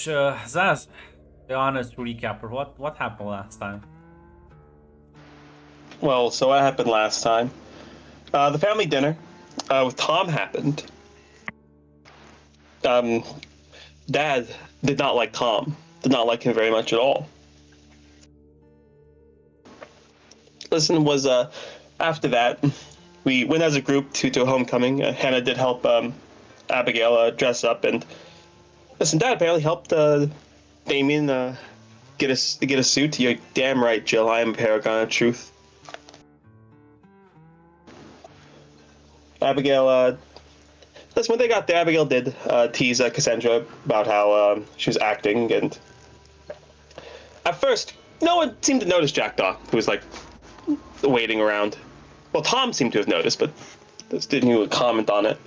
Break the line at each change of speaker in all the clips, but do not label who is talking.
Zaz, the honest recapper. What happened last time?
Well, so what happened last time? The family dinner with Tom happened. Um, Dad did not like Tom. Did not like him very much at all. Listen, was after that, we went as a group to a homecoming. Hannah did help Abigail dress up, and listen, Dad apparently helped Damien get a suit. You're damn right, Jill. I am a paragon of truth. Abigail, listen, when they got there, Abigail did tease Cassandra about how she was acting, and at first, no one seemed to notice Jackdaw, who was like waiting around. Well, Tom seemed to have noticed, but just didn't even comment on it.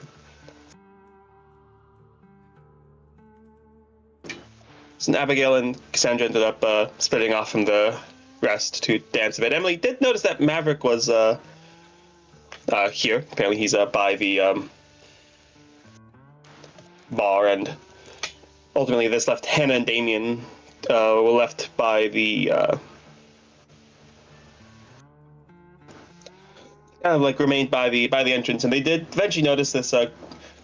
So Abigail and Cassandra ended up splitting off from the rest to dance a bit. Emily did notice that Maverick was here. Apparently, he's by the bar, and ultimately, this left Hannah and Damien were left by the kind of like remained by the entrance, and they did eventually notice this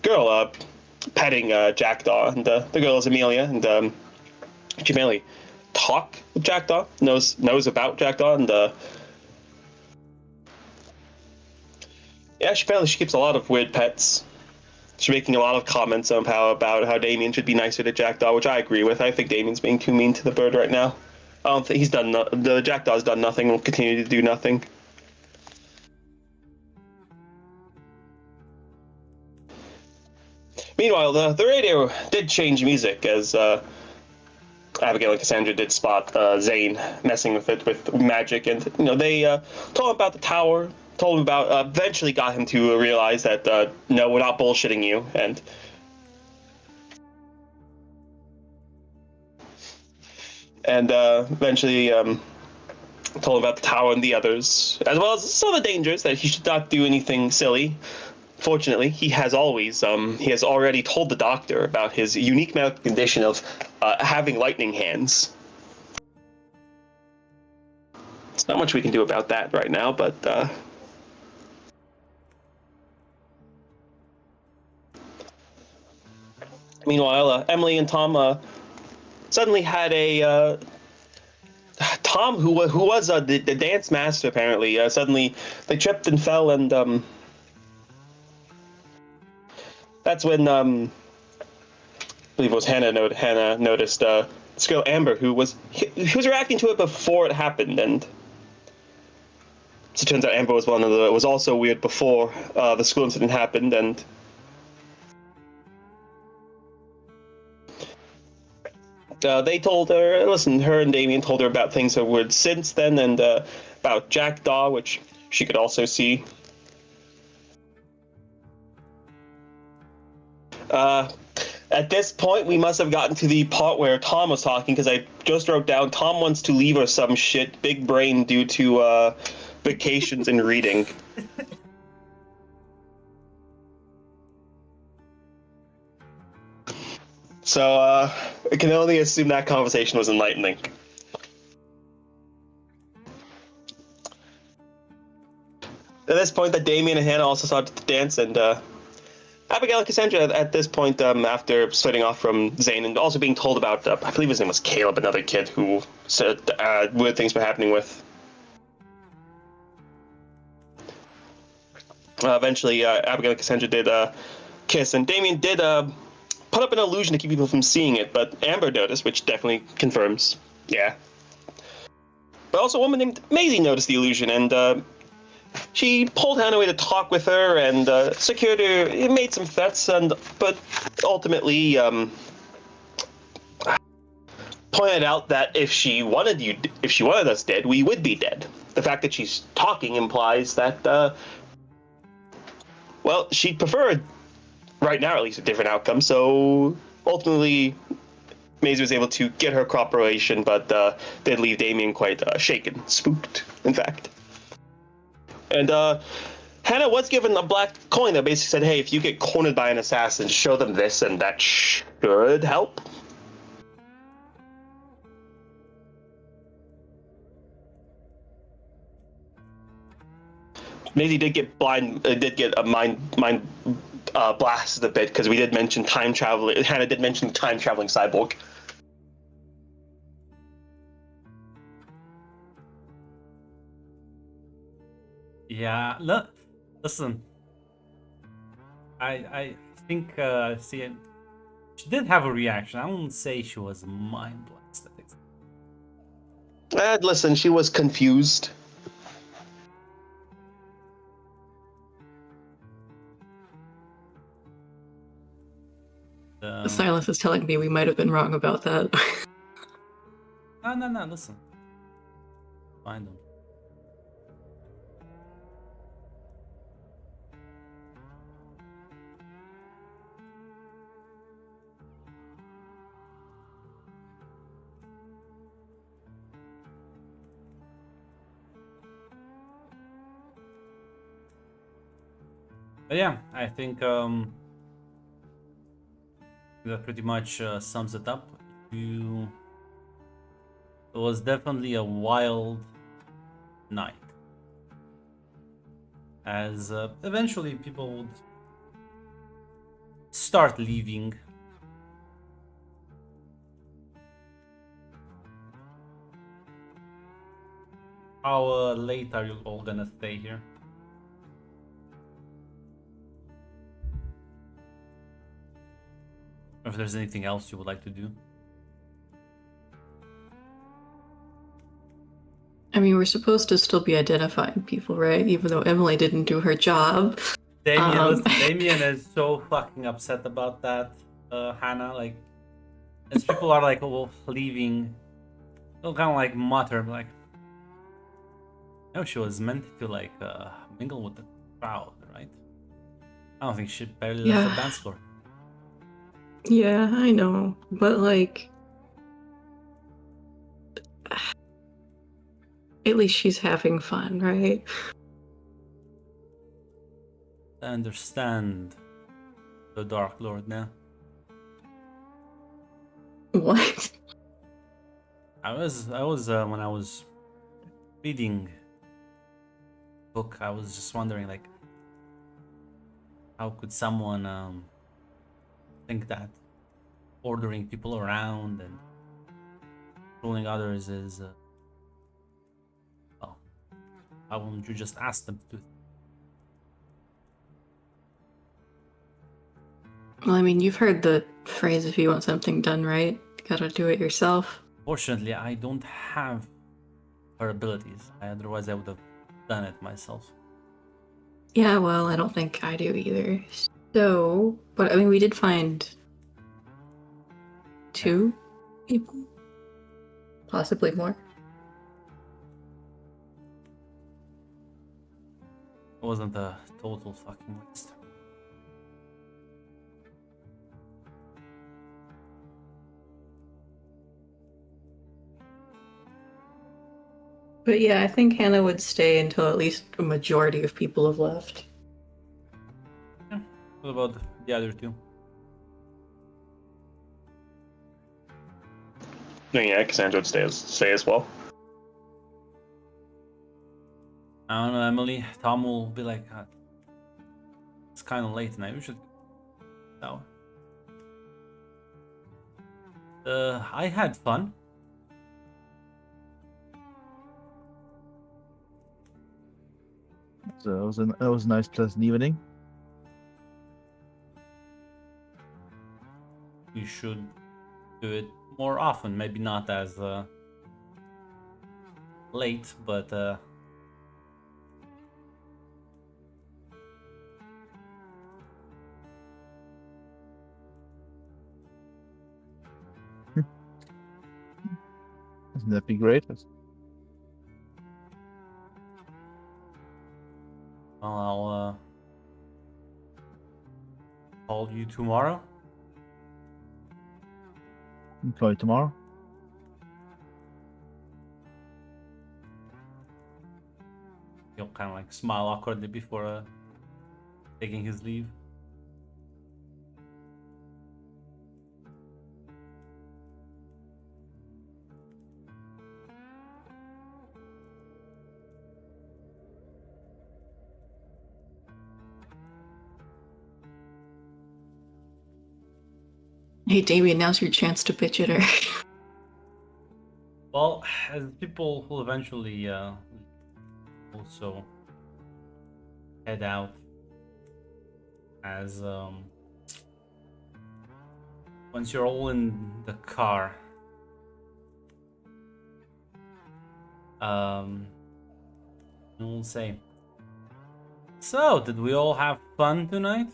girl petting Jackdaw, and the girl is Amelia, and she mainly talk with Jackdaw, knows about Jackdaw, and yeah, she keeps a lot of weird pets. She's making a lot of comments on about how Damien should be nicer to Jackdaw, which I agree with. I think Damien's being too mean to the bird right now. I don't think he's done the Jackdaw's done nothing and will continue to do nothing. Meanwhile, the radio did change music as Abigail and Cassandra did spot Zane messing with it with magic, and they told him about the tower, told him about eventually got him to realize that no, we're not bullshitting you, and eventually told him about the tower and the others, as well as some of the dangers that he should not do anything silly. Fortunately, he has already told the doctor about his unique medical condition of having lightning hands. There's not much we can do about that right now, but meanwhile, Emily and Tom suddenly had a Tom, who was the dance master, apparently. Suddenly, they tripped and fell, and that's when I believe it was Hannah noticed this girl Amber, who was reacting to it before it happened, and so it turns out Amber was was also weird before the school incident happened, and they told her, listen, her and Damien told her about things that were since then, and about Jackdaw, which she could also see. At this point, we must have gotten to the part where Tom was talking, because I just wrote down Tom wants to leave or some shit, big brain due to vacations and reading. So I can only assume that conversation was enlightening. At this point, that Damien and Hannah also started to dance, and Abigail and Cassandra at this point, after splitting off from Zane and also being told about, I believe his name was Caleb, another kid who said weird things were happening with. Eventually, Abigail and Cassandra did kiss, and Damien did put up an illusion to keep people from seeing it, but Amber noticed, which definitely confirms, yeah. But also a woman named Maisie noticed the illusion, and she pulled Hannah away to talk with her, and secured her, made some threats, but ultimately pointed out that if she wanted us dead, we would be dead. The fact that she's talking implies that, well, she'd prefer, right now at least, a different outcome, so ultimately Maisie was able to get her cooperation, but did leave Damien quite shaken, spooked, in fact. And Hannah was given a black coin that basically said, hey, if you get cornered by an assassin, show them this, and that should help. Maisie did get did get a mind blasted a bit because we did mention time travel. Hannah did mention time traveling cyborg.
Yeah, listen. I think see, she did have a reaction. I wouldn't say she was mind blasted.
Listen, she was confused.
Silas is telling me we might have been wrong about that.
No, listen. Find them. But yeah, I think that pretty much sums it up. It was definitely a wild night, as eventually people would start leaving. How late are you all gonna stay here? If there's anything else you would like to do.
I mean, we're supposed to still be identifying people, right? Even though Emily didn't do her job.
Damien, Damien is so fucking upset about that, Hannah. Like, as people are like, oh, leaving, they'll kind of like mutter, like, no, she was meant to like mingle with the crowd, right? I don't think she barely left the dance floor.
Yeah, I know, but like, at least she's having fun, right?
I understand the Dark Lord now.
What?
I was when I was reading the book, I was just wondering, like, how could someone think that ordering people around and ruling others is well, why wouldn't you just ask them to do?
Well, I mean, you've heard the phrase, if you want something done right, you gotta do it yourself.
Fortunately, I don't have her abilities. Otherwise, I would have done it myself.
Yeah, well, I don't think I do either. So, but I mean, we did find 2 people, possibly more.
It wasn't a total fucking waste.
But yeah, I think Hannah would stay until at least a majority of people have left.
Yeah. What about the other 2?
Yeah, Cassandra would stay as well.
I don't know, Emily. Tom will be like, it's kind of late now. We should go. I had fun.
So it was a nice, pleasant evening.
We should do it more often. Maybe not as late, but
Wouldn't that be great?
well, I'll call you tomorrow.
Call you tomorrow.
He'll kind of like smile awkwardly before taking his leave.
Hey, Damien, now's your chance to bitch at her.
Well, as people will eventually also head out as once you're all in the car. We'll say. So, did we all have fun tonight?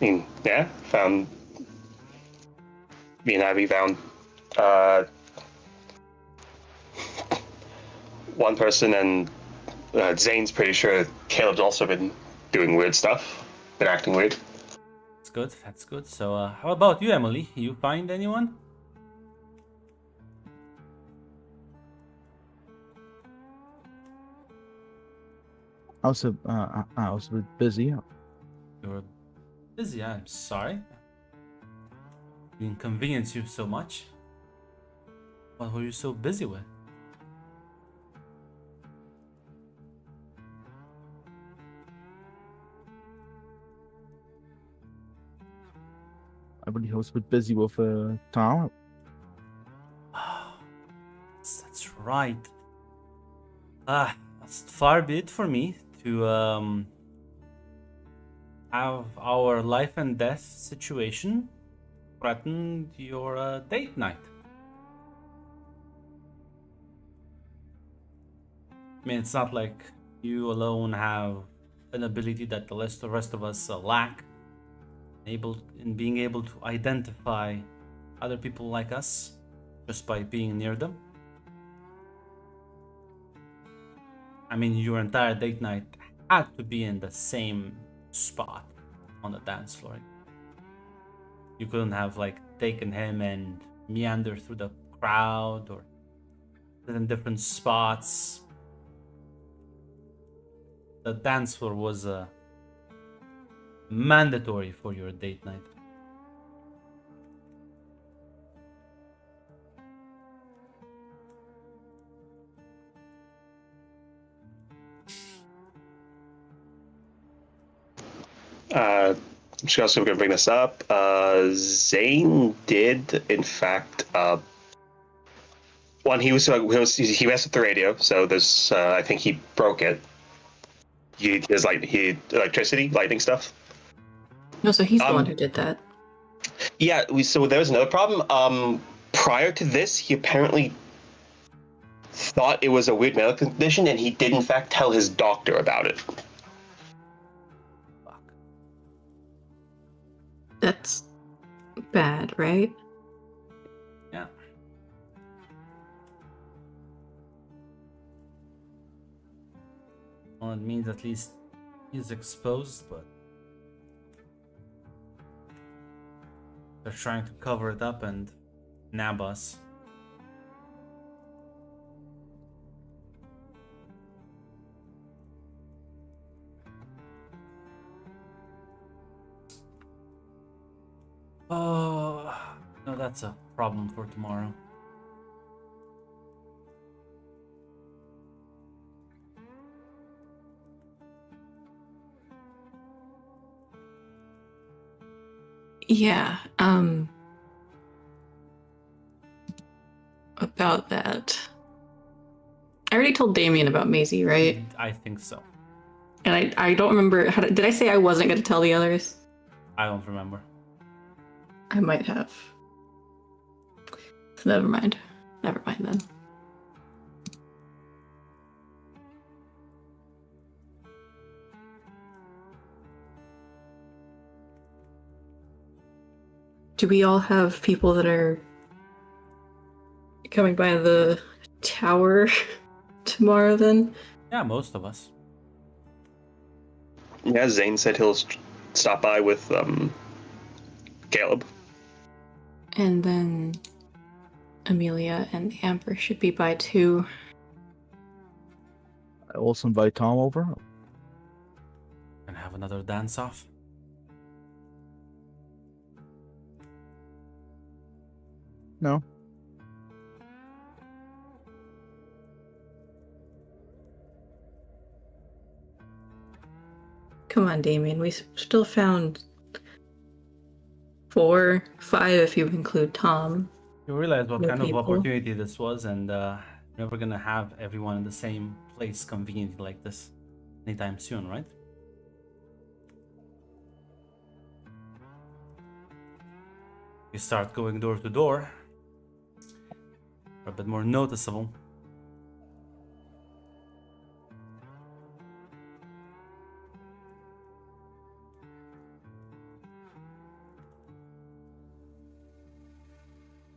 I mean, yeah, me and Ivy found one person, and Zane's pretty sure Caleb's also been doing weird stuff, been acting weird.
That's good. That's good. So, how about you, Emily? You find anyone?
I was a bit busy.
You were busy. I'm sorry. We inconvenience you so much. What were you so busy with?
I believe I was a bit busy with Tom.
That's right. That's far be it for me to have our life and death situation threaten your date night. I mean, it's not like you alone have an ability that the rest of us lack. Being able to identify other people like us just by being near them. I mean, your entire date night had to be in the same spot on the dance floor. You couldn't have like taken him and meander through the crowd or in different spots. The dance floor was mandatory for your date night.
I'm just also going to bring this up. Zane did, in fact, he messed with the radio, so there's I think he broke it. Electricity, lightning stuff.
No, so he's the one who did that.
Yeah, so there was another problem. Prior to this, he apparently thought it was a weird medical condition, and he did in fact tell his doctor about it.
That's bad, right?
Yeah. Well, it means at least he's exposed, but they're trying to cover it up and nab us. Oh, no, that's a problem for tomorrow.
Yeah, about that. I already told Damien about Maisie, right?
I think so.
And I don't remember, did I say I wasn't going to tell the others?
I don't remember.
I might have. So never mind. Never mind then. Do we all have people that are coming by the tower tomorrow then?
Yeah, most of us.
Yeah, Zane said he'll stop by with Caleb.
And then Amelia and Amber should be by too.
I also invite Tom over.
And have another dance off.
No.
Come on, Damien. We still found 4, 5 if you include Tom.
You realize what
New
kind of
people.
opportunity this was, and never gonna have everyone in the same place conveniently like this anytime soon, right? You start going door to door, a bit more noticeable.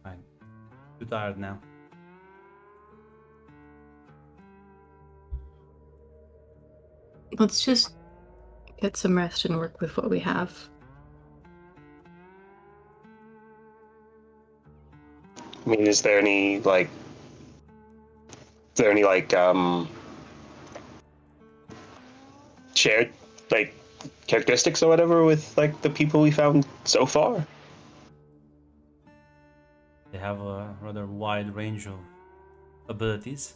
Fine. Too tired now.
Let's just get some rest and work with what we have.
I mean, is there any shared like characteristics or whatever with like the people we found so far?
They have a rather wide range of abilities,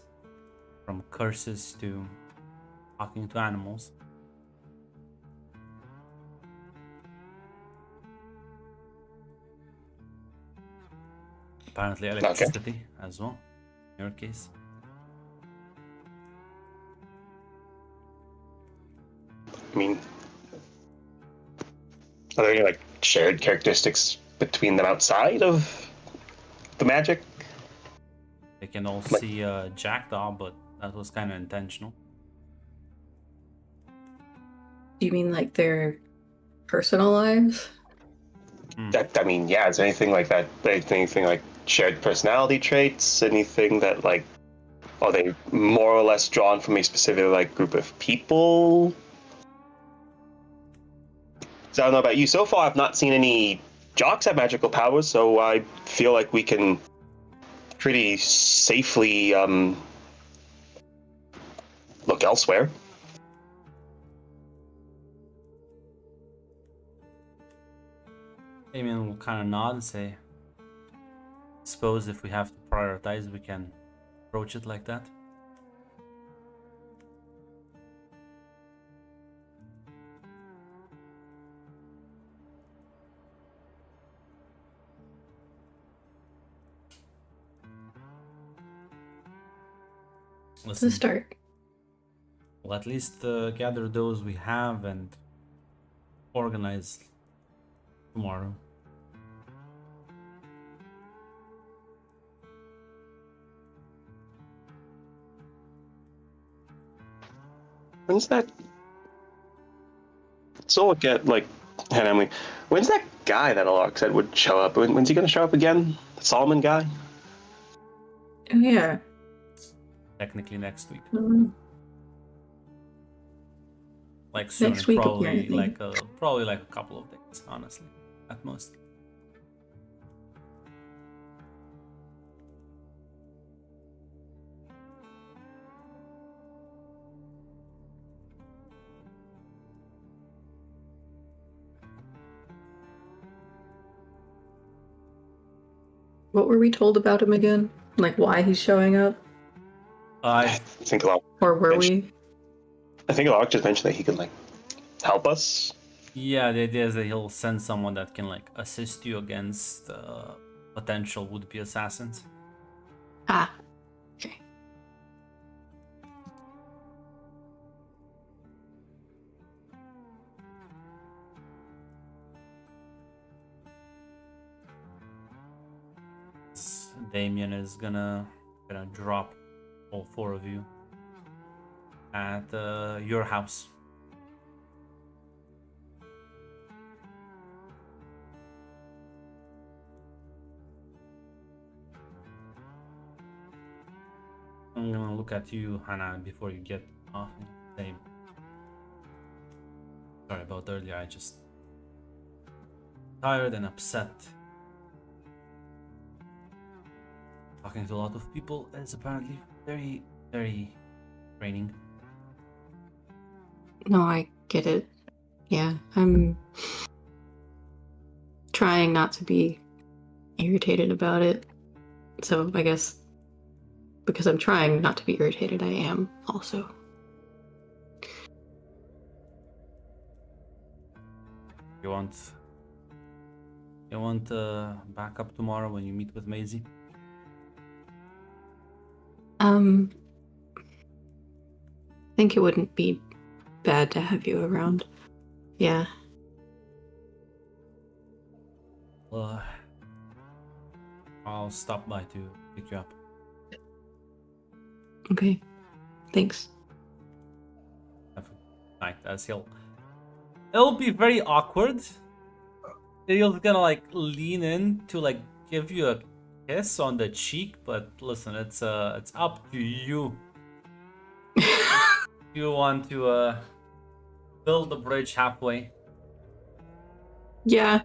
from curses to talking to animals. Apparently electricity as well, in your case.
I mean, are there any like shared characteristics between them outside of the magic?
They can all
Like-
see Jackdaw, but that was kind of intentional.
Do you mean like their personal lives?
I mean, yeah. Is there anything like that? Anything like shared personality traits? Anything that like, are they more or less drawn from a specific like group of people? So I don't know about you. So far, I've not seen any jocks have magical powers, so I feel like we can pretty safely look elsewhere.
Damien will kind of nod and say, suppose if we have to prioritize, we can approach it like that.
It's a start.
We'll at least gather those we have and organize tomorrow.
When's that? So look at like, Hannah Emily. When's that guy that Alark said would show up? When's he gonna show up again? The Solomon guy?
Oh, yeah.
Technically next week.
Mm-hmm.
Like soon,
Next week,
probably
apparently.
probably like a couple of days, honestly, at most.
What were we told about him again? Like why he's showing up?
I think Alark.
Or were
Bitch.
we?
I think Alark just mentioned that he could like help us.
Yeah, the idea is that he'll send someone that can like assist you against potential would-be assassins.
Ah. Okay.
Damien is gonna drop all 4 of you at your house. I'm gonna look at you, Hannah, before you get off. Same. Sorry about earlier, I just tired and upset. Talking to a lot of people is apparently very, very draining.
No, I get it. Yeah, I'm trying not to be irritated about it. So I guess because I'm trying not to be irritated, I am also.
You want backup tomorrow when you meet with Maisie?
I think it wouldn't be bad to have you around. Yeah.
Well, I'll stop by to pick you up.
Okay. Thanks.
Have a night, as it'll be very awkward. He'll gonna like lean in to like give you a kiss on the cheek, but listen, it's up to you. You want to build the bridge halfway.
Yeah.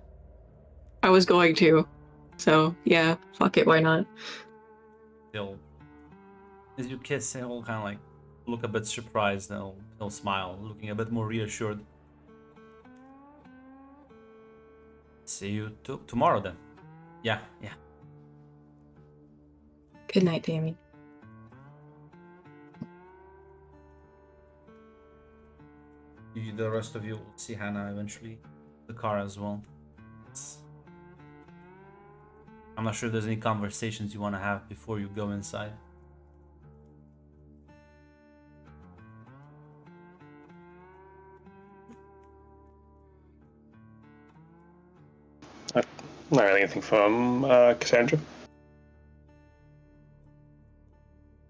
I was going to. So, yeah, fuck it, why not?
He'll, as you kiss, he'll kind of like look a bit surprised. And he'll smile, looking a bit more reassured. See you tomorrow then. Yeah.
Good night, Damien.
The rest of you will see Hannah eventually. The car as well. I'm not sure if there's any conversations you want to have before you go inside.
Not really anything from Cassandra.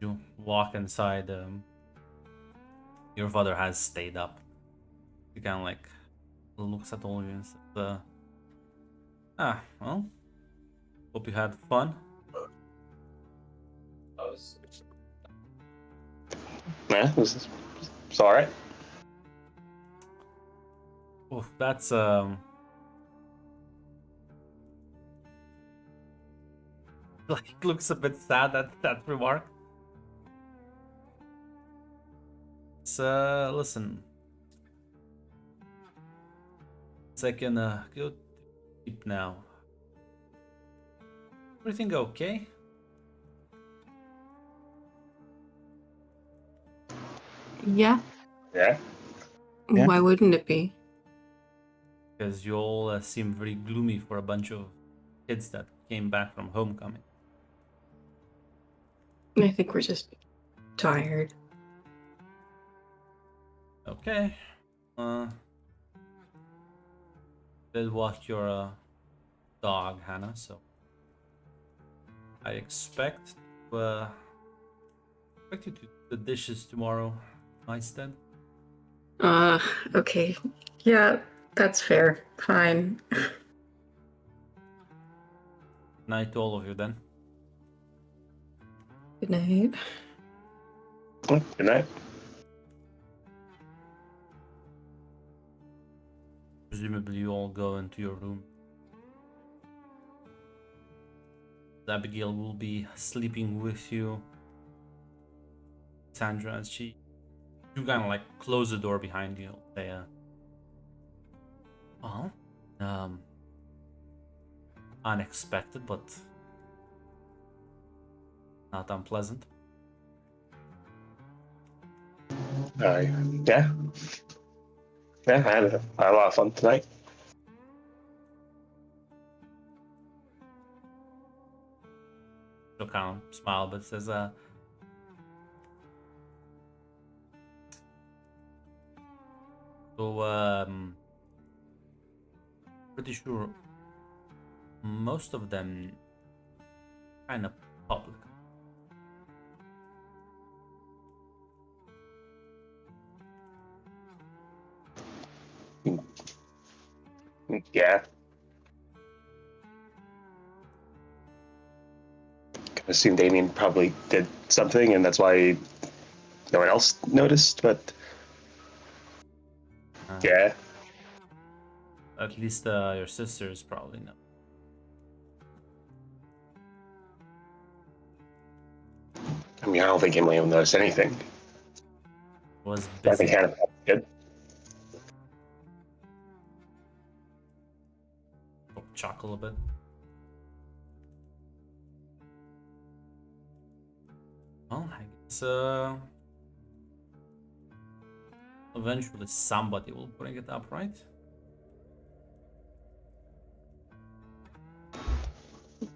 You walk inside. Your father has stayed up. He kind of like looks at all of you and says, well, hope you had fun.
Yeah, it's alright.
Oh, that's like looks a bit sad at that remark. So listen, I can go to sleep now. Everything okay?
Yeah.
Yeah. Yeah.
Why wouldn't it be?
Because you all seem very gloomy for a bunch of kids that came back from homecoming.
I think we're just tired.
Okay. Did walk your dog, Hannah, so I expect you to do the dishes tomorrow, instead.
Okay. Yeah, that's fair. Fine.
Night to all of you then.
Good night.
Good night.
Presumably you all go into your room. Abigail will be sleeping with you. Sandra, as you kind of like close the door behind you, say, well, unexpected, but not unpleasant.
Yeah. Yeah, I had a lot of fun tonight.
She'll kind of smile, but says, so, pretty sure most of them kind of public.
Yeah. I assume Damien probably did something, and that's why no one else noticed. But yeah,
At least your sisters probably know.
I mean, I don't think Emily will notice anything.
Was
I think
busy.
Hannah did.
Chuckle a bit. Well, I guess eventually somebody will bring it up, right?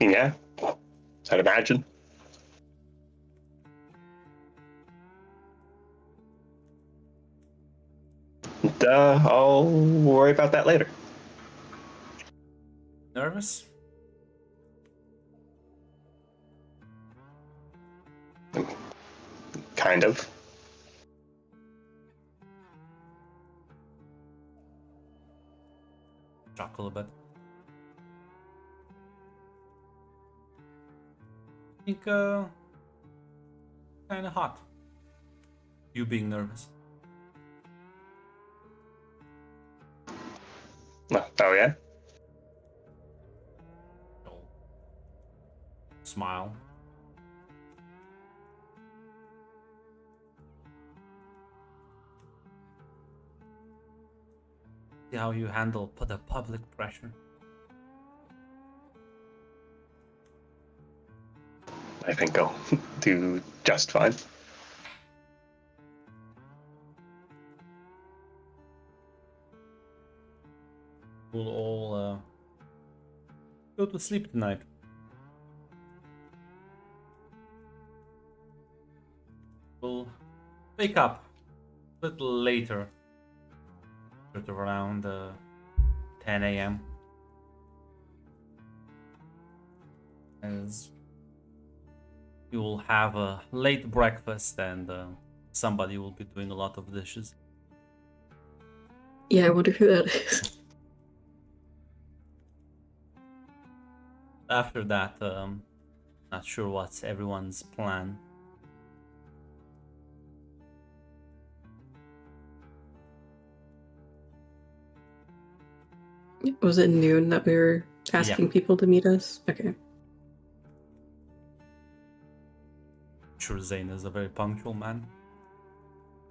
Yeah, I'd imagine. I'll worry about that later.
Nervous?
Kind of.
Chuckle a bit. I think, kind of hot. You being nervous.
Oh yeah?
You'll smile. See how you handle the public pressure.
I think I'll do just fine.
We'll all go to sleep tonight. We'll wake up a little later, sort of around 10 a.m. As you will have a late breakfast and somebody will be doing a lot of dishes.
Yeah, I wonder who that is.
After that, not sure what's everyone's plan.
Was it noon that we were asking people to meet us? Okay.
Sure, Zane is a very punctual man.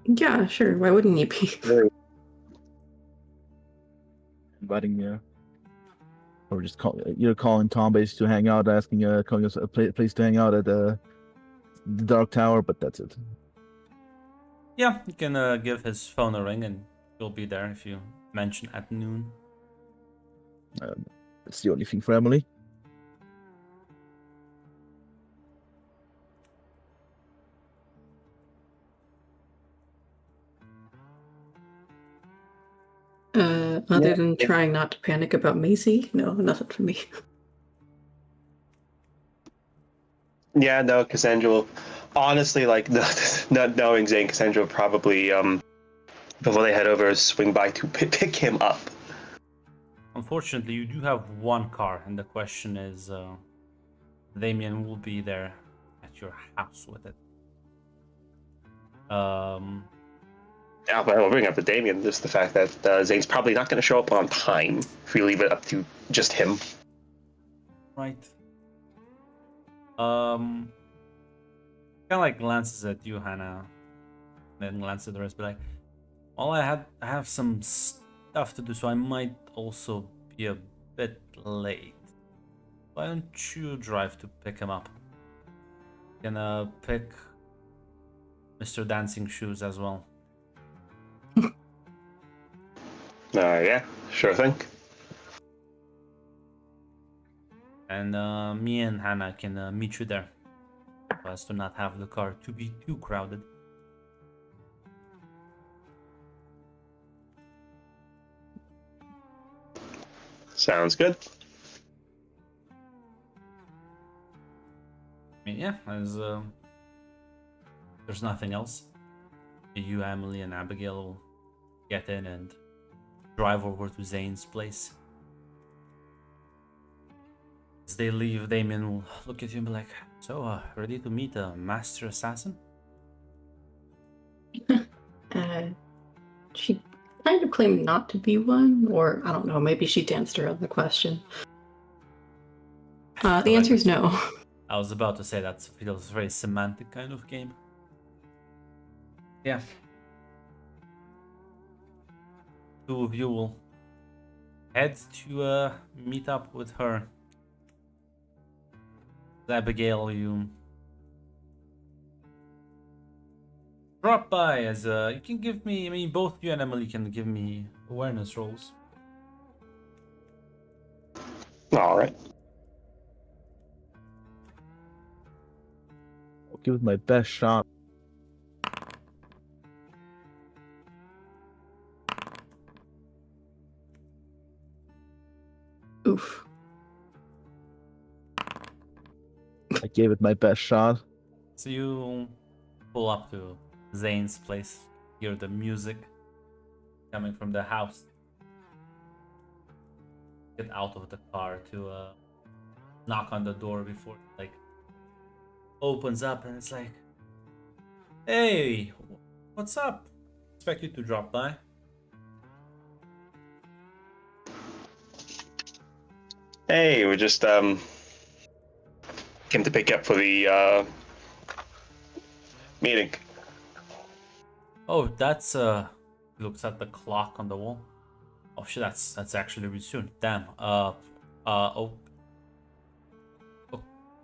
Yeah, sure. Why wouldn't he be?
Inviting or just calling Tom basically to hang out, asking calling us a place to hang out at the Dark Tower, but that's it.
Yeah, you can give his phone a ring and he'll be there if you mention at noon.
That's the only thing for Emily.
Other than trying not to panic about Macy, no, nothing for me.
Yeah, no, Cassandra will honestly, like, not knowing Zane, Cassandra will probably before they head over, swing by to pick him up.
Unfortunately, you do have one car, and the question is, Damien will be there at your house with it.
Yeah, but I'll bring up to Damien just the fact that Zane's probably not going to show up on time if we leave it up to just him.
Right. Kind of like glances at you, Hannah, then glances at the rest, but like, well, I have some stuff to do, so I might also be a bit late. Why don't you drive to pick him up? Gonna pick Mr. Dancing Shoes as well.
Yeah, sure thing.
And me and Hannah can meet you there, so as to not have the car to be too crowded.
Sounds good.
I mean, yeah, as there's nothing else. You, Emily, and Abigail will get in and drive over to Zane's place. As they leave, Damien will look at you and be like, "So, ready to meet a master assassin?"
She kind of claimed not to be one, or I don't know, maybe she danced around the question. The answer is no.
I was about to say that feels very semantic kind of game. Yeah. Two of you will head to meet up with her. Abigail, you drop by as you can give me, I mean, both you and Emily can give me awareness rolls.
All right.
give it my best shot.
Oof.
I gave it my best shot.
So you pull up to Zane's place, hear the music coming from the house. Get out of the car to knock on the door before it, like, opens up, and it's like, hey, what's up? Expect you to drop by.
Hey, we just came to pick up for the meeting.
Oh, that's looks at the clock on the wall. Oh shit, that's actually really soon. Damn. Oh.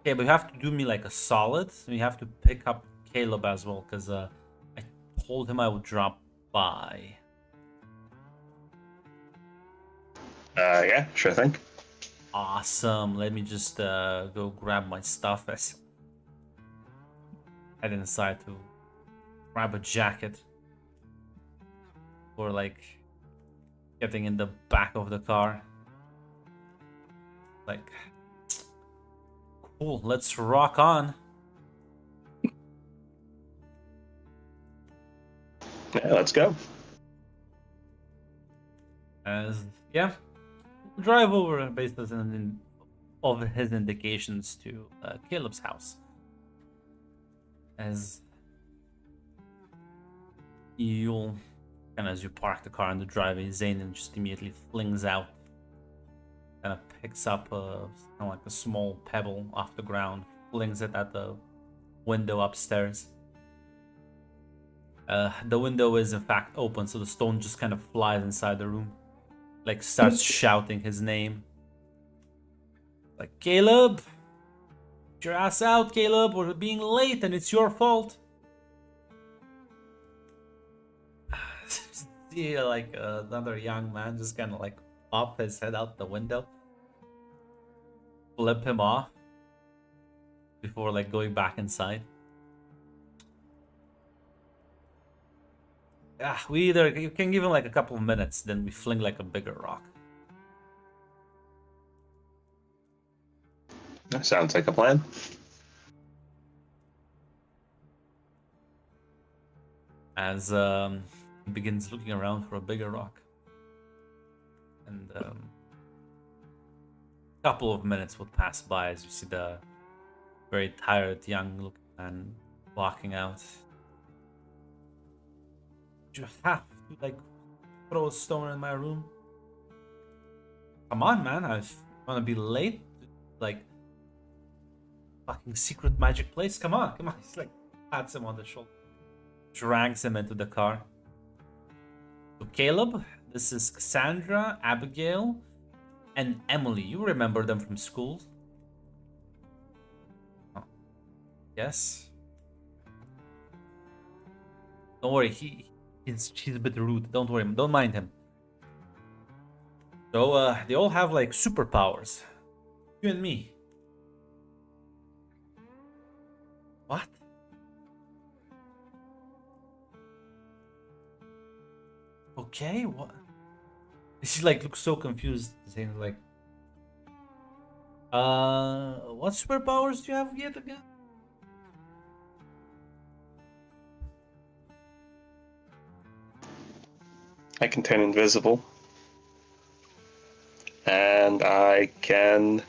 Okay, but you have to do me like a solid. So you have to pick up Caleb as well, because I told him I would drop by.
Yeah, sure thing.
Awesome. Let me just go grab my stuff as head inside to grab a jacket. Or like getting in the back of the car. Like, cool, let's rock on.
Yeah, let's go.
As yeah, drive over based on of his indications to Caleb's house. As you'll, and as you park the car in the driveway, Zane just immediately flings out, kind of picks up kind of like a small pebble off the ground, flings it at the window upstairs. The window is in fact open, so the stone just kind of flies inside the room. Like, starts shouting his name. Like, Caleb! Get your ass out, Caleb! We're being late and it's your fault! See, like, another young man just kind of like pop his head out the window. Flip him off. Before, like, going back inside. Yeah, you can give him like a couple of minutes, then we fling like a bigger rock.
That sounds like a plan.
As he begins looking around for a bigger rock. And a couple of minutes will pass by as you see the very tired young looking man walking out. You have to like throw a stone in my room? Come on, man, I want to be late. Like, fucking secret magic place. Come on. He's like pats him on the shoulder, drags him into the car. So Caleb, this is Cassandra, Abigail, and Emily. You remember them from school? Oh. Yes. Don't worry, he's a bit rude. Don't worry, don't mind him. So they all have like superpowers. You and me. What? Okay, what? She like looks so confused, saying like, what superpowers do you have yet again?
I can turn invisible. And I can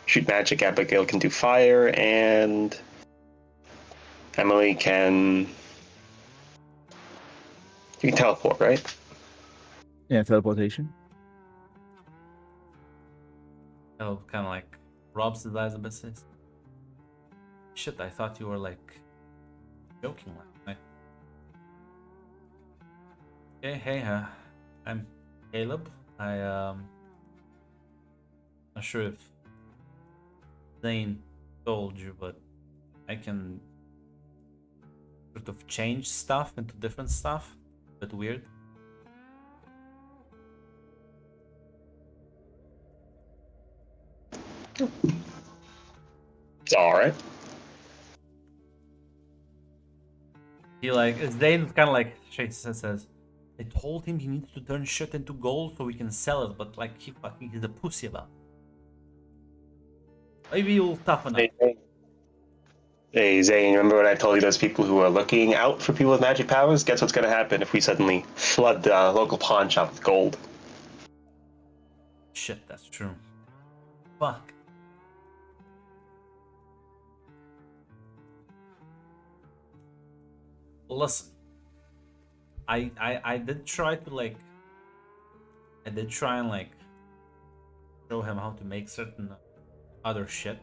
shoot magic. Abigail can do fire, and Emily can... You can teleport, right?
Yeah, teleportation.
Oh, kind of like rubs his eyes a bit, says, shit, I thought you were like joking like. Okay, hey, I'm Caleb. Not sure if Zane told you, but I can sort of change stuff into different stuff. A bit weird.
It's all right.
He like Zane kind of like shakes and says, "I told him he needs to turn shit into gold so we can sell it, but like he's a pussy about it. Maybe you'll toughen up."
Hey, Zane, remember when I told you those people who are looking out for people with magic powers? Guess what's going to happen if we suddenly flood the local pawn shop with gold?
Shit, that's true. Fuck. Listen, I did try to like, I did try and like show him how to make certain other shit,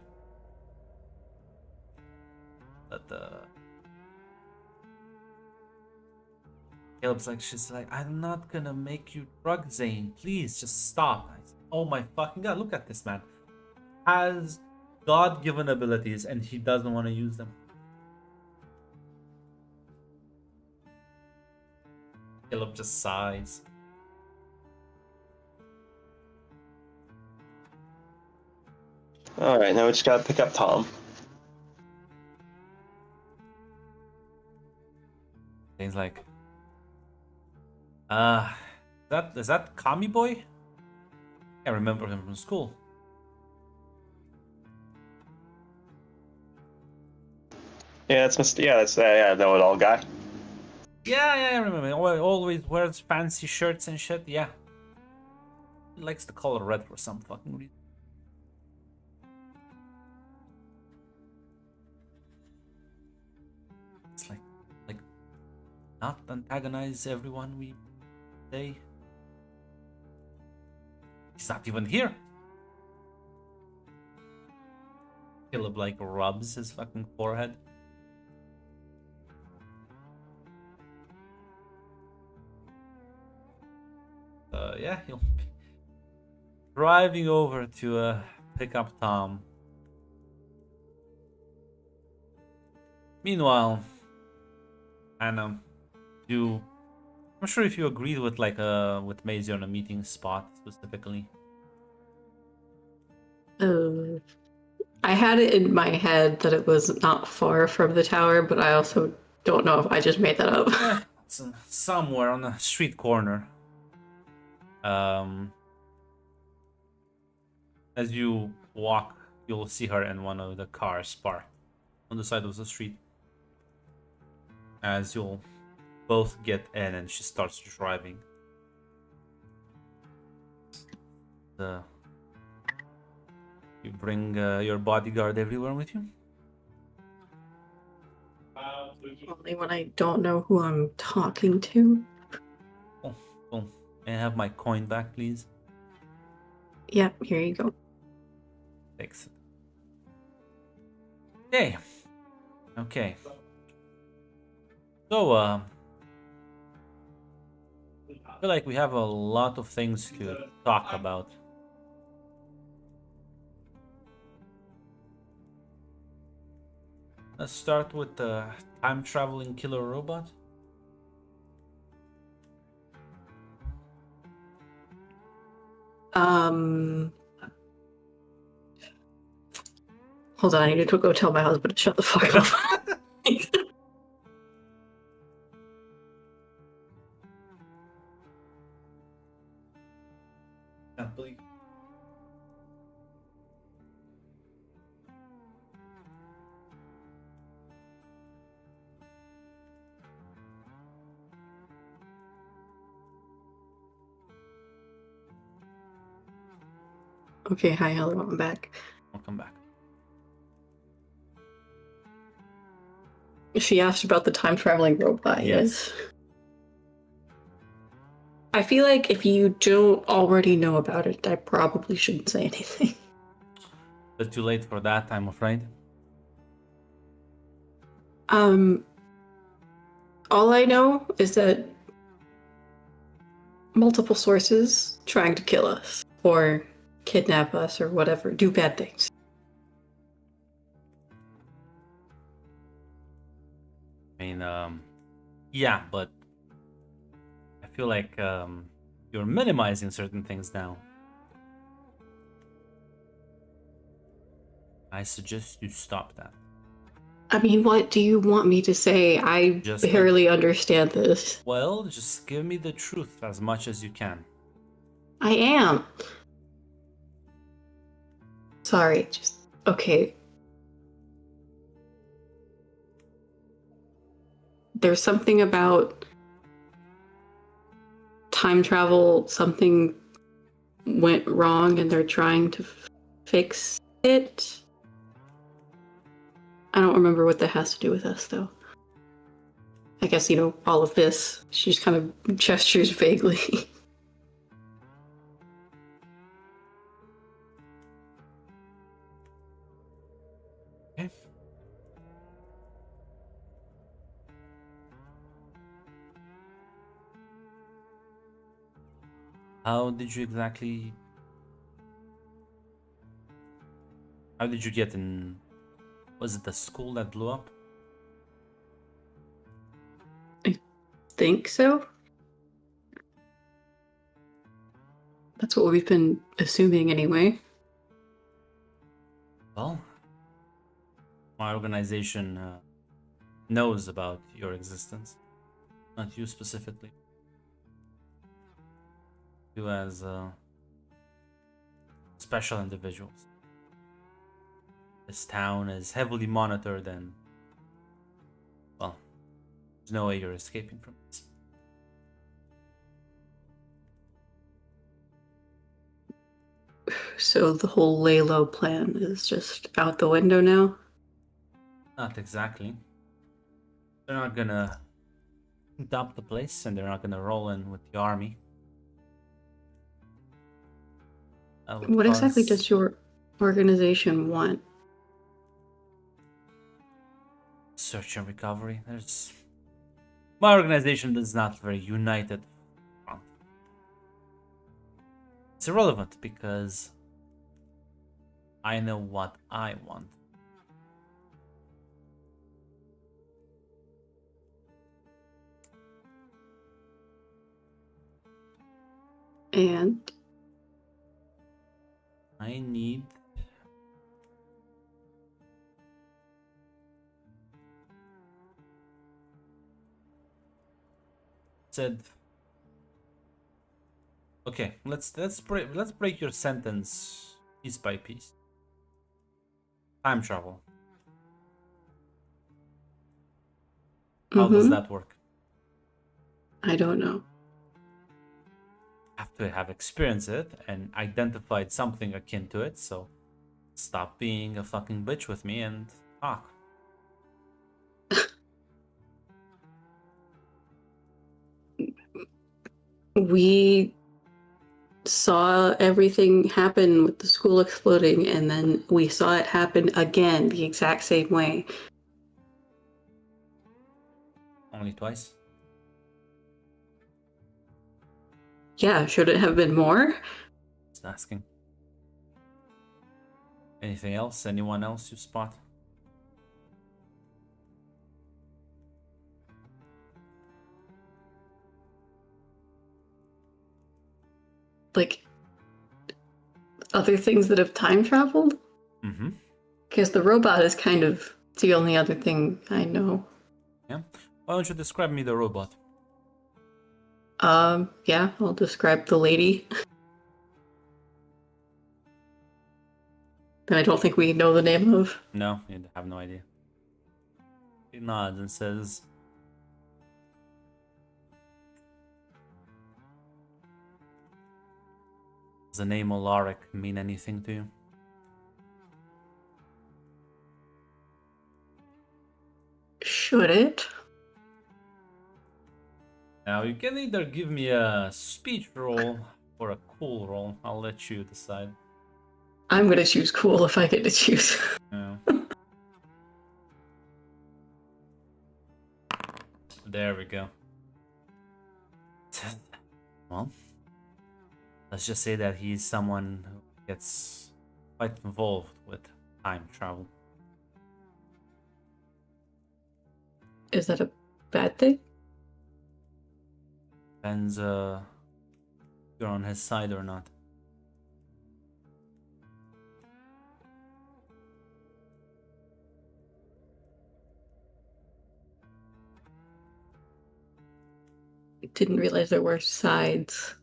but Caleb's like, she's like, I'm not gonna make you drug, Zane. Please just stop. I said, oh my fucking god, look at this man. Has God-given abilities and he doesn't want to use them. Caleb just sighs.
All right, now we just got to pick up Tom.
Zane's like, is that Kami boy? I remember him from school.
Yeah, that's the know-it-all guy.
Yeah, I remember. Always wears fancy shirts and shit. Yeah, he likes the color red for some fucking reason. It's like, not antagonize everyone we say. He's not even here. Caleb like rubs his fucking forehead. Yeah, he'll be driving over to pick up Tom. Meanwhile, Anna, I'm not sure if you agreed with with Maisie on a meeting spot specifically.
I had it in my head that it was not far from the tower, but I also don't know if I just made that up.
It's somewhere on a street corner. As you walk, you'll see her in one of the cars parked on the side of the street. As you'll both get in and she starts driving. You bring your bodyguard everywhere with you?
Only when I don't know who I'm talking to.
Oh, may I have my coin back, please?
Yep, here you go.
Thanks. Okay. So, I feel like we have a lot of things to talk about. Let's start with the time-traveling killer robot.
Hold on, I need to go tell my husband to shut the fuck up.
Can't believe.
Okay, hi, hello, I'm back.
Welcome back.
She asked about the time-traveling robot, yes. I feel like if you don't already know about it, I probably shouldn't say anything.
But too late for that, I'm afraid.
All I know is that multiple sources trying to kill us, or kidnap us, or whatever, do bad things.
I mean, yeah, but I feel like you're minimizing certain things now. I suggest you stop that.
I mean, what do you want me to say? I
Just
barely understand this.
Well, just give me the truth as much as you can.
I am. Sorry, just okay. There's something about time travel, something went wrong and they're trying to fix it. I don't remember what that has to do with us, though. I guess, all of this. She just kind of gestures vaguely.
Okay. How did you exactly... How did you get in... Was it the school that blew up?
Think so? That's what we've been assuming anyway.
Well, my organization knows about your existence. Not you specifically. You as special individuals. This town is heavily monitored and, well, there's no way you're escaping from this.
So the whole lay low plan is just out the window now?
Not exactly. They're not gonna dump the place and they're not gonna roll in with the army.
What exactly does your organization want?
Search and recovery. My organization is not very united front. It's irrelevant because I know what I want.
And
I need said okay, let's break your sentence piece by piece. Time travel. How does that work?
I don't know.
Have to have experienced it and identified something akin to it, so stop being a fucking bitch with me and talk.
We saw everything happen with the school exploding, and then we saw it happen again the exact same way.
Only twice?
Yeah, should it have been more?
Just asking. Anything else? Anyone else you spot?
Like, other things that have time traveled?
Mm-hmm.
Because the robot is kind of the only other thing I know.
Yeah. Why don't you describe me the robot?
Yeah, I'll describe the lady. That I don't think we know the name of.
No, you have no idea. He nods and says, does the name Olaric mean anything to you?
Should it?
Now, you can either give me a speech roll or a cool roll. I'll let you decide.
I'm gonna choose cool if I get to choose.
Yeah. There we go. Well, let's just say that he's someone who gets quite involved with time travel.
Is that a bad thing?
Depends if you're on his side or not.
didn't realize there were sides.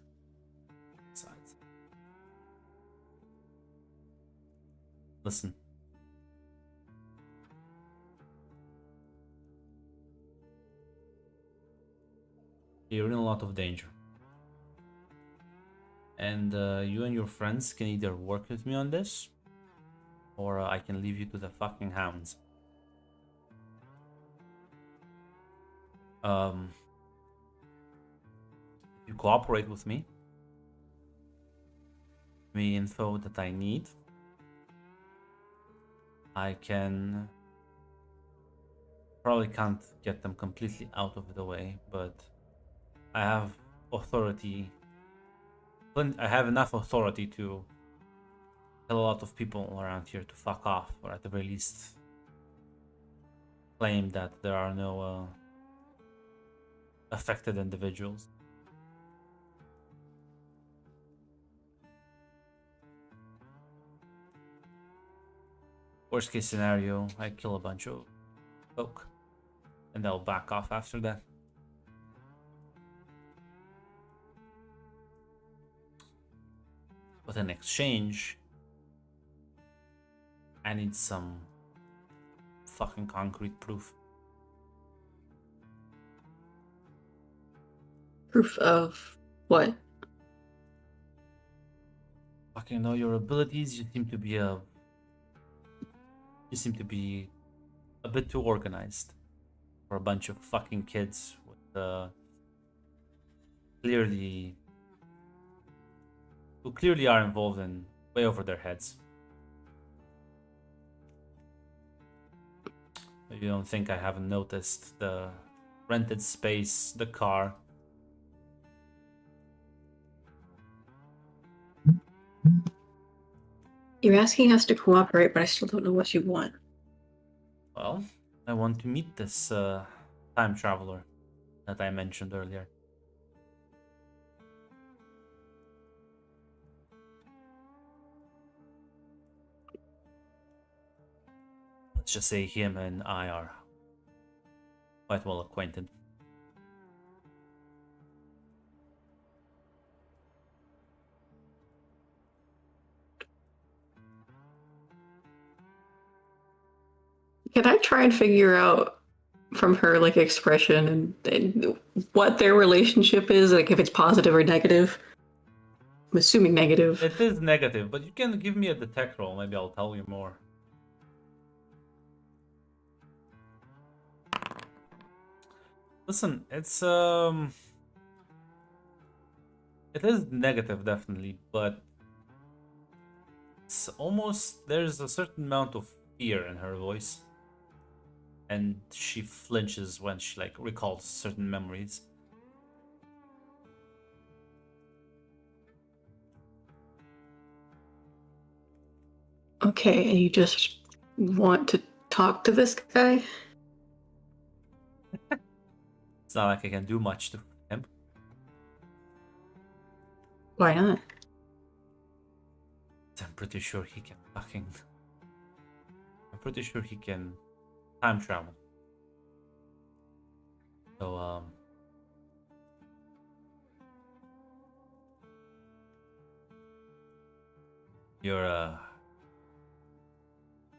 Sides. Listen. You're in a lot of danger. And you and your friends can either work with me on this, or I can leave you to the fucking hounds. If you cooperate with me, give me info that I need, I can... Probably can't get them completely out of the way, but I have authority. I have enough authority to tell a lot of people around here to fuck off, or at the very least claim that there are no affected individuals. Worst case scenario, I kill a bunch of folk, and they'll back off after that. But in exchange, I need some fucking concrete proof.
Proof of what?
Fucking know your abilities. You seem to be a bit too organized for a bunch of fucking kids with who clearly are involved in way over their heads. You don't think I haven't noticed the rented space, the car.
You're asking us to cooperate, but I still don't know what you want.
Well, I want to meet this time traveler that I mentioned earlier. Let's just say him and I are quite well acquainted.
Can I try and figure out from her like expression and what their relationship is, like if it's positive or negative? I'm assuming negative.
It is negative, but you can give me a detect roll. Maybe I'll tell you more. Listen, it is negative definitely, but it's almost, there's a certain amount of fear in her voice, and she flinches when she like recalls certain memories.
Okay, and you just want to talk to this guy?
It's not like I can do much to him.
Why not?
I'm pretty sure he can fucking... I'm pretty sure he can time travel. So, you're a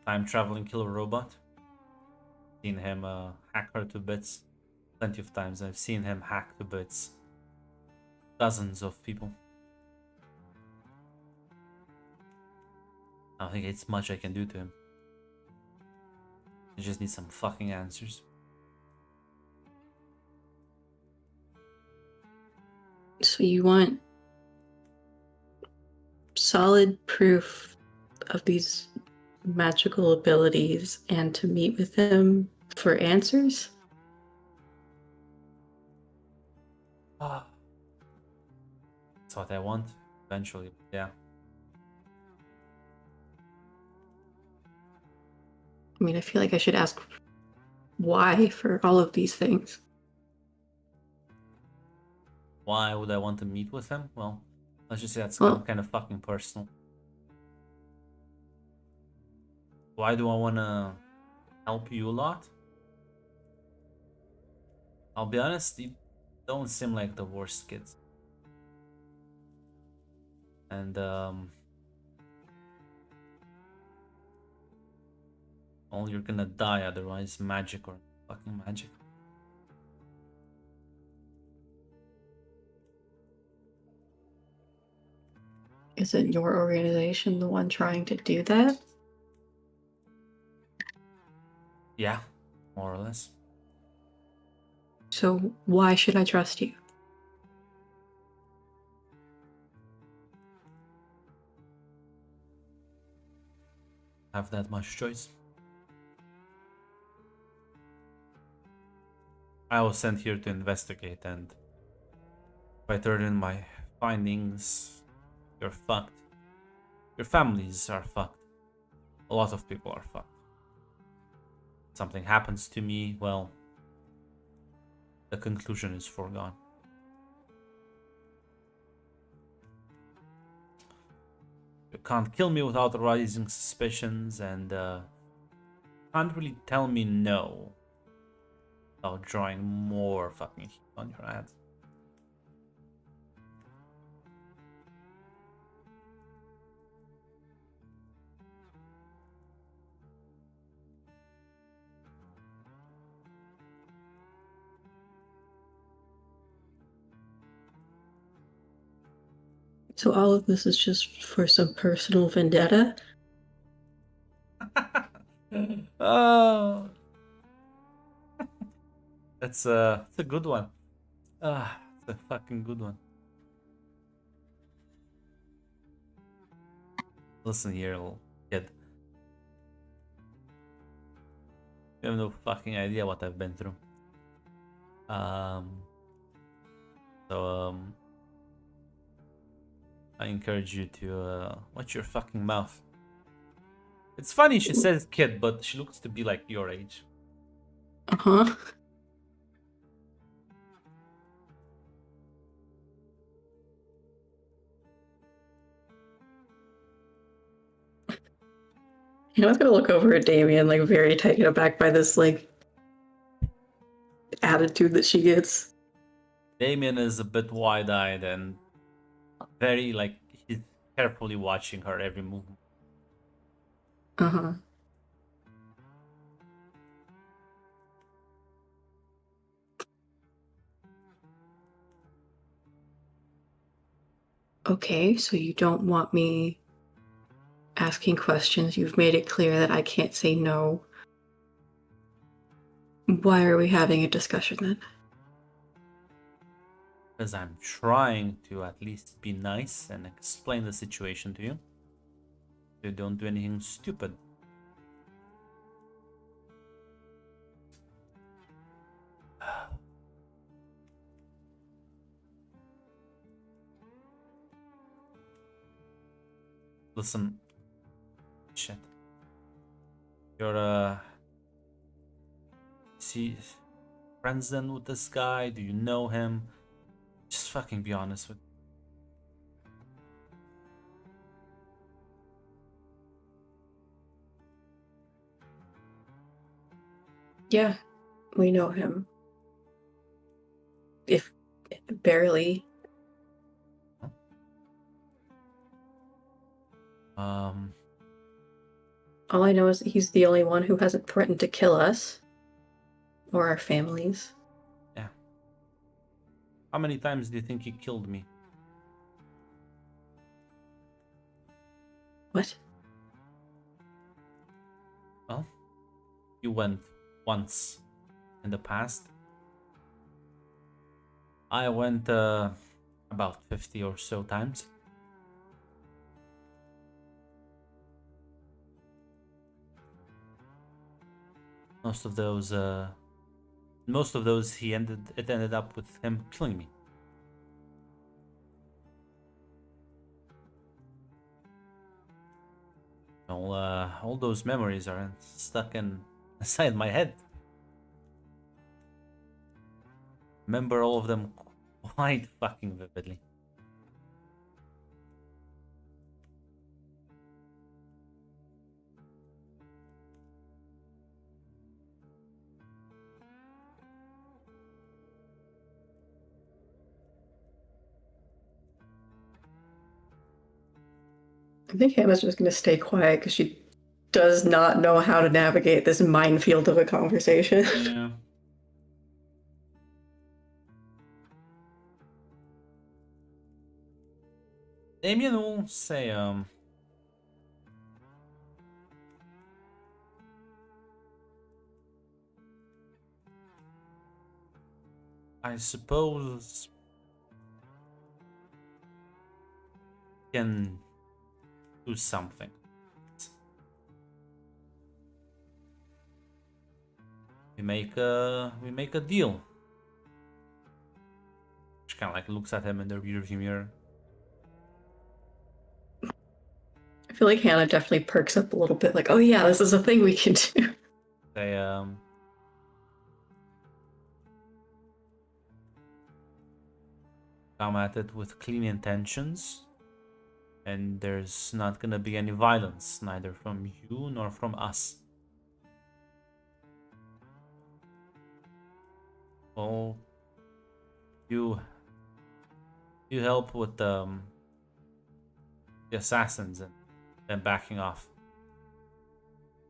time traveling killer robot. Seen him hack her to bits plenty of times. I've seen him hack to bits dozens of people. I don't think it's much I can do to him. I just need some fucking answers.
So you want solid proof of these magical abilities and to meet with them for answers?
That's what I want eventually, yeah.
I mean, I feel like I should ask why for all of these things.
Why would I want to meet with him? Well, let's just say that's
Well-
kind of fucking personal. Why do I want to help you a lot? I'll be honest, don't seem like the worst kids. And well, you're gonna die otherwise. Magic or fucking magic.
Isn't your organization the one trying to do that?
Yeah, more or less.
So why should I trust you?
Have that much choice. I was sent here to investigate, and if I turn in my findings, you're fucked. Your families are fucked. A lot of people are fucked. Something happens to me, well, the conclusion is foregone. You can't kill me without raising suspicions, and can't really tell me no without drawing more fucking heat on your head.
So all of this is just for some personal vendetta?
Oh, it's a good one. It's a fucking good one. Listen here, little kid. You have no fucking idea what I've been through. So I encourage you to watch your fucking mouth. It's funny she says kid, but she looks to be like your age.
Uh-huh. I was gonna look over at Damien, like very taken aback by this like attitude that she gets.
Damien is a bit wide-eyed and very like he's carefully watching her every movement.
Uh-huh. Okay, so you don't want me asking questions. You've made it clear that I can't say no. Why are we having a discussion then?
Because I'm trying to at least be nice and explain the situation to you. You don't do anything stupid. Listen, shit. You're see friends then with this guy? Do you know him? Just fucking be honest with.
Yeah, we know him. If barely. All I know is that he's the only one who hasn't threatened to kill us. Or our families.
Yeah. How many times do you think he killed me?
What?
Well, you went once in the past. I went about 50 or so times. Most of those it ended up with him killing me. All those memories are stuck inside my head. Remember all of them quite fucking vividly.
I think Hannah's just going to stay quiet because she does not know how to navigate this minefield of a conversation.
Yeah. Damien will say, I suppose can do something. We make a deal. She kind of like looks at him in the rearview mirror.
I feel like Hannah definitely perks up a little bit, like, oh yeah, this is a thing we can do.
Say, come at it with clean intentions, and there's not gonna be any violence, neither from you nor from us. Oh, you help with the assassins and backing off.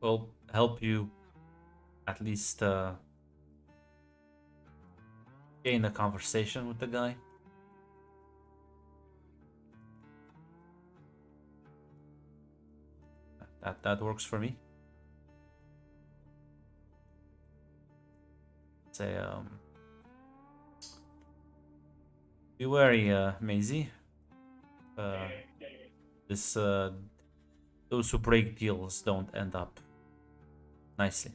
We'll help you at least gain a conversation with the guy. That works for me. Say, be wary, Maisie. Those who break deals don't end up nicely.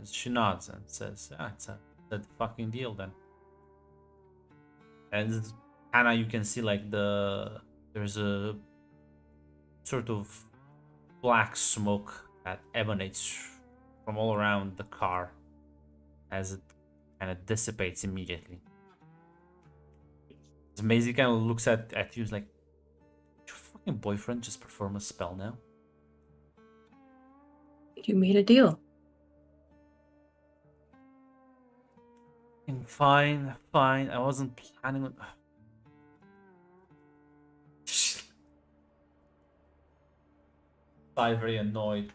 As she nods and says, it's a fucking deal then. And Hannah, you can see like there's a sort of black smoke that emanates from all around the car as it kind of dissipates immediately. Maisie kind of looks at you like, your fucking boyfriend just perform a spell now?
You made a deal.
Fine. I wasn't planning on. I'm very annoyed.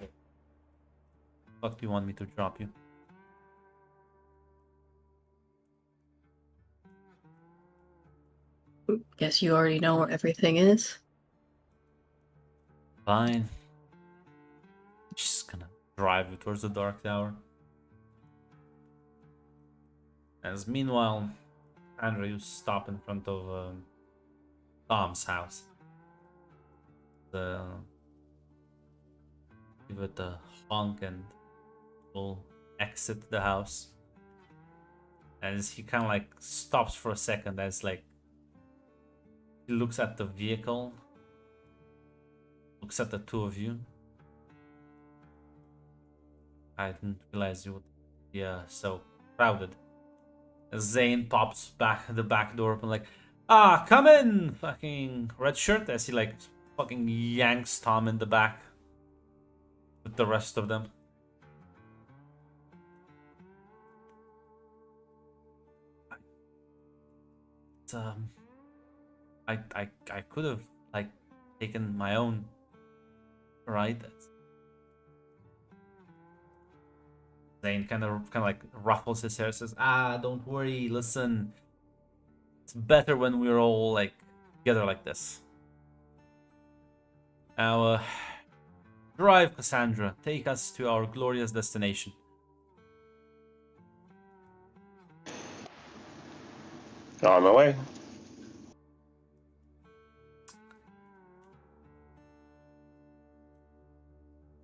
What do you want me to drop you?
Guess you already know where everything is.
Fine. Just gonna drive you towards the Dark Tower. As meanwhile, Andrew, you stop in front of Tom's house. Give it a honk and we'll exit the house. As he kind of like stops for a second, as like he looks at the vehicle, looks at the two of you. I didn't realize you would be so crowded. As Zane pops the back door open, like, come in, fucking red shirt. As he like fucking yanks Tom in the back with the rest of them. I could have like taken my own right. Zane kind of like ruffles his hair, says, don't worry, listen, it's better when we're all like together like this. Now drive, Cassandra, take us to our glorious destination.
On my way.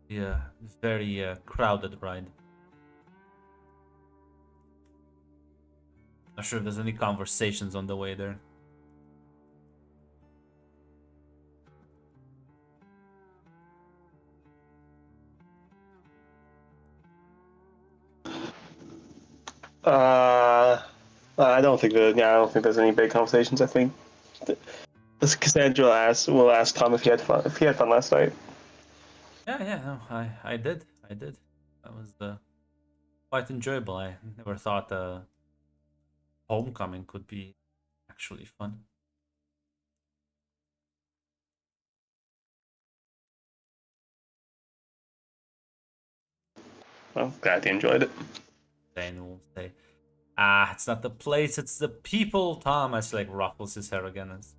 Yeah, very crowded ride. Not sure if there's any conversations on the way there.
I don't think there's any big conversations. I think Cassandra will ask Tom if he had fun last night.
Yeah, no, I did. That was quite enjoyable. I never thought homecoming could be actually fun.
Well, glad you enjoyed it.
Zane will say, it's not the place, it's the people. Tom as like ruffles his hair again. As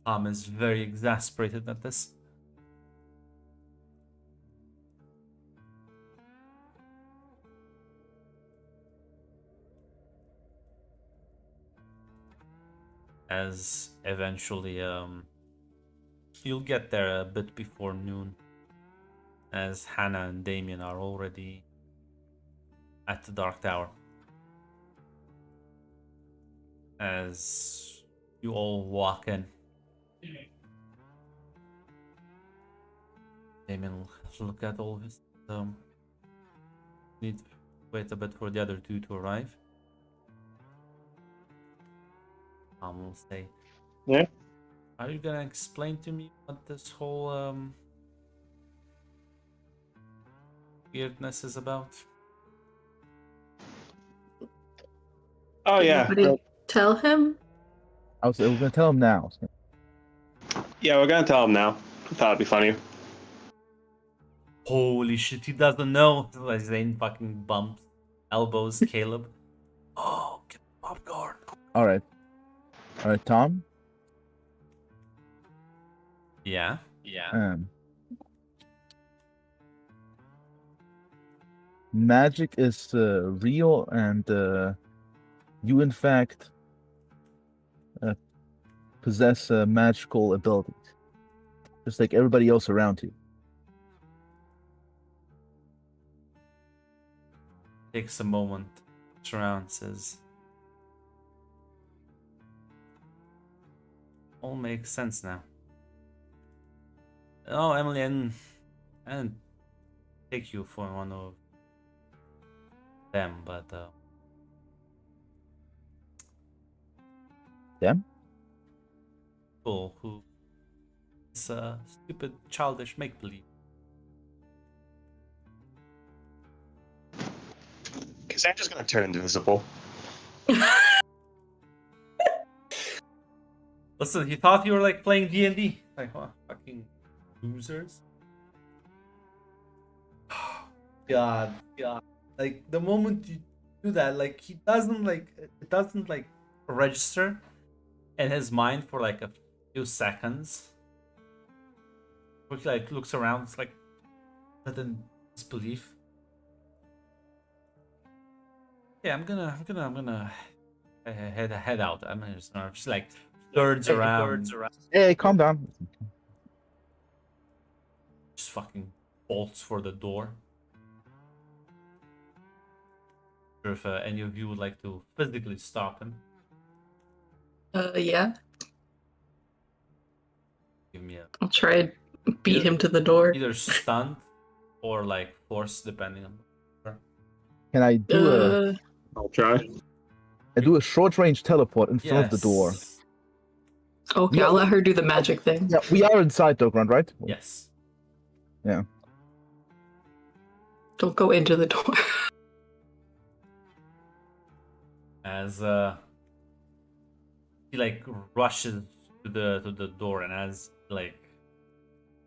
Tom is very exasperated at this. As eventually, you'll get there a bit before noon. As Hannah and Damien are already at the Dark Tower. As you all walk in, Damien will look at all of this. Need to wait a bit for the other two to arrive. Will say,
Yeah.
are you gonna explain to me what this whole weirdness is about?
Oh,
Did
yeah.
nobody tell him?
We're gonna tell him now.
Yeah, we're going to tell him now. I thought it'd be funny.
Holy shit, he doesn't know. Like Zane fucking bumps, elbows Caleb. Oh, get popcorn.
All right, Tom.
Yeah.
Magic is real, and you, in fact, possess magical abilities, just like everybody else around you.
Takes a moment, looks around, says, all makes sense now. Oh, Emily, I didn't take you for one of them, but
Them?
people who is stupid, childish make-believe.
Cassandra's going to turn invisible.
Listen, he thought you were like playing D&D. Like, what? Fucking losers. God. Like, the moment you do that, like, it doesn't register in his mind for like a few seconds. He like looks around, it's like, in disbelief. Yeah, I'm gonna head out. I'm just like turns around.
Hey, calm down.
Just fucking bolts for the door. Sure if any of you would like to physically stop him,
Yeah.
give me a
I'll try and beat him to the door.
either stunt or like force, depending on.
Can I do
I'll try.
a short range teleport in front of the door?
Yes.
Okay,
Yeah.
I'll let her do the magic thing.
Yeah, we are inside Dogran, right?
Yes.
Yeah.
Don't go into the door.
As he like rushes to the door, and as like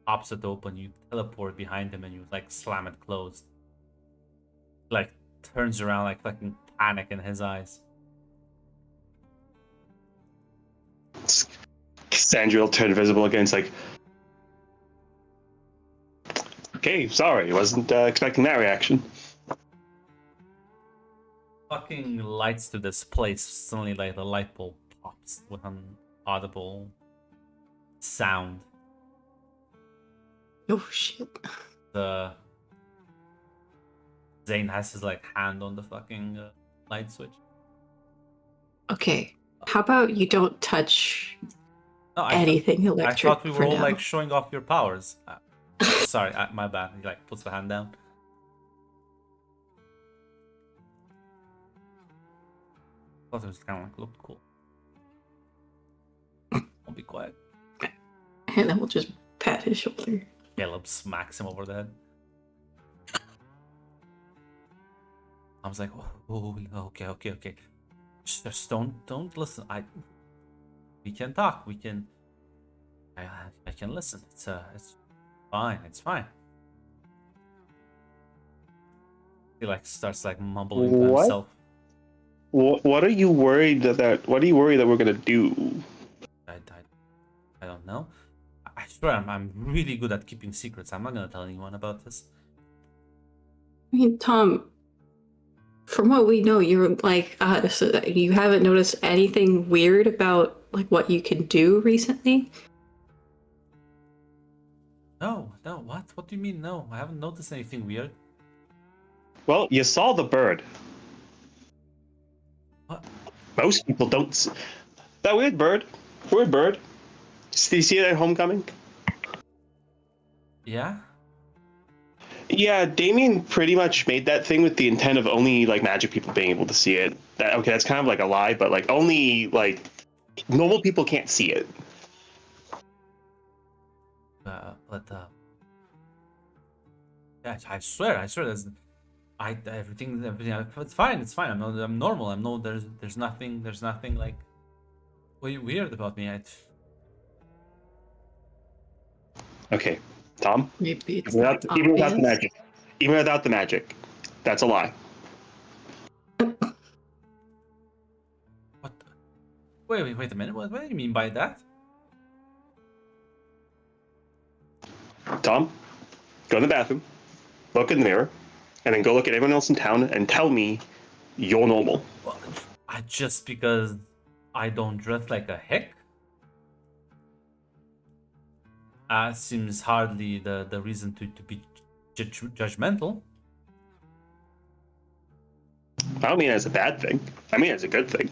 pops it open, you teleport behind him and you like slam it closed. Like turns around, like fucking panic in his eyes.
Cassandra will turn invisible again. It's like, okay, sorry, wasn't expecting that reaction.
Fucking lights to this place. Suddenly, like the light bulb pops with an audible sound.
Oh shit.
The Zane has his like hand on the fucking light switch.
Okay. How about you don't touch
No,
anything
I
electric
thought we were
for
all
now?
like showing off your powers. Sorry, my bad. He like puts the hand down. Thought it was kind of like looked cool. I'll be quiet.
And then we'll just pat his shoulder.
Caleb smacks him over the head. I was like, oh, okay. Just don't listen. We can talk. We can. I can listen. It's fine. It's fine. He like starts like mumbling to
What?
himself.
What are you worried that? What are you worried that we're gonna do?
I don't know. I swear I'm really good at keeping secrets. I'm not gonna tell anyone about this.
I mean, Tom, from what we know, you're like us. You haven't noticed anything weird about like what you can do recently?
No, what? What do you mean no? I haven't noticed anything weird.
Well, you saw the bird.
What?
Most people don't. That weird bird. Weird bird. Do you see it at homecoming?
Yeah?
Yeah, Damien pretty much made that thing with the intent of only like magic people being able to see it. Okay, that's kind of like a lie, but like only like normal people can't see it.
But yeah, I swear, there's, everything, it's fine, I'm normal. I'm no, there's nothing like weird about me.
Okay, Tom.
Maybe it's
Even
not
without the
obvious.
magic, even without the magic, that's a lie.
What? Wait a minute. What do you mean by that?
Tom, go in the bathroom, look in the mirror, and then go look at everyone else in town and tell me you're normal.
Well, just because I don't dress like a hick? Seems hardly the reason to be judgmental.
I don't mean it as a bad thing. I mean it as a good thing.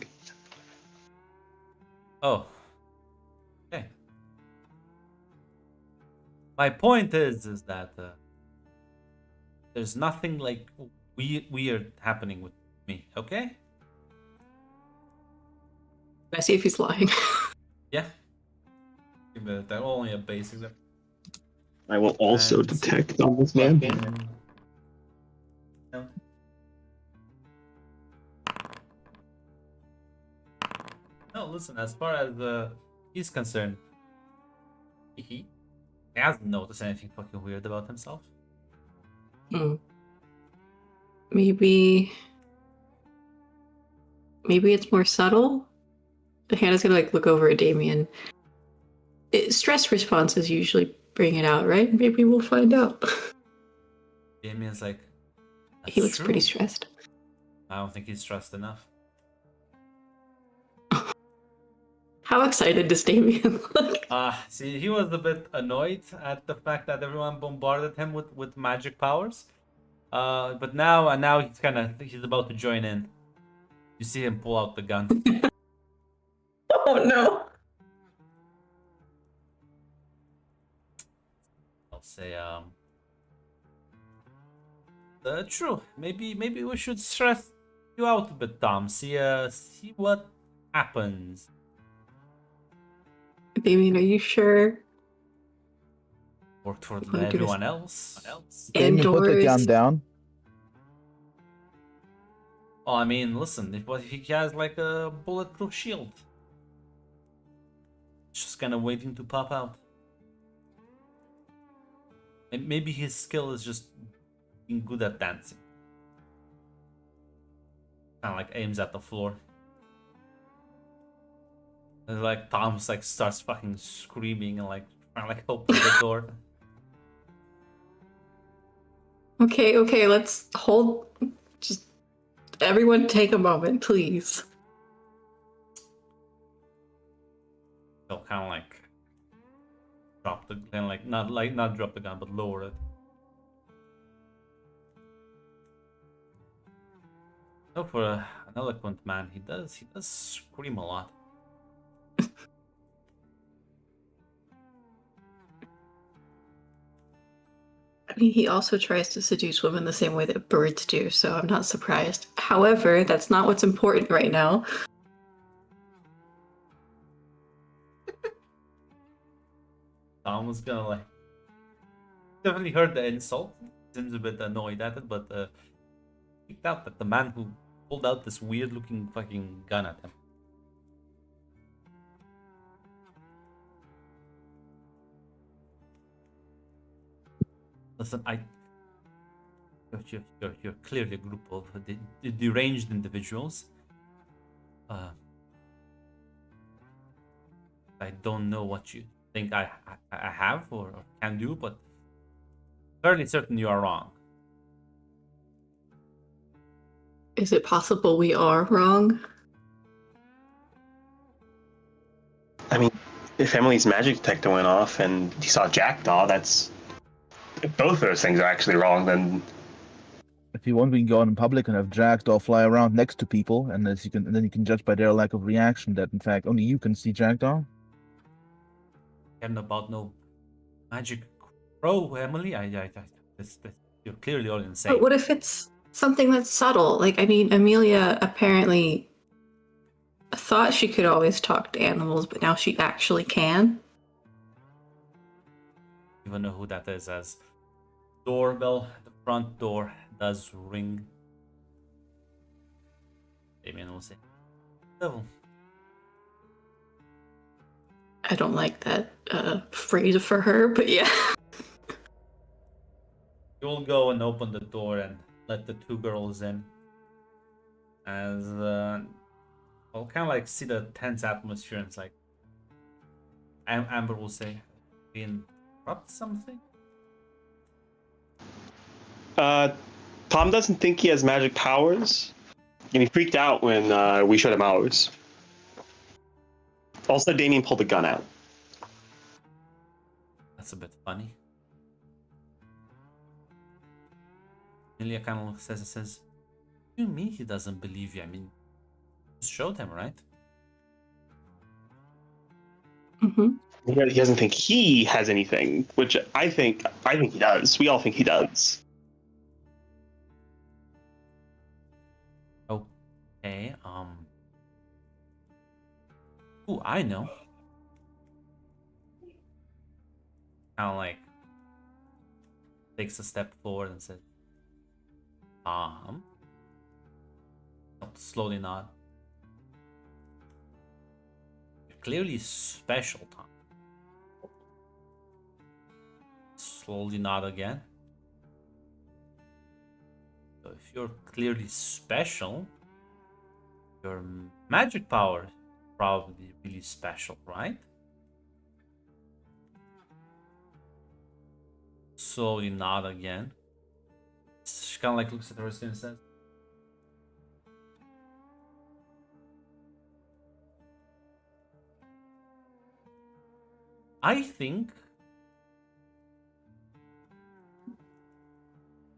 Oh. Okay. My point is that there's nothing like weird happening with me, okay?
I see if he's lying.
Yeah. They're only a basic.
I will also
And
detect on this man.
No. No, listen, as far as he's concerned, he hasn't noticed anything fucking weird about himself.
Maybe it's more subtle. Hannah's gonna like look over at Damien. Stress responses usually bring it out, right? Maybe we'll find out.
Damien's like,
He looks
true.
pretty stressed.
I don't think he's stressed enough.
How excited does Damien look?
See, he was a bit annoyed at the fact that everyone bombarded him with magic powers. But now he's about to join in. You see him pull out the gun.
Oh no.
I'll say, true. Maybe we should stress you out a bit, Tom. See what happens.
Damien, are you sure?
Worked for
Wanna do
everyone else.
Damien, put the gun
Indoors.
down.
Oh, I mean, listen. If he has like a bulletproof shield, it's just kind of waiting to pop out. And maybe his skill is just being good at dancing. Kind of like aims at the floor. And like Tom's like starts fucking screaming and like trying to like open the door.
Okay, let's hold. Just everyone take a moment, please.
He'll kind of like drop the gun, not drop the gun, but lower it. So for an eloquent man, he does scream a lot.
I mean, he also tries to seduce women the same way that birds do, so I'm not surprised. However, that's not what's important right now.
Tom was gonna like definitely heard the insult. Seems a bit annoyed at it, but picked out that the man who pulled out this weird looking fucking gun at him. Listen, you're clearly a group of deranged individuals. I don't know what you think I have or can do, but fairly certain you are wrong.
Is it possible we are wrong?
I mean, if Emily's magic detector went off and you saw Jackdaw, that's if both of those things are actually wrong. Then
If you want, we can go out in public and have Jackdaw fly around next to people, and then you can judge by their lack of reaction that in fact only you can see Jackdaw.
Caring about no magic crow, Emily. You're clearly all insane.
But what if it's something that's subtle? Like, I mean, Amelia apparently thought she could always talk to animals, but now she actually can.
You even know who that is, as doorbell, the front door does ring. Damien will say, devil.
I don't like that phrase for her, but yeah.
You'll go and open the door and let the two girls in. As I'll kind of like see the tense atmosphere, and it's like Amber will say, "We interrupt something."
Tom doesn't think he has magic powers, and he freaked out when we showed him ours. Also, Damien pulled a gun out.
That's a bit funny. Amelia kind of says, "What do you mean he doesn't believe you? I mean, just showed him, right?"
Mm-hmm.
He doesn't think he has anything, which I think he does. We all think he does.
Okay, ooh, I know. Kind of like takes a step forward and says, slowly nod. You're clearly special, Tom. Slowly nod again. So if you're clearly special, your magic power is probably really special, right? Slowly nod again. She kind of like looks at her and says, I think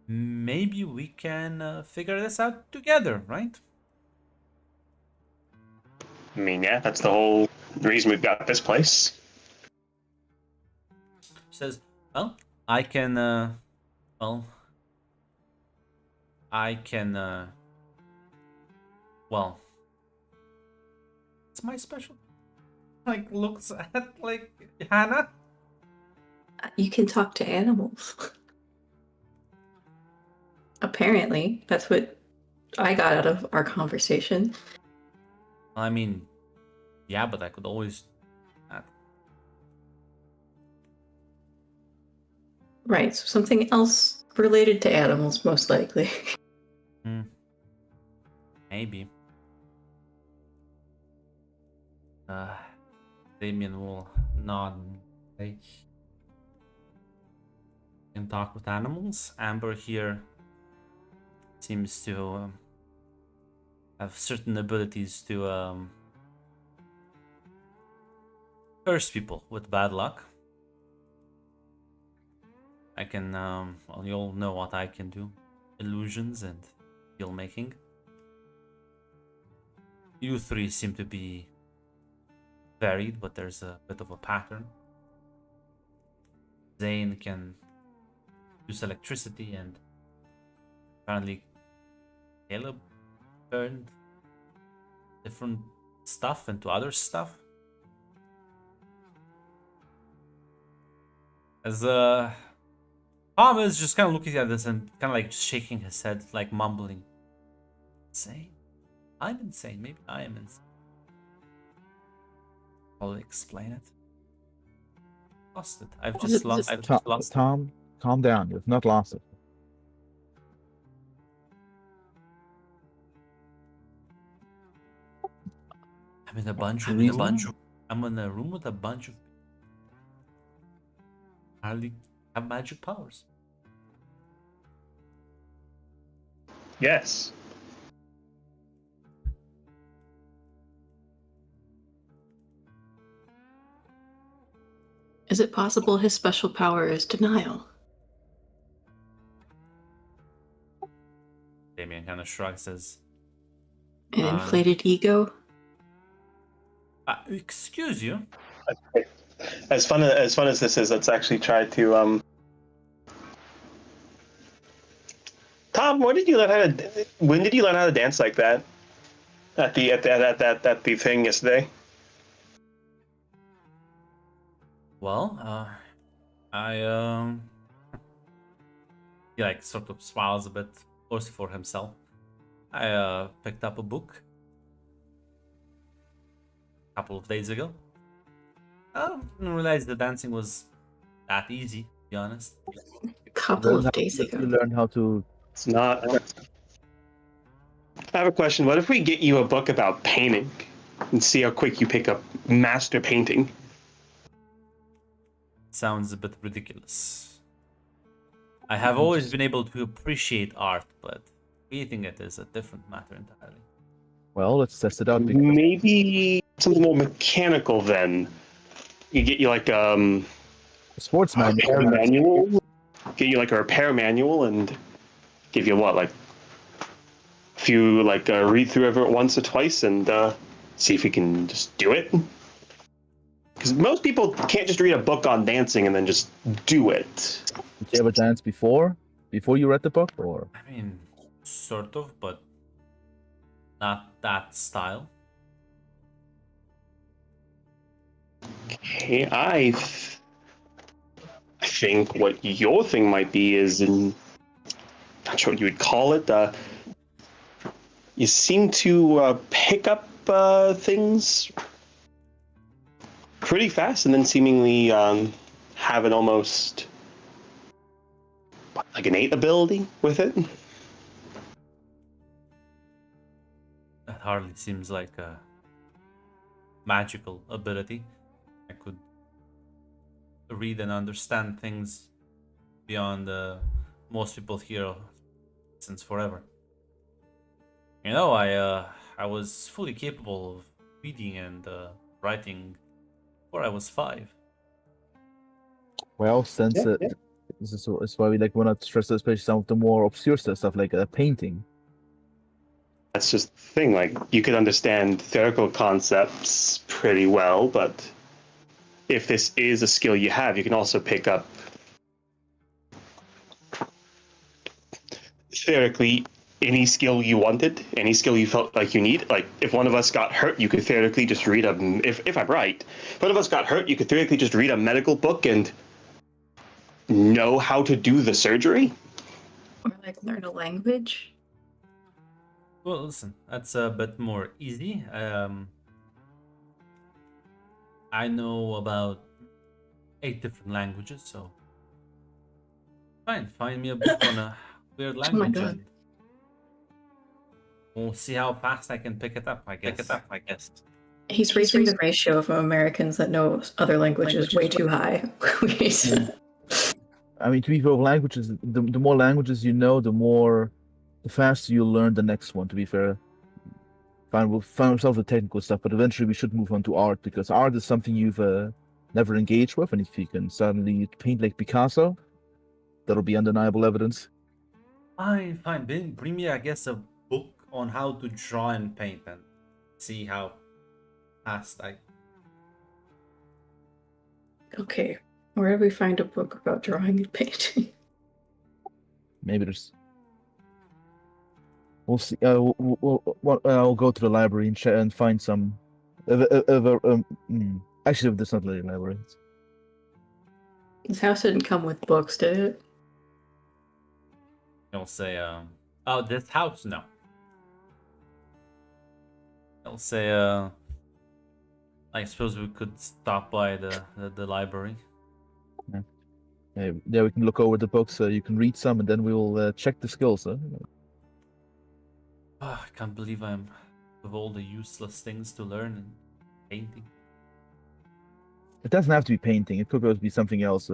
maybe we can figure this out together, right?
I mean, yeah, that's the whole reason we've got this place.
She says, well, I can, it's my special. Like, looks at, like, Hannah.
You can talk to animals. Apparently, that's what I got out of our conversation.
I mean, yeah, but I could always.
Right, so something else related to animals, most likely.
Maybe. Damien will nod and say, can talk with animals. Amber here seems to have certain abilities to curse people with bad luck. I can, well, you'll know what I can do. Illusions and deal making. You three seem to be varied, but there's a bit of a pattern. Zane can use electricity, and apparently Caleb turned different stuff into other stuff. As Tom is just kind of looking at this and kind of like shaking his head, like mumbling. Insane? I'm insane. Maybe I am insane. I'll explain it. Lost it. I've just lost it.
Tom, calm down. You've not lost it.
I'm in a bunch of I'm in a room with a bunch of hardly have magic powers.
Yes.
Is it possible his special power is denial?
Damien kind of shrugs, says,
An inflated ego?
excuse you?
As fun as this is, let's actually try to Tom, when did you learn how to dance like that? At the thing yesterday?
Well, he like sort of smiles a bit, also for himself. I picked up a book a couple of days ago. I didn't realize the dancing was that easy, to be honest.
A couple of days
You
ago.
learn how to.
It's not. I have a question. What if we get you a book about painting and see how quick you pick up master painting?
Sounds a bit ridiculous. I have always been able to appreciate art, but creating it is a different matter entirely.
Well, let's test it out. Because
Maybe something more mechanical then. You get you like
a sportsman.
repair manual. Get you like a repair manual and give you what, like a few, like read through it once or twice and see if you can just do it. Because most people can't just read a book on dancing and then just do it.
Did you ever dance before you read the book, or?
I mean, sort of, but not that style.
Okay, I think what your thing might be is not sure what you would call it. You seem to pick up things pretty fast, and then seemingly have an almost like innate ability with it.
That hardly seems like a magical ability. I could read and understand things beyond most people here since forever. You know, I was fully capable of reading and writing before I was 5.
Well, since this is why we like want to stress especially some of the more obscure stuff like painting.
That's just the thing. Like, you could understand theoretical concepts pretty well, but if this is a skill you have, you can also pick up theoretically any skill you wanted, any skill you felt like you need. Like, if one of us got hurt, you could theoretically just read if I'm right, if one of us got hurt, you could theoretically just read a medical book and know how to do the surgery.
Or like learn a language?
Well, listen, that's a bit more easy. I know about 8 different languages, so fine, find me a book on a weird language.
God.
And we'll see how fast I can pick it up, I guess.
He's raising the ratio of Americans that know other languages way too high.
I mean, to be fair, languages. The more languages you know, the faster you learn the next one. To be fair, we'll find ourselves with technical stuff, but eventually we should move on to art because art is something you've never engaged with, and if you can suddenly paint like Picasso, that'll be undeniable evidence.
Fine. Bring me, I guess, a book on how to draw and paint and see how fast I.
Okay, where do we find a book about drawing and painting?
Maybe there's. We'll see. I'll go to the library and find some. Actually, there's not really a library.
His house didn't come with books, did it?
I'll say, oh, this house? No. I'll say, I suppose we could stop by the library.
Yeah, we can look over the books. You can read some, and then we will check the skills.
Oh, I can't believe I'm with all the useless things to learn and painting.
It doesn't have to be painting. It could also be something else.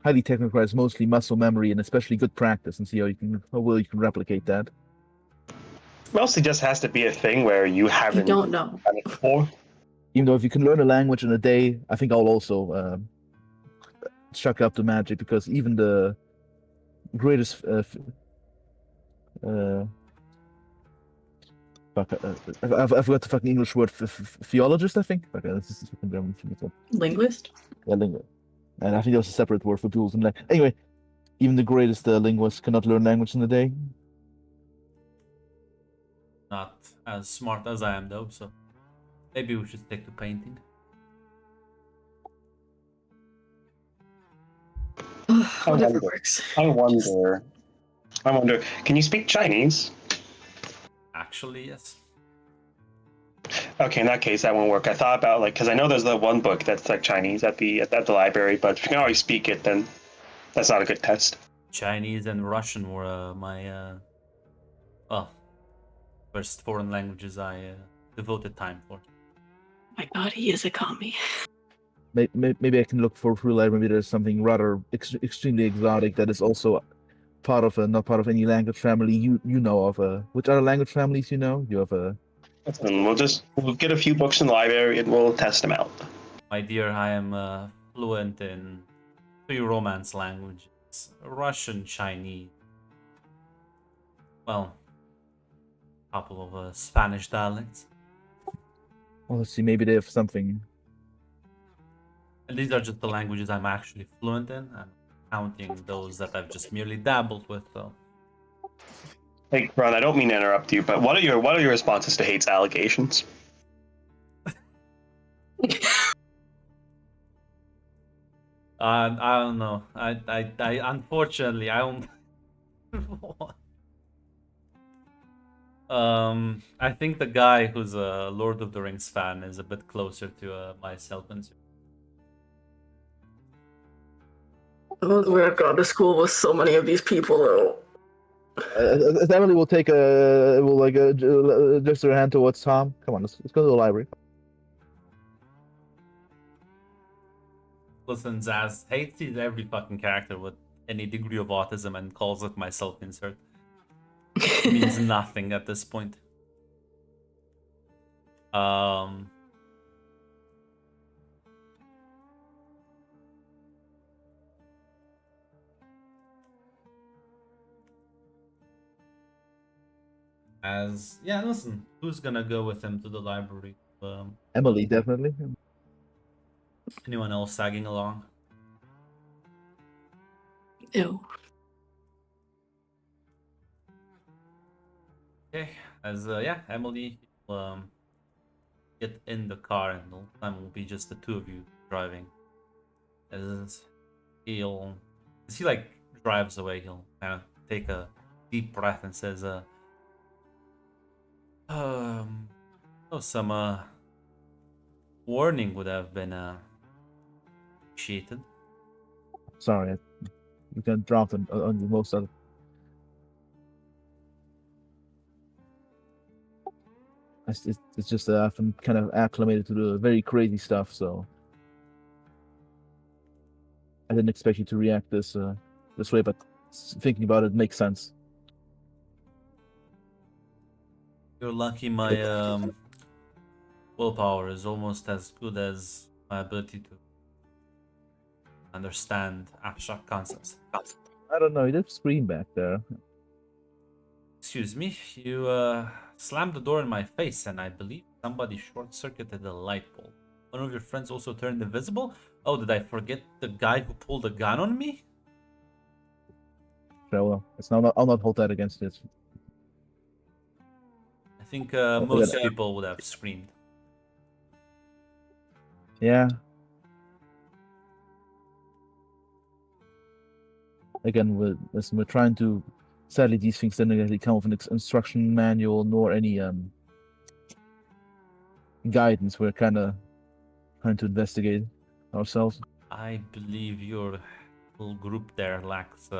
Highly technical requires mostly muscle memory and especially good practice, and see how well you can replicate that.
Mostly just has to be a thing where you
I
haven't
don't know.
done it before.
Even though if you can learn a language in a day, I think I'll also chuck up the magic, because even the greatest fuck, I forgot the fucking English word. Theologist, I think. Okay, this is fucking German.
Linguist?
Yeah, linguist. And I think there was a separate word for tools. And anyway, even the greatest linguists cannot learn language in a day.
Not as smart as I am though, so maybe we should stick to painting.
Whatever
wonder.
works.
I wonder. Can you speak Chinese?
Actually, yes.
Okay, in that case, that won't work. I thought about because I know there's the one book that's like Chinese at the library, but if you can already speak it, then that's not a good test.
Chinese and Russian were my well, first foreign languages I devoted time for.
My God, he is a commie.
Maybe I can look for through library. Maybe there's something rather extremely exotic that is also part of not part of any language family you know of. Which other language families you know? You have a.
And we'll get a few books in the library and we'll test them out.
My dear, I am fluent in 3 Romance languages: Russian, Chinese, well, a couple of Spanish dialects.
Well, let's see. Maybe they have something.
And these are just the languages I'm actually fluent in. I'm counting those that I've just merely dabbled with, though.
Hey, Ron, I don't mean to interrupt you, but what are your responses to Hate's allegations?
I don't know. I unfortunately I don't. I think the guy who's a Lord of the Rings fan is a bit closer to myself and.
I don't want to go to school with so many of these people, though.
Emily will take just her hand towards Tom. Come on, let's go to the library.
Listen, Zaz, Hate sees every fucking character with any degree of autism and calls it my self-insert. It means nothing at this point. Yeah, listen, who's gonna go with him to the library?
Emily, definitely.
Anyone else tagging along?
Ew.
Okay, yeah, Emily, get in the car and the time will be just the two of you driving. As he like drives away, he'll kind of take a deep breath and says, some warning would have been appreciated.
Sorry, you can drop on the most of. It's just that I've been kind of acclimated to the very crazy stuff, so I didn't expect you to react this way. But thinking about it makes sense.
You're lucky my willpower is almost as good as my ability to understand abstract concepts.
I don't know. You did scream back there.
Excuse me, you slammed the door in my face and I believe somebody short-circuited the light bulb. One of your friends also turned invisible? Oh, did I forget the guy who pulled a gun on me?
Sure, well, I'll not hold that against it.
I think most people would have screamed.
Yeah. Again, we're trying to. Sadly, these things didn't really come with an instruction manual nor any guidance. We're kind of trying to investigate ourselves.
I believe your little group there lacks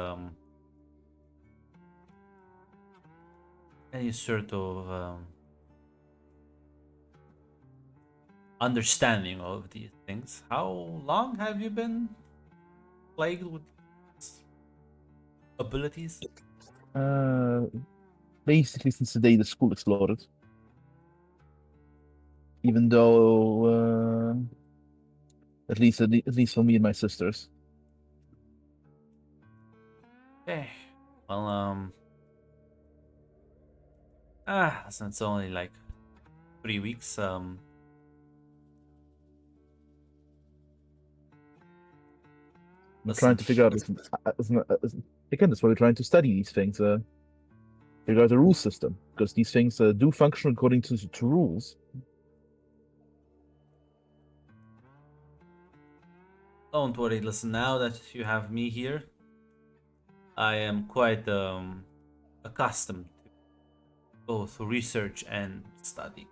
any sort of understanding of these things. How long have you been plagued with these abilities?
Basically since the day the school exploded. Even though, at least for me and my sisters.
Okay. Well, since it's only like 3 weeks.
We're trying to figure out. Again, that's why we're trying to study these things. Figure out the rule system, because these things do function according to rules.
Don't worry. Listen, now that you have me here, I am quite accustomed to both research and study.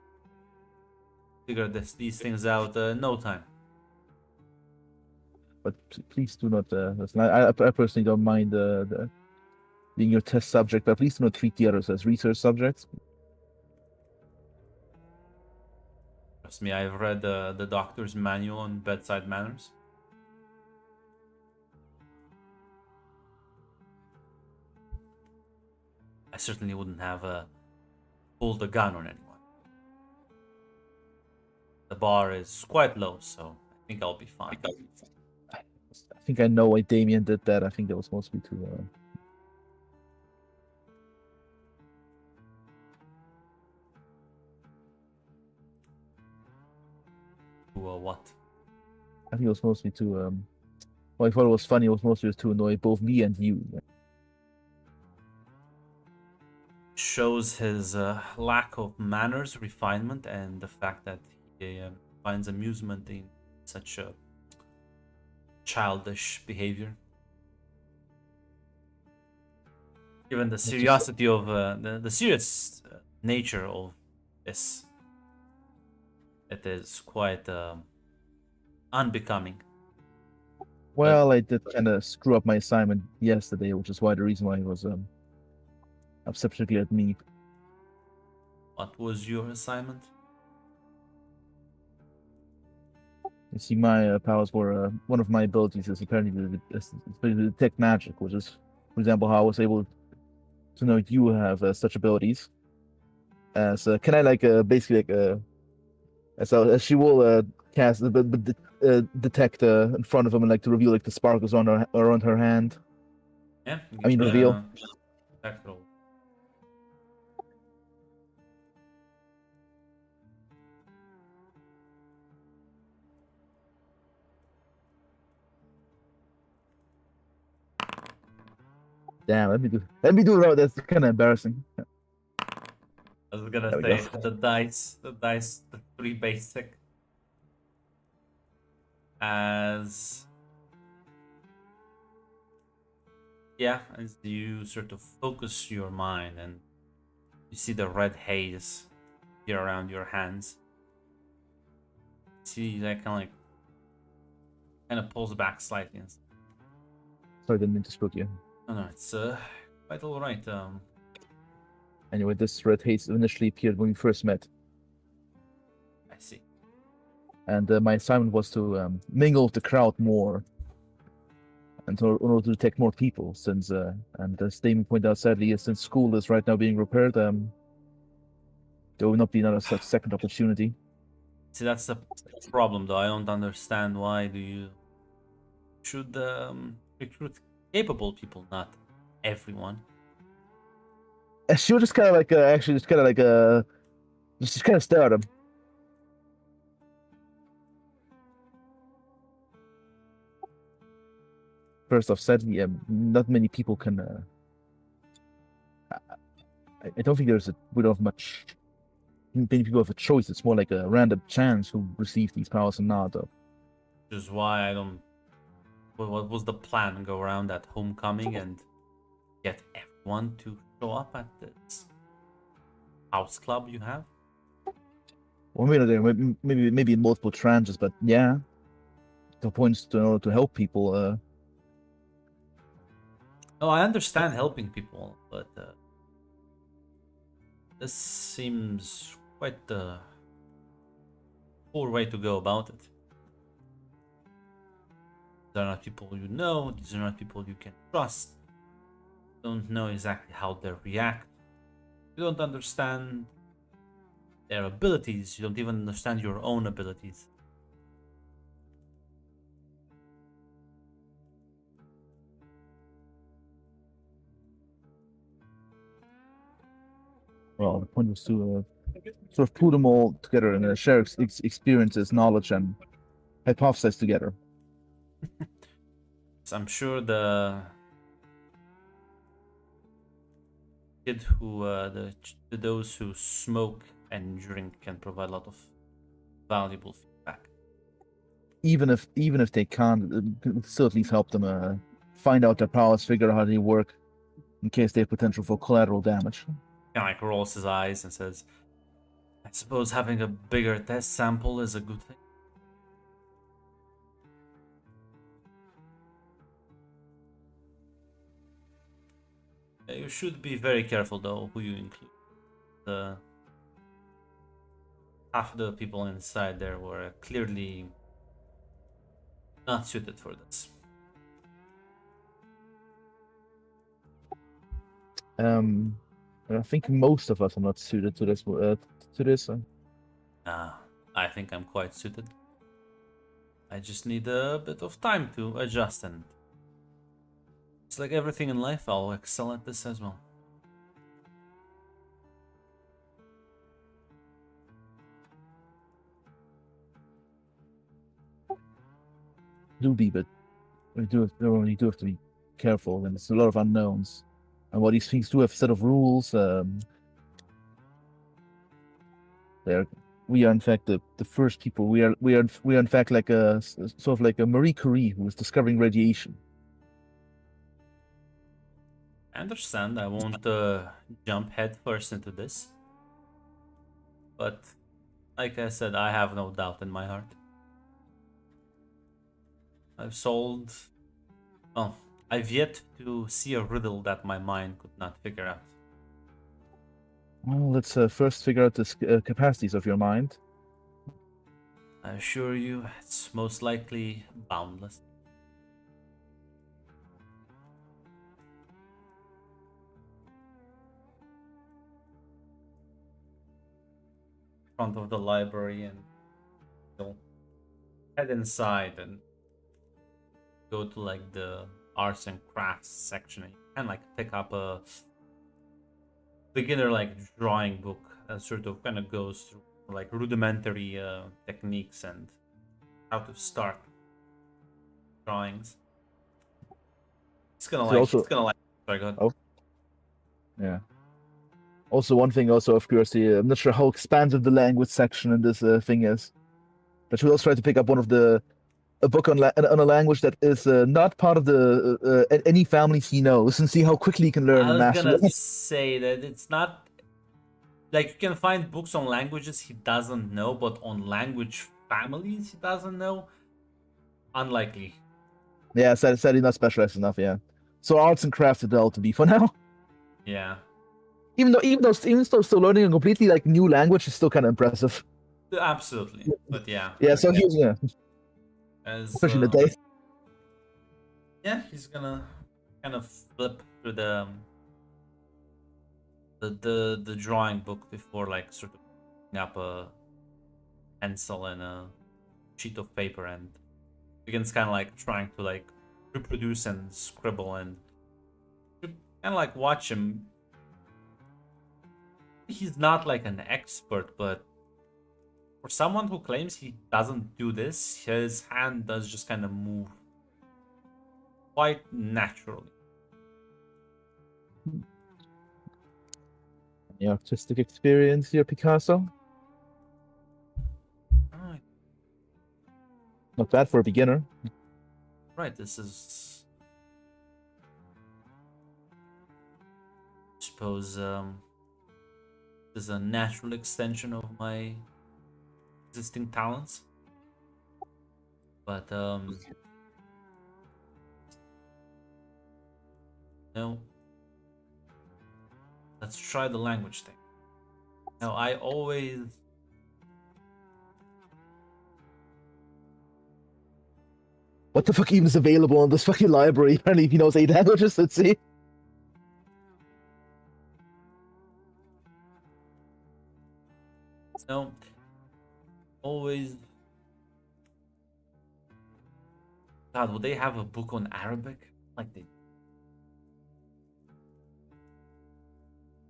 Figure these things out in no time.
But please do not listen. I personally don't mind being your test subject, but please do not treat the others as research subjects.
Trust me, I've read the doctor's manual on bedside manners. I certainly wouldn't have pulled a gun on anyone. The bar is quite low, so I think I'll be fine.
I think I know why Damien did that. I think that was mostly to
What?
I think it was mostly to well, I thought it was funny. It was mostly to annoy both me and you.
Shows his lack of manners, refinement, and the fact that he finds amusement in such a childish behavior. Given the seriosity of the serious nature of this, it is quite unbecoming.
Well, I did kind of screw up my assignment yesterday, which is why the reason why he was upset particularly at me.
What was your assignment?
You see, my powers were one of my abilities is apparently to detect magic, which is, for example, how I was able to know you have such abilities. As can I basically as she will cast detect in front of him and to reveal the sparkles on around her hand.
Yeah.
I mean, reveal.
Attack roll.
Damn, let me do it. That's kind of embarrassing.
I was gonna
There we
say
go.
the dice, the 3 basic. As you sort of focus your mind and you see the red haze here around your hands. See that kind of pulls back slightly.
Sorry, didn't mean to spook you.
No, it's quite all right.
Anyway, this red haze initially appeared when we first met,
I see.
and my assignment was to mingle with the crowd more, and in order to detect more people. Since and as Damien pointed out, sadly, since school is right now being repaired, there will not be another such second opportunity.
See, that's the problem, though. I don't understand why do you should recruit capable people, not everyone.
She was just kind of actually just kind of just kind of stare at him. First off, sadly, not many people can. I don't think we don't have many people have a choice. It's more like a random chance who receive these powers and not.
Which is why I don't. What was the plan? Go around at homecoming and get everyone to show up at this house club you have?
Well, maybe in multiple tranches, but yeah, the point is in order to help people.
No, I understand helping people, but this seems quite poor way to go about it. These are not people you know, these are not people you can trust. You don't know exactly how they react. You don't understand their abilities, you don't even understand your own abilities.
Well, the point was to sort of put them all together and share experiences, knowledge, and hypothesize together.
So I'm sure kid who those who smoke and drink can provide a lot of valuable feedback.
Even if they can't, it still at least help them find out their powers, figure out how they work, in case they have potential for collateral damage.
Kind of like rolls his eyes and says, "I suppose having a bigger test sample is a good thing." You should be very careful though who you include. Half of the people inside there were clearly not suited for this.
I think most of us are not suited to this.
I think I'm quite suited. I just need a bit of time to adjust, and it's like everything in life, I'll excel at this as well.
But you do have to be careful, and there's a lot of unknowns. And while these things do have a set of rules, we are in fact the first people. We are in fact like a sort of like a Marie Curie who was discovering radiation.
I understand. I won't jump head first into this, but like I said, I have no doubt in my heart. I've yet to see a riddle that my mind could not figure out.
Well, let's first figure out the capacities of your mind.
I assure you, it's most likely boundless. Front of the library, and you'll head inside and go to like the arts and crafts section and like pick up a beginner like drawing book that sort of kind of goes through like rudimentary techniques and how to start drawings. It's gonna like sorry, go ahead.
Oh. Yeah. Also, one thing, also of course, I'm not sure how expansive the language section in this thing is, but we'll also try to pick up a book on a language that is not part of the any families he knows, and see how quickly he can learn
I
and
was
master
gonna
it.
say that it's not like you can find books on languages he doesn't know, but on language families he doesn't know. Unlikely.
Yeah, sadly not specialized enough. Yeah, so arts and crafts are dull to be for now.
Yeah.
Even though still learning a completely like new language is still kind of impressive.
Absolutely. But yeah.
Yeah, so he's
As
especially the day.
yeah, he's gonna kind of flip through the drawing book before like sort of picking up a pencil and a sheet of paper and begins kind of like trying to like reproduce and scribble, and you kind of like watch him. He's not like an expert, but for someone who claims he doesn't do this, his hand does just kind of move quite naturally.
Any artistic experience here, Picasso?
Alright,
Not bad for a beginner.
right, this is I suppose this is a natural extension of my existing talents. But no. Let's try the language thing. Now, I always
what the fuck even is available in this fucking library? Apparently, if he knows 8 languages, let's see.
No. Always. God, would they have a book on Arabic? Like they.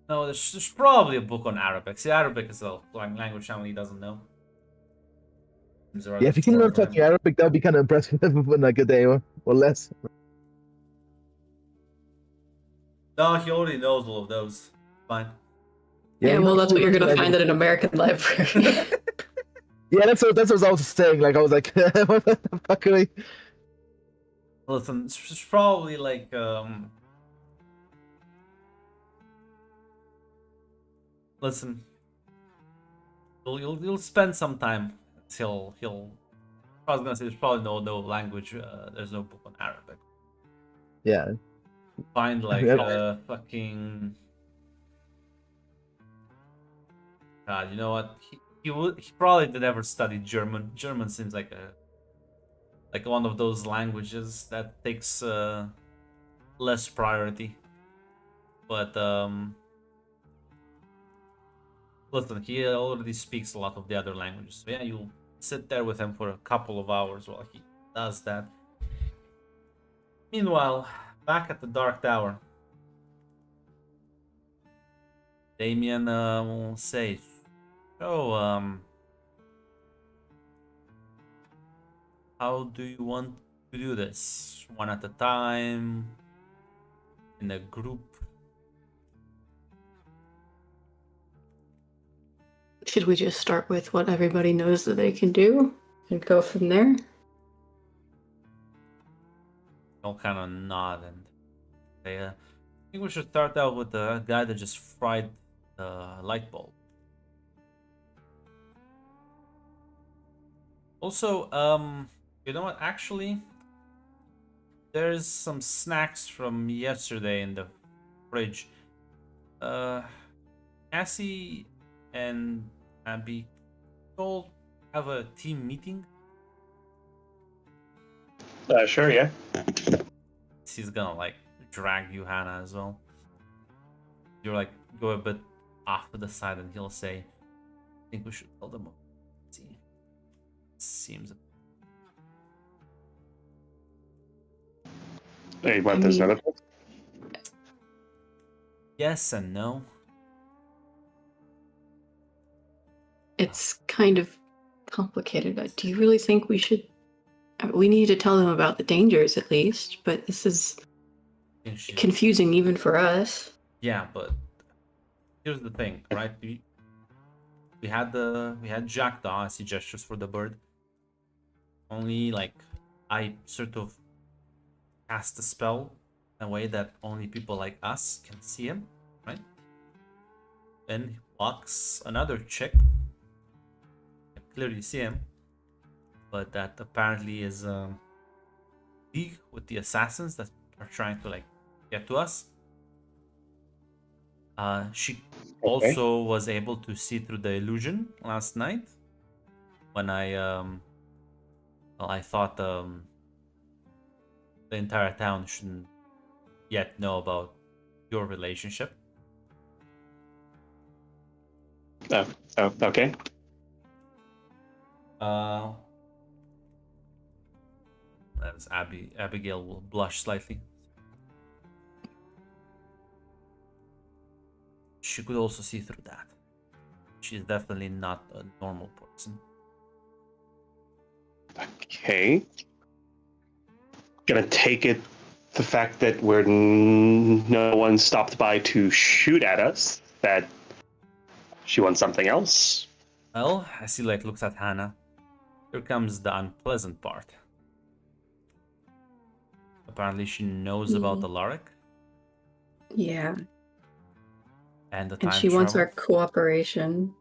No, there's probably a book on Arabic. See, Arabic is a language family doesn't know.
Yeah, if you can learn fucking Arabic, that'd be kind of impressive in like a day or less.
No, he already knows all of those. Fine.
Yeah,
he
well,
knows
that's what you're
fucking
gonna find
language.
at an American library.
Yeah, that's what I was saying. Like, I was like, what the fuck are we?
Listen, it's probably like listen, you'll spend some time till he'll. I was gonna say there's probably no language. There's no book on Arabic.
Yeah.
Find like
Yeah.
fucking. God, you know what? He probably did ever study German. German seems like one of those languages that takes less priority. But listen, he already speaks a lot of the other languages. So yeah, you'll sit there with him for a couple of hours while he does that. Meanwhile, back at the Dark Tower, Damien will say, "So, how do you want to do this? One at a time? In a group?"
Should we just start with what everybody knows that they can do and go from there?
I'll kind of nod and say, I think we should start out with the guy that just fried the light bulb. Also, you know what? Actually, there's some snacks from yesterday in the fridge. Cassie and Abby told have a team meeting.
Sure, yeah.
He's gonna like drag you, Hannah, as well. You're like go a bit off to the side, and he'll say, "I think we should tell them." See, seems.
Hey, what?
I
There's
mean-
another.
Yes and no.
It's kind of complicated. Do you really think we should? We need to tell them about the dangers at least, but this is confusing even for us.
Yeah, but here's the thing, right? We had Jackdaw as he gestures for the bird. Only like I sort of cast a spell in a way that only people like us can see him, right? Then walks another chick. I clearly see him, but that apparently is league with the assassins that are trying to like get to us. She also was able to see through the illusion last night when I thought the entire town shouldn't yet know about your relationship.
Oh, okay.
As Abigail will blush slightly. She could also see through that. She's definitely not a normal person.
Okay. Gonna take it the fact that no one stopped by to shoot at us, that she wants something else.
Well, as he like looks at Hannah, here comes the unpleasant part. Apparently she knows about the Alaric
Yeah.
and the time
And she wants
travel.
our cooperation.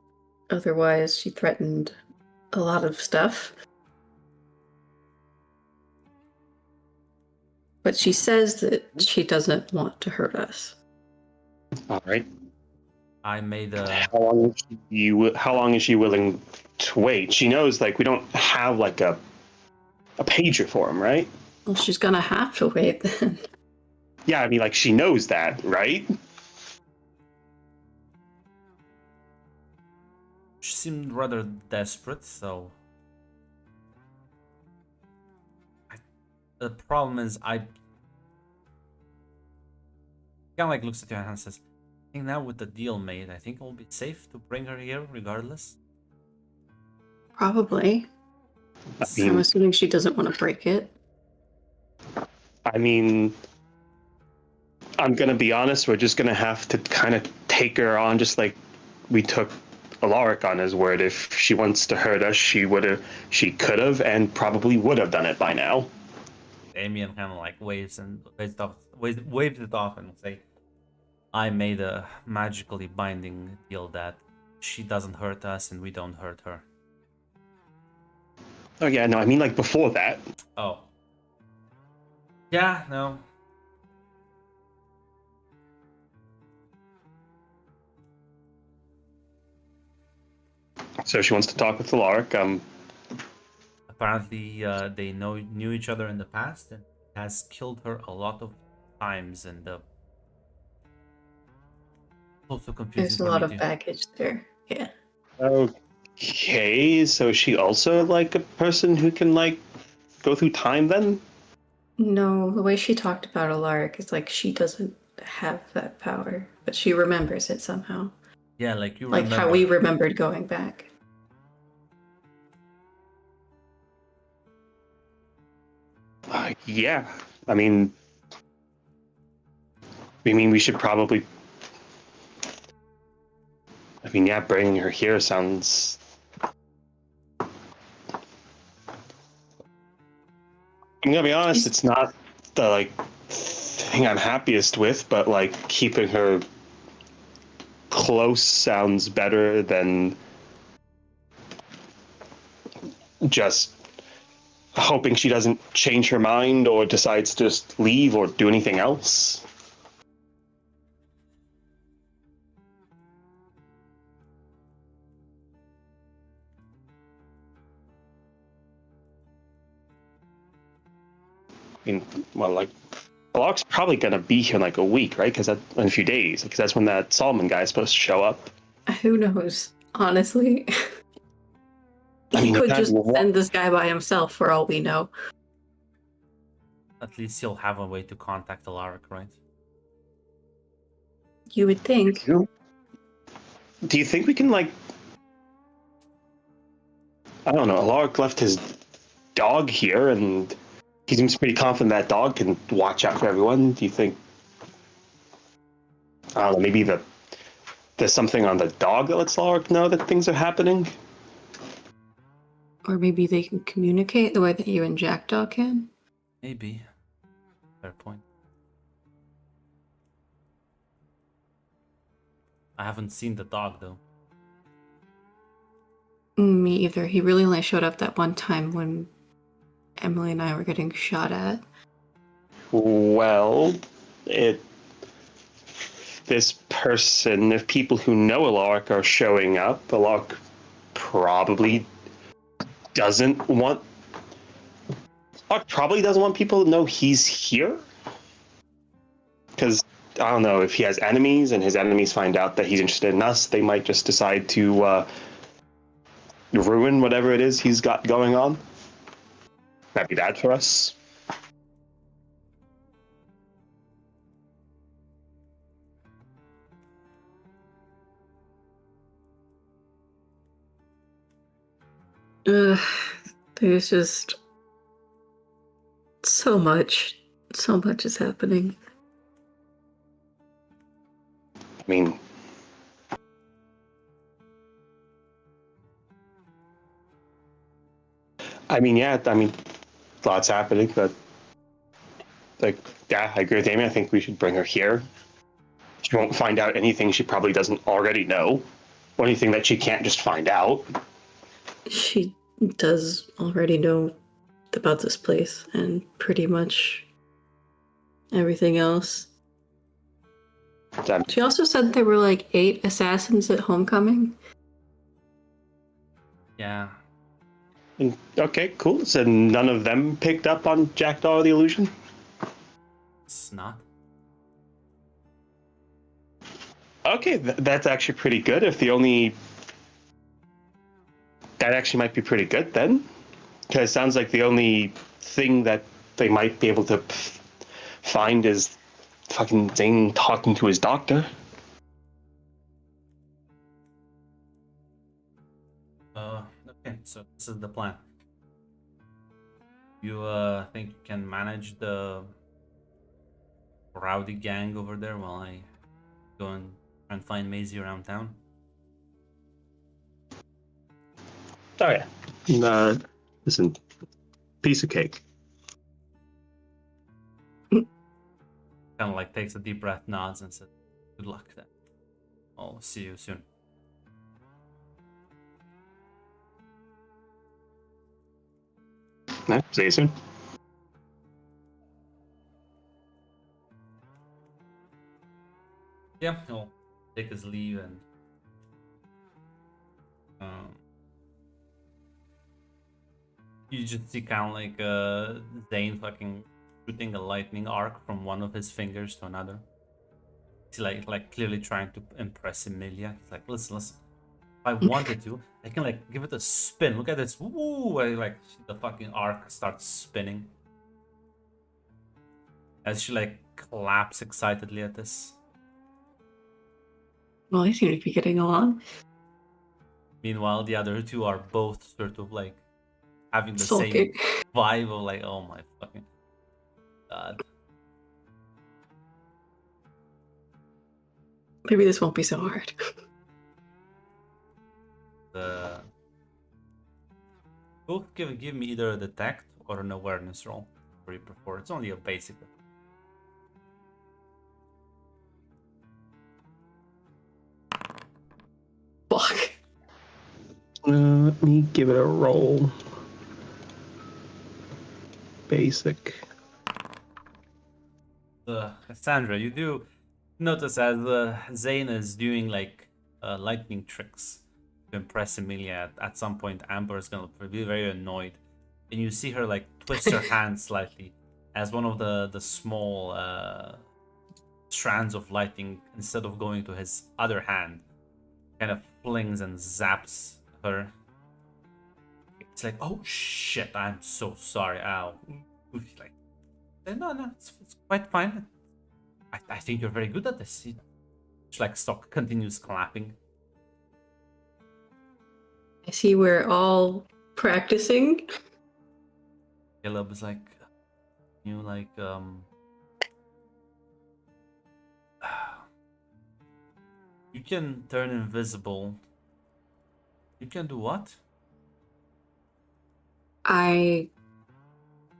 Otherwise, she threatened a lot of stuff. But she says that she doesn't want to hurt us.
All right.
I made
How long is she willing to wait? She knows, like, we don't have like a a pager for him, right?
Well, she's gonna have to wait then.
Yeah, I mean, like, she knows that, right?
She seemed rather desperate, so the problem is I kind of like looks at your hand and says, I think now with the deal made, I think it will be safe to bring her here regardless.
Probably.
I
I'm
mean,
assuming she doesn't want to break it.
I'm gonna be honest, we're just gonna have to kind of take her on just like we took Alaric on his word. If she wants to hurt us, she could have, and probably would have done it by now.
Damien kind of like waves it off and say, I made a magically binding deal that she doesn't hurt us and we don't hurt her.
Oh yeah, no, I mean like before that.
Oh. Yeah, no.
So she wants to talk with Alaric.
Apparently, they knew each other in the past and has killed her a lot of times, and also confusing
There's a
for
lot
me
of
too.
baggage there. Yeah.
Okay, so is she also like a person who can like go through time then?
No, the way she talked about Alaric is like she doesn't have that power, but she remembers it somehow.
Yeah, like you
Like
remember.
how we remembered going back.
Yeah, I mean, we should probably. I mean, yeah, bringing her here sounds. I'm gonna be honest, it's not the like thing I'm happiest with, but like keeping her close sounds better than just hoping she doesn't change her mind or decides to just leave or do anything else. I mean, well, like, Alaric's probably gonna be here in like a week, right? Because in a few days, because that's when that Solomon guy is supposed to show up.
Who knows? Honestly.
I
He
mean,
could
that
just
wa-
send this guy by himself for all we know.
At least he'll have a way to contact Alaric, right?
You would think.
Do you think we can like? I don't know. Alaric left his dog here, and he seems pretty confident that dog can watch out for everyone. Do you think? I don't know. Maybe there's something on the dog that lets Alaric know that things are happening.
Or maybe they can communicate the way that you and Jackdaw can.
Maybe. Fair point. I haven't seen the dog though.
Me either. He really only showed up that one time when Emily and I were getting shot at.
Well, this person, if people who know Alaric are showing up, Alaric probably doesn't want. Alaric probably doesn't want people to know he's here. Because I don't know if he has enemies, and his enemies find out that he's interested in us, they might just decide to ruin whatever it is he's got going on. That'd be bad for us.
Ugh, there's just so much is happening.
I mean, yeah, lots happening, but like, yeah, I agree with Amy. I think we should bring her here. She won't find out anything she probably doesn't already know, or anything that she can't just find out.
She does already know about this place and pretty much everything else. She also said there were like 8 assassins at Homecoming.
Yeah.
Okay, cool. So none of them picked up on Jackdaw the illusion?
It's not.
Okay, that's actually pretty good. If the only... That actually might be pretty good then. Because it sounds like the only thing that they might be able to find is fucking Zane talking to his doctor.
Okay, so this is the plan. You think you can manage the rowdy gang over there while I go and try and find Maisie around town?
Oh yeah. Listen, piece of cake.
Kind of like takes a deep breath, nods, and says, "Good luck then. I'll see you soon."
No, see you soon.
Yeah, he'll take his leave and you just see kind of like Zane fucking shooting a lightning arc from one of his fingers to another. He's like clearly trying to impress Emilia. He's like, listen. If I wanted to, I can like give it a spin. Look at this. Woo! I like the fucking arc starts spinning. As she like claps excitedly at this.
Well, they seem to be getting along.
Meanwhile, the other two are both sort of like having the
Sulking.
same vibe of like, oh my fucking god.
Maybe this won't be so hard.
Both give me either a detect or an awareness roll. Or you prefer. It's only a basic.
Fuck.
Let me give it a roll. Basic.
Cassandra, you do notice as Zane is doing like lightning tricks to impress Emilia. At some point, Amber is gonna be very annoyed, and you see her like twist her hand slightly as one of the small strands of lightning, instead of going to his other hand, kind of flings and zaps her. It's like, oh shit, I'm so sorry. Ow. Like, no, it's quite fine. I think you're very good at this. She like stock continues clapping.
I see we're all practicing.
Caleb is like, you like you can turn invisible. You can do what?
I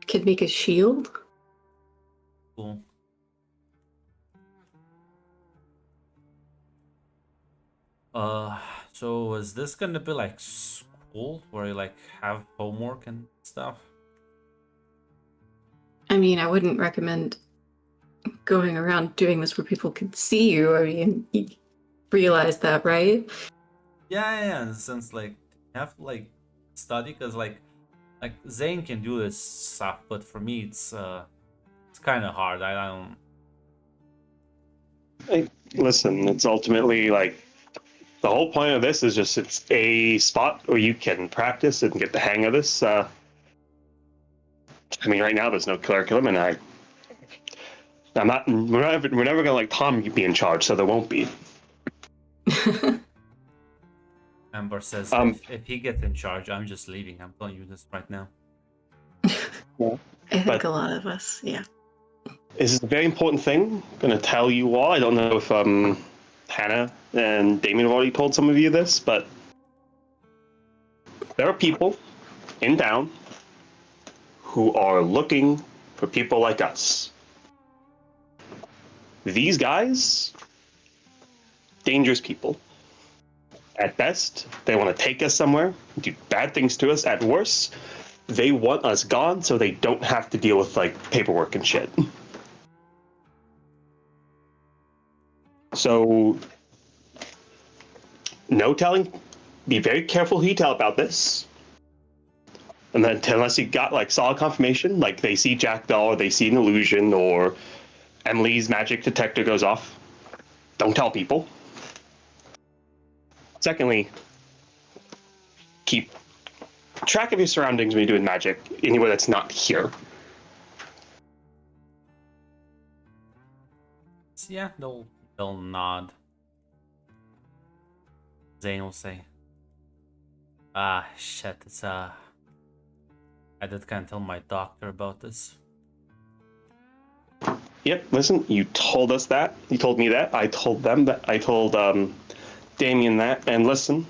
could make a shield.
Cool. So is this gonna be like school where you like have homework and stuff?
I mean, I wouldn't recommend going around doing this where people can see you. I mean, you realize that, right?
Yeah. In the sense like you have to like study, because like Zane can do this stuff, but for me it's kind of hard. I don't.
Hey, listen, it's ultimately like the whole point of this is just it's a spot where you can practice and get the hang of this. I mean, right now there's no curriculum, and I'm not. We're never gonna like Tom be in charge, so there won't be.
Amber says, if he gets in charge, I'm just leaving. I'm telling you this right now.
I think a lot of us, yeah.
This is a very important thing. I'm gonna tell you all. I don't know if Hannah and Damien have already told some of you this, but there are people in town who are looking for people like us. These guys, dangerous people. At best, they want to take us somewhere, do bad things to us. At worst, they want us gone so they don't have to deal with like paperwork and shit. So, no telling. Be very careful who you tell about this. And then unless you got like solid confirmation, like they see Jackdaw or they see an illusion or Emily's magic detector goes off, don't tell people. Secondly, keep track of your surroundings when you're doing magic anywhere that's not here.
So yeah, they'll nod. Zane will say, "Ah, shit, it's I can't tell my doctor about this."
Yep, listen, you told us that. You told me that. I told them that. I told Damien that. And listen,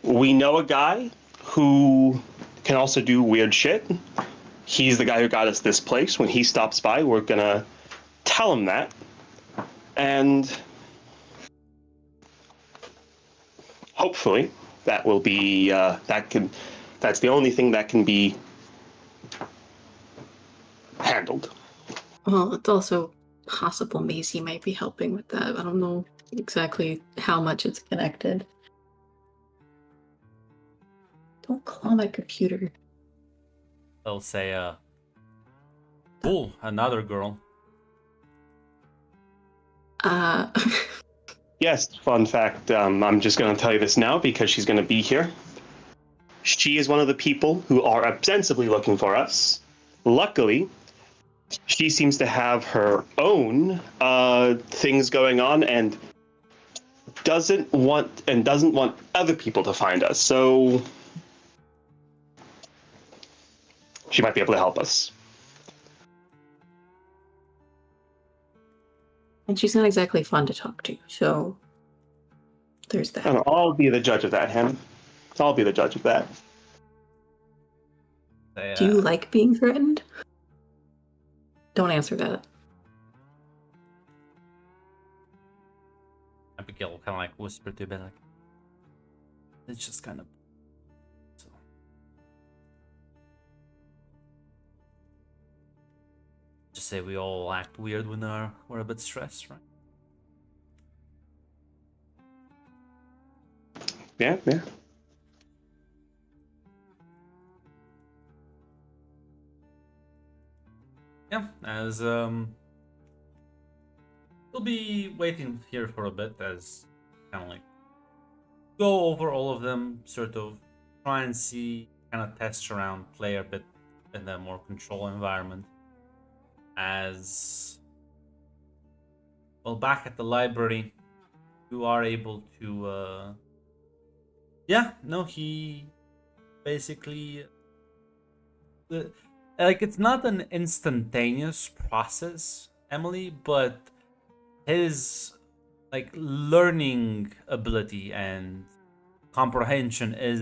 we know a guy who can also do weird shit. He's the guy who got us this place. When he stops by, we're gonna tell him that. And hopefully that will be that's the only thing that can be handled.
Well, it's also possible Maisie might be helping with that. I don't know exactly how much it's connected. Don't claw my computer.
They'll say, "Oh, another girl."
Yes, fun fact. I'm just going to tell you this now because she's going to be here. She is one of the people who are ostensibly looking for us. Luckily, she seems to have her own things going on and doesn't want other people to find us. So she might be able to help us.
And she's not exactly fun to talk to, so there's that.
And I'll be the judge of that, Hannah. I'll be the judge of that.
They,
Do you like being threatened? Don't answer that.
Abigail will kind of like whisper to Ben, like, "It's just kind of." So. Just say we all act weird when we're a bit stressed, right?
Yeah.
Yeah, as we'll be waiting here for a bit as kind of like go over all of them, sort of try and see, kind of test around, play a bit in a more control environment. As well, back at the library, you are able to he basically like it's not an instantaneous process, Emily, but his like learning ability and comprehension is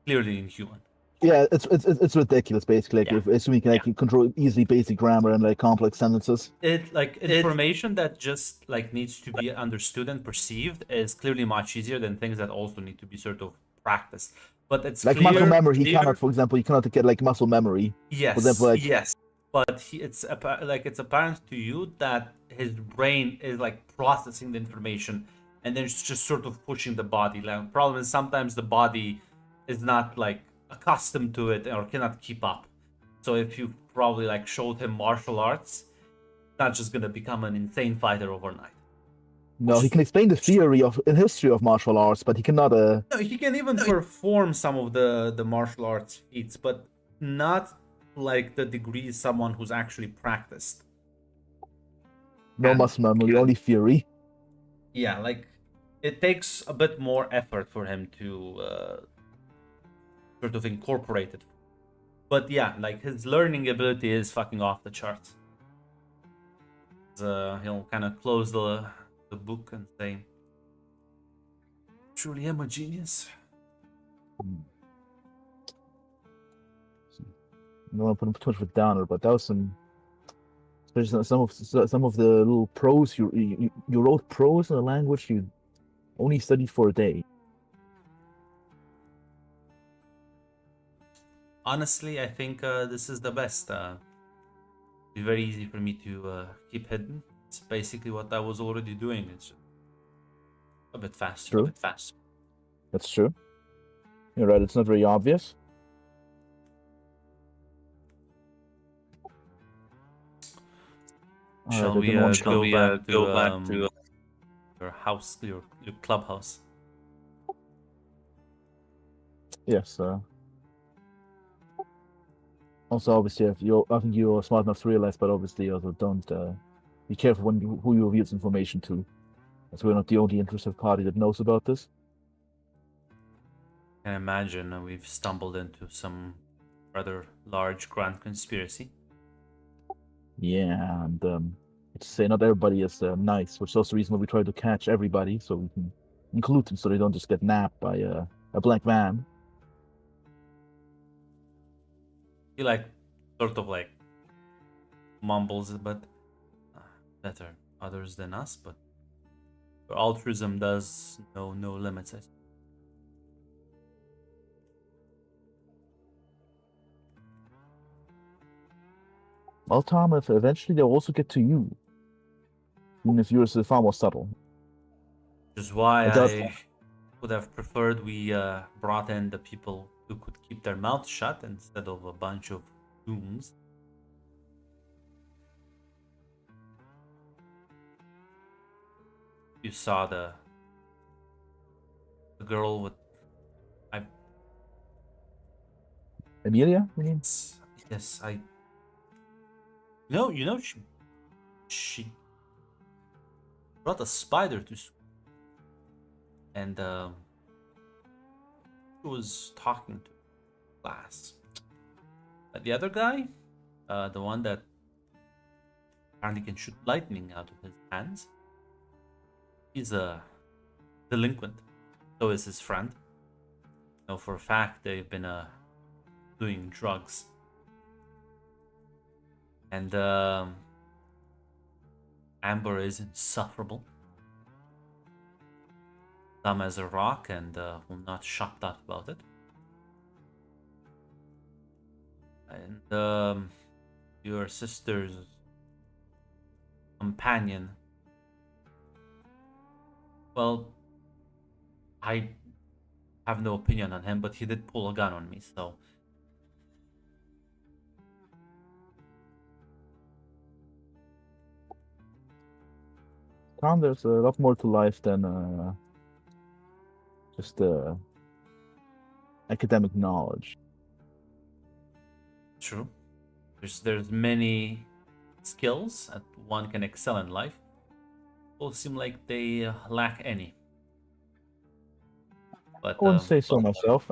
clearly inhuman.
Yeah, it's ridiculous. Basically, like
Yeah.
if assuming you can control easily basic grammar and like complex sentences.
It like information that just like needs to be understood and perceived is clearly much easier than things that also need to be sort of practiced. But it's
Like
clear,
muscle memory, he
clear-
cannot, for example, get like muscle memory.
Yes,
example, like-
yes. But it's apparent to you that his brain is like processing the information and then it's just sort of pushing the body. Like, problem is sometimes the body is not like accustomed to it or cannot keep up. So if you probably like showed him martial arts, he's not just gonna become an insane fighter overnight.
No, he can explain the theory and history of martial arts, but he cannot.
No, he can even perform some of the martial arts feats, but not like the degree someone who's actually practiced.
No
And-
muscle memory, only theory.
Yeah, like it takes a bit more effort for him to sort of incorporate it. But yeah, like his learning ability is fucking off the charts. He'll kind of close the book and say, "Truly am a genius."
No, I put too much of a downer, but that was especially some of the little prose you wrote prose in a language you only studied for a day.
Honestly, I think this is the best. It'd be very easy for me to keep hidden. It's basically what I was already doing. It's just a bit faster.
True. That's true. You're right. It's not very obvious.
Shall
I
we
don't want
go back to your house, your clubhouse?
Yes. Also, obviously, I think you're smart enough to realize, but obviously, also don't be careful who you reveal this information to, as we're not the only interested party that knows about this.
I can imagine we've stumbled into some rather large grand conspiracy.
Yeah, and to say not everybody is nice, which is also the reason why we try to catch everybody, so we can include them, so they don't just get nabbed by a black van.
He like sort of like mumbles, but better others than us. But your altruism does know no limits. I suppose.
Well, Tom, if eventually they'll also get to you, even if yours is far more subtle.
Which is why
It does.
I would have preferred we brought in the people who could keep their mouths shut instead of a bunch of goons. You saw the girl with
Amelia, I mean?
yes, I no, she brought a spider to school, and she was talking to class. But the other guy, the one that apparently can shoot lightning out of his hands, he's a delinquent. So is his friend. I know for a fact they've been doing drugs. And Amber is insufferable. Dumb as a rock and will not shut up about it. And your sister's companion. Well, I have no opinion on him, but he did pull a gun on me, so.
Tom, there's a lot more to life than just academic knowledge.
True. There's many skills that one can excel in life. Both seem like they lack any. But
I wouldn't say so myself.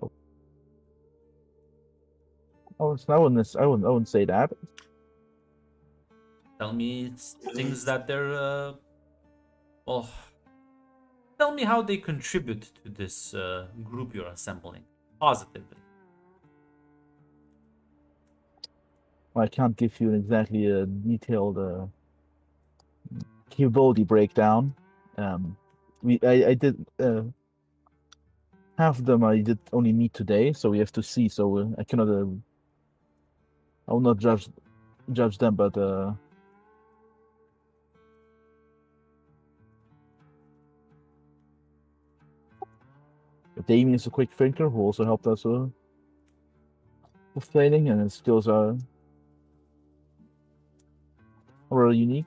I wouldn't say that.
tell me things that they're well. Tell me how they contribute to this group you're assembling positively.
I can't give you exactly a detailed capability breakdown. I did half of them I did only meet today, so we have to see. So I cannot I will not judge them, but Damien is a quick thinker who also helped us with training, and his skills are really unique.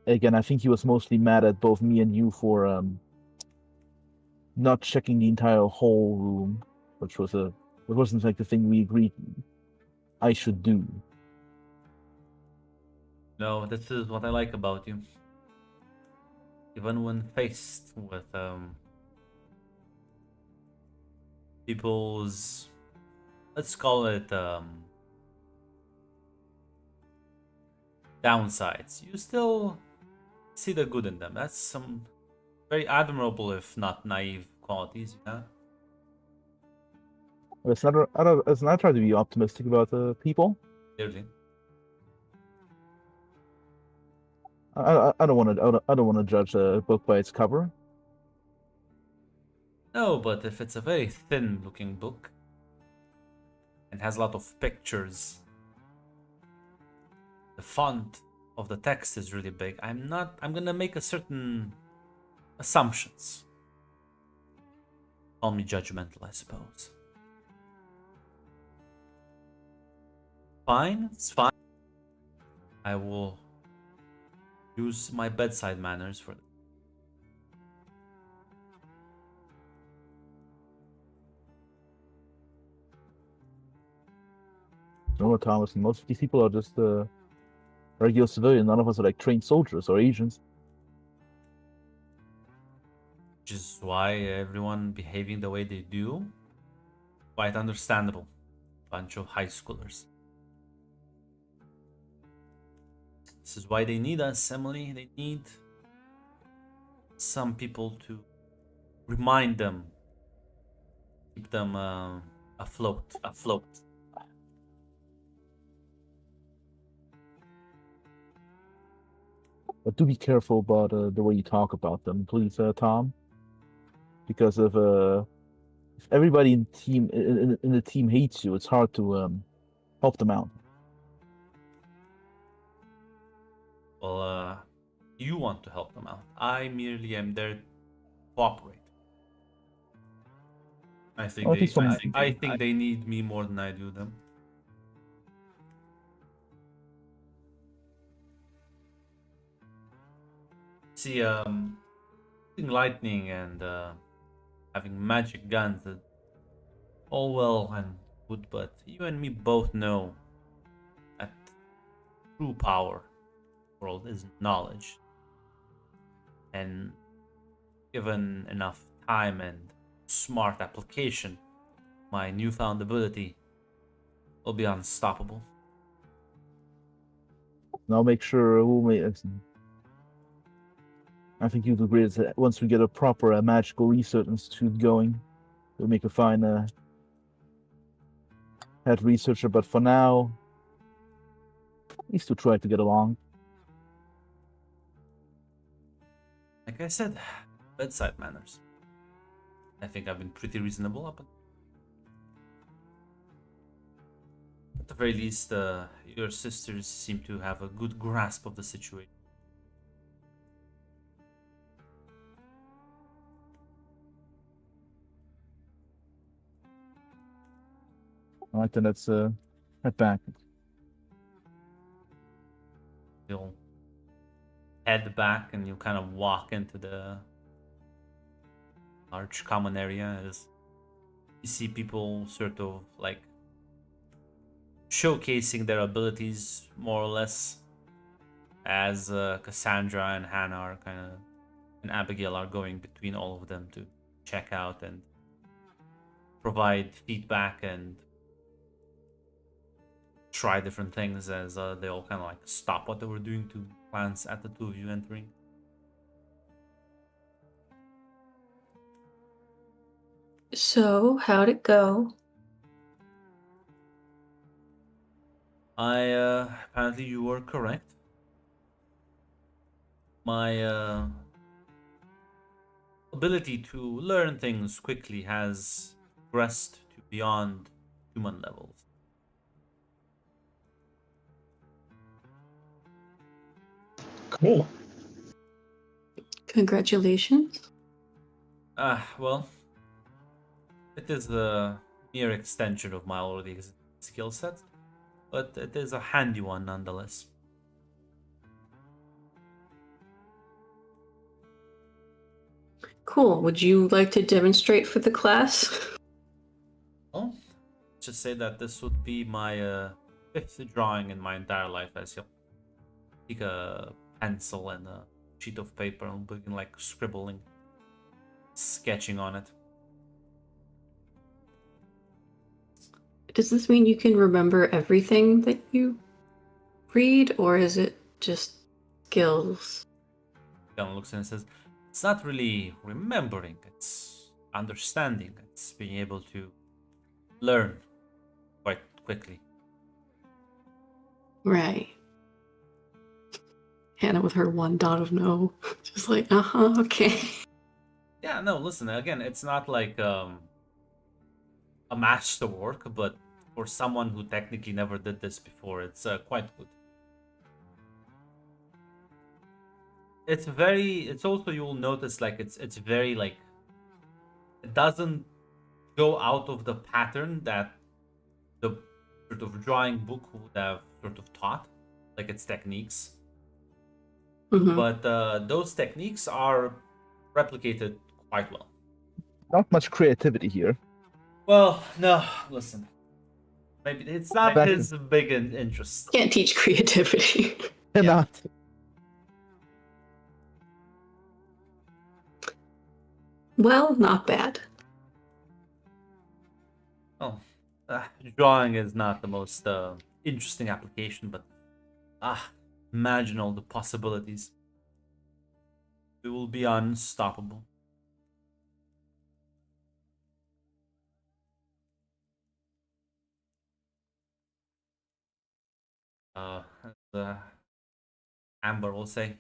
Again, I think he was mostly mad at both me and you for not checking the entire whole room, which wasn't like the thing we agreed I should do.
No, this is what I like about you. Even when faced with people's, let's call it downsides, you still see the good in them. That's some very admirable, if not naive, qualities you have.
It's not try to be optimistic about the people.
Clearly.
I don't want to judge a book by its cover.
No, but if it's a very thin-looking book and has a lot of pictures, the font of the text is really big. I'm gonna make a certain assumptions. Call me judgmental, I suppose. Fine, it's fine. I will use my bedside manners for this.
No, Thomas, most of these people are just regular civilians. None of us are like trained soldiers or agents.
Which is why everyone behaving the way they do, quite understandable. Bunch of high schoolers. This is why they need us, Emily. They need some people to remind them, keep them afloat.
But do be careful about the way you talk about them, please, Tom. Because if everybody in the team hates you, it's hard to help them out.
Well, you want to help them out. I merely am there to cooperate. I think
Oh, at least
I think they need me more than I do them. See, using lightning and having magic guns, all well and good, but you and me both know that true power world is knowledge. And given enough time and smart application, my newfound ability will be unstoppable.
And I'll make sure we'll make. I think you'd agree that once we get a proper magical research institute going, we'll make a fine head researcher. But for now, at least to try to get along.
Like I said, bedside manners. I think I've been pretty reasonable up until. At the very least, your sisters seem to have a good grasp of the situation.
All right, then let's head back.
You'll head back and you kind of walk into the large common area as you see people sort of like showcasing their abilities more or less as Cassandra and Hannah are kind of and Abigail are going between all of them to check out and provide feedback and try different things as they all kind of like stop what they were doing to glance at the two of you entering.
So, how'd it go?
Apparently you were correct. My ability to learn things quickly has progressed to beyond human levels.
Cool.
Congratulations.
Well, it is a mere extension of my already existing skill set, but it is a handy one nonetheless.
Cool. Would you like to demonstrate for the class?
Well, just say that this would be my fifth drawing in my entire life as you'll take a pencil and a sheet of paper and begin like scribbling, sketching on it.
Does this mean you can remember everything that you read, or is it just skills?
Gunnar looks and says, it's not really remembering, it's understanding, it's being able to learn quite quickly.
Right. Hannah with her one dot of no. Just like, okay.
Yeah, no, listen, again, it's not like a masterwork, but for someone who technically never did this before, it's quite good. It's also, you'll notice, like, it's very, like, it doesn't go out of the pattern that the sort of drawing book would have sort of taught. like its techniques.
Mhm.
But those techniques are replicated quite well.
Not much creativity here.
Well, no, listen. Maybe it's not
Back-
his big interest.
Can't teach creativity.
Cannot.
Well, not bad.
Oh, drawing is not the most interesting application, but imagine all the possibilities. We will be unstoppable. As Amber will say,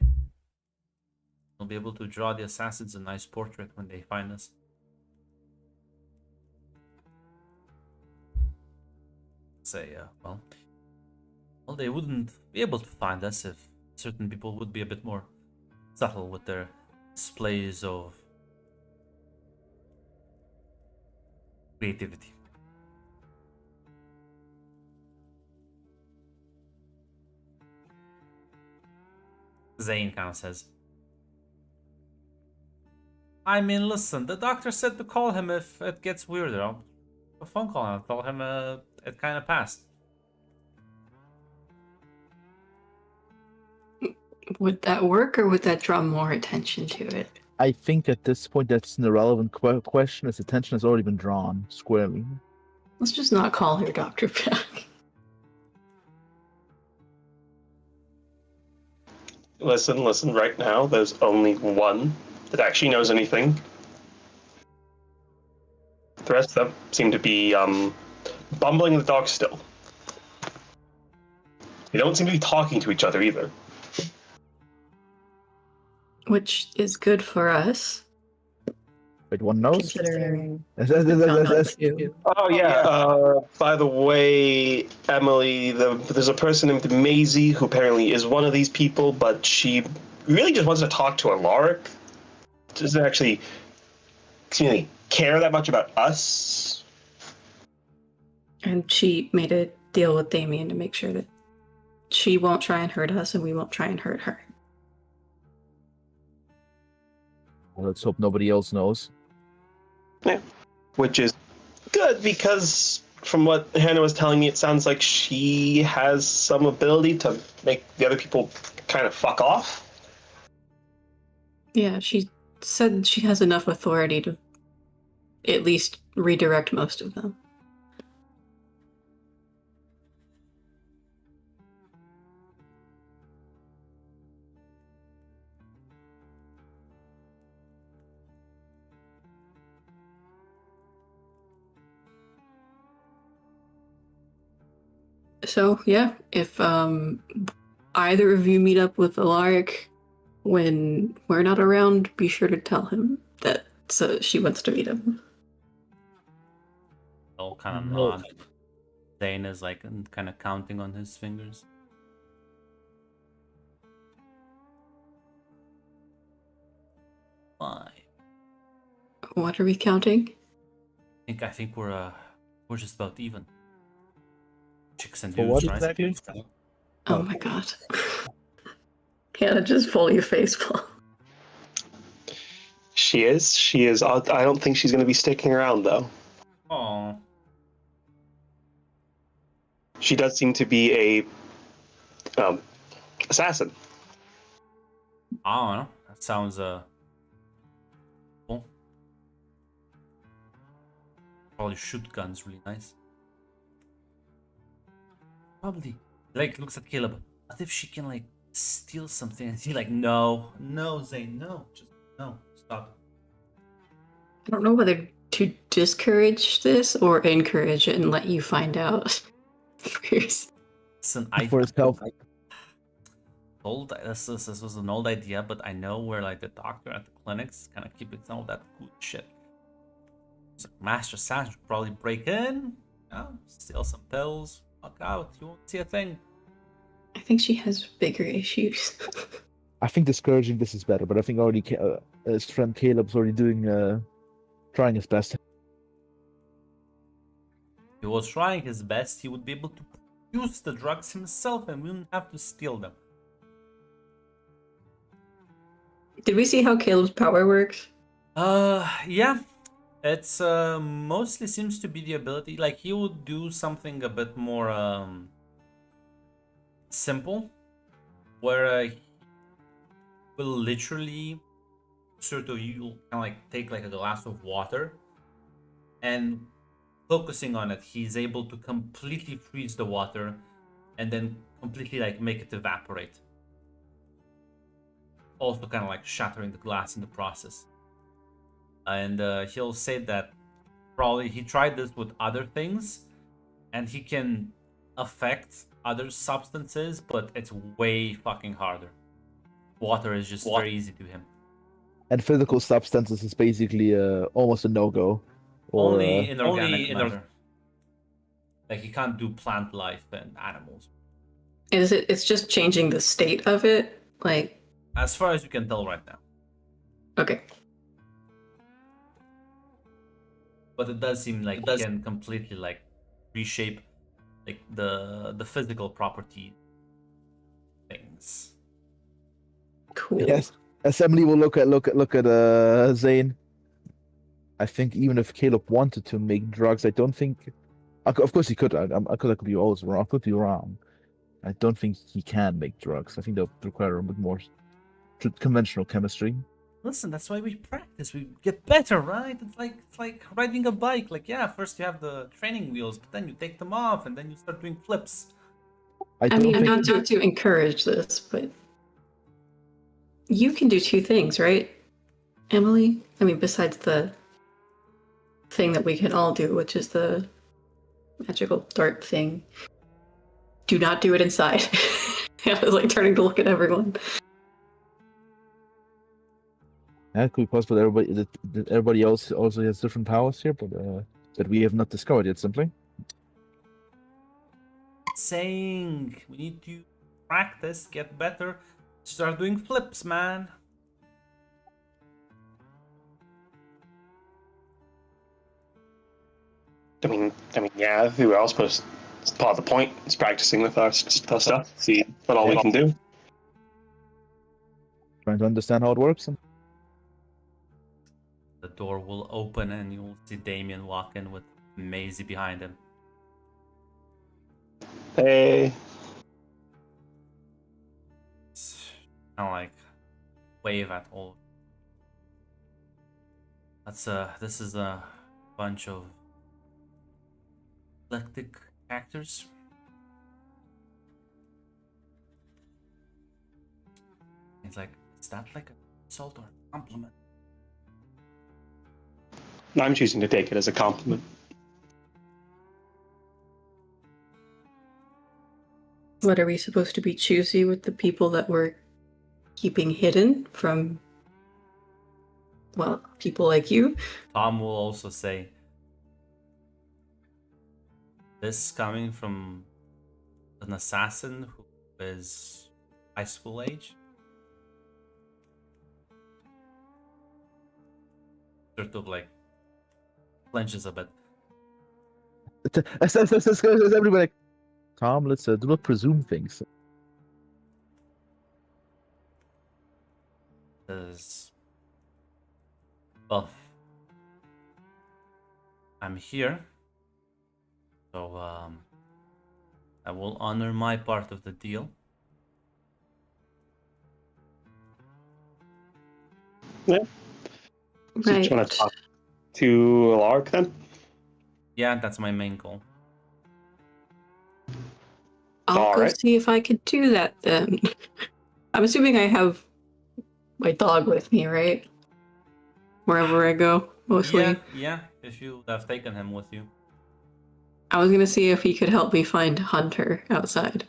we'll be able to draw the assassins a nice portrait when they find us. Say, well, they wouldn't be able to find us if certain people would be a bit more subtle with their displays of creativity. Zane kind of says, I mean, listen, the doctor said to call him if it gets weirder. I'll a phone call and I'll tell him it kind of passed.
Would that work, or would that draw more attention to it?
I think at this point that's an irrelevant question, as attention has already been drawn squarely.
Let's just not call her Dr. Peck.
Listen, right now, there's only one that actually knows anything. The rest of them seem to be bumbling in the dark still. They don't seem to be talking to each other either.
Which is good for us.
Wait, one knows?
Considering
That's-
Oh yeah. By the way, Emily, there's a person named Maisie who apparently is one of these people, but she really just wants to talk to Alaric. Doesn't actually care that much about us.
And she made a deal with Damien to make sure that she won't try and hurt us and we won't try and hurt her.
Well, let's hope nobody else knows.
Which is good because from what Hannah was telling me, it sounds like she has some ability to make the other people kind of fuck off.
Yeah, she said she has enough authority to at least redirect most of them. So yeah, if either of you meet up with Alaric when we're not around, be sure to tell him that she wants to meet him.
All kind of
No.
nod. Zane is like kind of counting on his fingers. Five.
What are we counting?
I think we're just about even. Chicks and
For
dudes,
what
right?
exactly?
Oh my god. Hannah just fully facepalm.
She is. I don't think she's going to be sticking around though.
Oh,
She does seem to be a assassin.
I don't know. That sounds cool. Probably shoot guns really nice. Probably. Like looks at Caleb. What if she can like steal something? And he's like, no, Zane, no, just no, stop.
I don't know whether to discourage this or encourage it and let you find out first.
Listen, I
For his health.
told this was an old idea, but I know where like the doctor at the clinics kind of keeping some of that good shit. It's like Master Sash would probably break in, steal some pills, fuck out. You won't see a thing.
I think she has bigger issues.
I think discouraging this is better, but I think already his friend Caleb's already doing, trying his best.
If he was trying his best, he would be able to use the drugs himself and we wouldn't have to steal them.
Did we see how Caleb's power works?
Yeah. It's mostly seems to be the ability. Like he would do something a bit more simple, where he will literally sort of you'll kind of like take like a glass of water, and focusing on it, he's able to completely freeze the water, and then completely like make it evaporate. Also, kind of like shattering the glass in the process. And he'll say that probably he tried this with other things and he can affect other substances, but it's way fucking harder. Water is just very easy to him.
And physical substances is basically almost a no-go. Or,
Only inorganic matter. Like he can't do plant life and animals.
Is it? It's just changing the state of it. Like,
As far as you can tell right now.
okay,
But it does seem like he can completely like reshape like the physical property things.
cool.
Yes. Assembly will look at Zane. I think even if Caleb wanted to make drugs, I don't think. Of course he could. I could be always wrong. I could be wrong. I don't think he can make drugs. I think that would require a bit more conventional chemistry.
Listen, that's why we practice. We get better, right? It's like riding a bike. Like, yeah, first you have the training wheels, but then you take them off and then you start doing flips.
I
don't
mean,
think
not to encourage this, but you can do two things, right, Emily? I mean, besides the thing that we can all do, which is the magical dart thing. Do not do it inside. I was like turning to look at everyone.
that could be possible. That everybody else also has different powers here, but that we have not discovered yet. Simply.
Saying we need to practice, get better, start doing flips, man.
I mean, yeah. Who else? But it's part of the point. It's practicing with our stuff. See what all we can do.
Trying to understand how it works.
The door will open and you'll see Damien walk in with Maisie behind him.
Hey,
Kind of like wave at all. This is a bunch of eclectic actors. It's like, is that like a insult or a compliment?
I'm choosing to take it as a compliment.
What, are we supposed to be choosy with the people that we're keeping hidden from, well, people like you?
Tom will also say, this coming from an assassin who is high school age. Sort of like flinches a bit.
Everybody like, Tom, let's do not presume things.
Says, well, I'm here, so I will honor my part of the deal.
Yeah. So
Right.
you want to talk to Lark then?
Yeah, that's my main goal.
I'll go
Alright.
see if I could do that then. I'm assuming I have my dog with me, right? Wherever I go, mostly.
Yeah, if you would have taken him with you.
I was gonna see if he could help me find Hunter outside.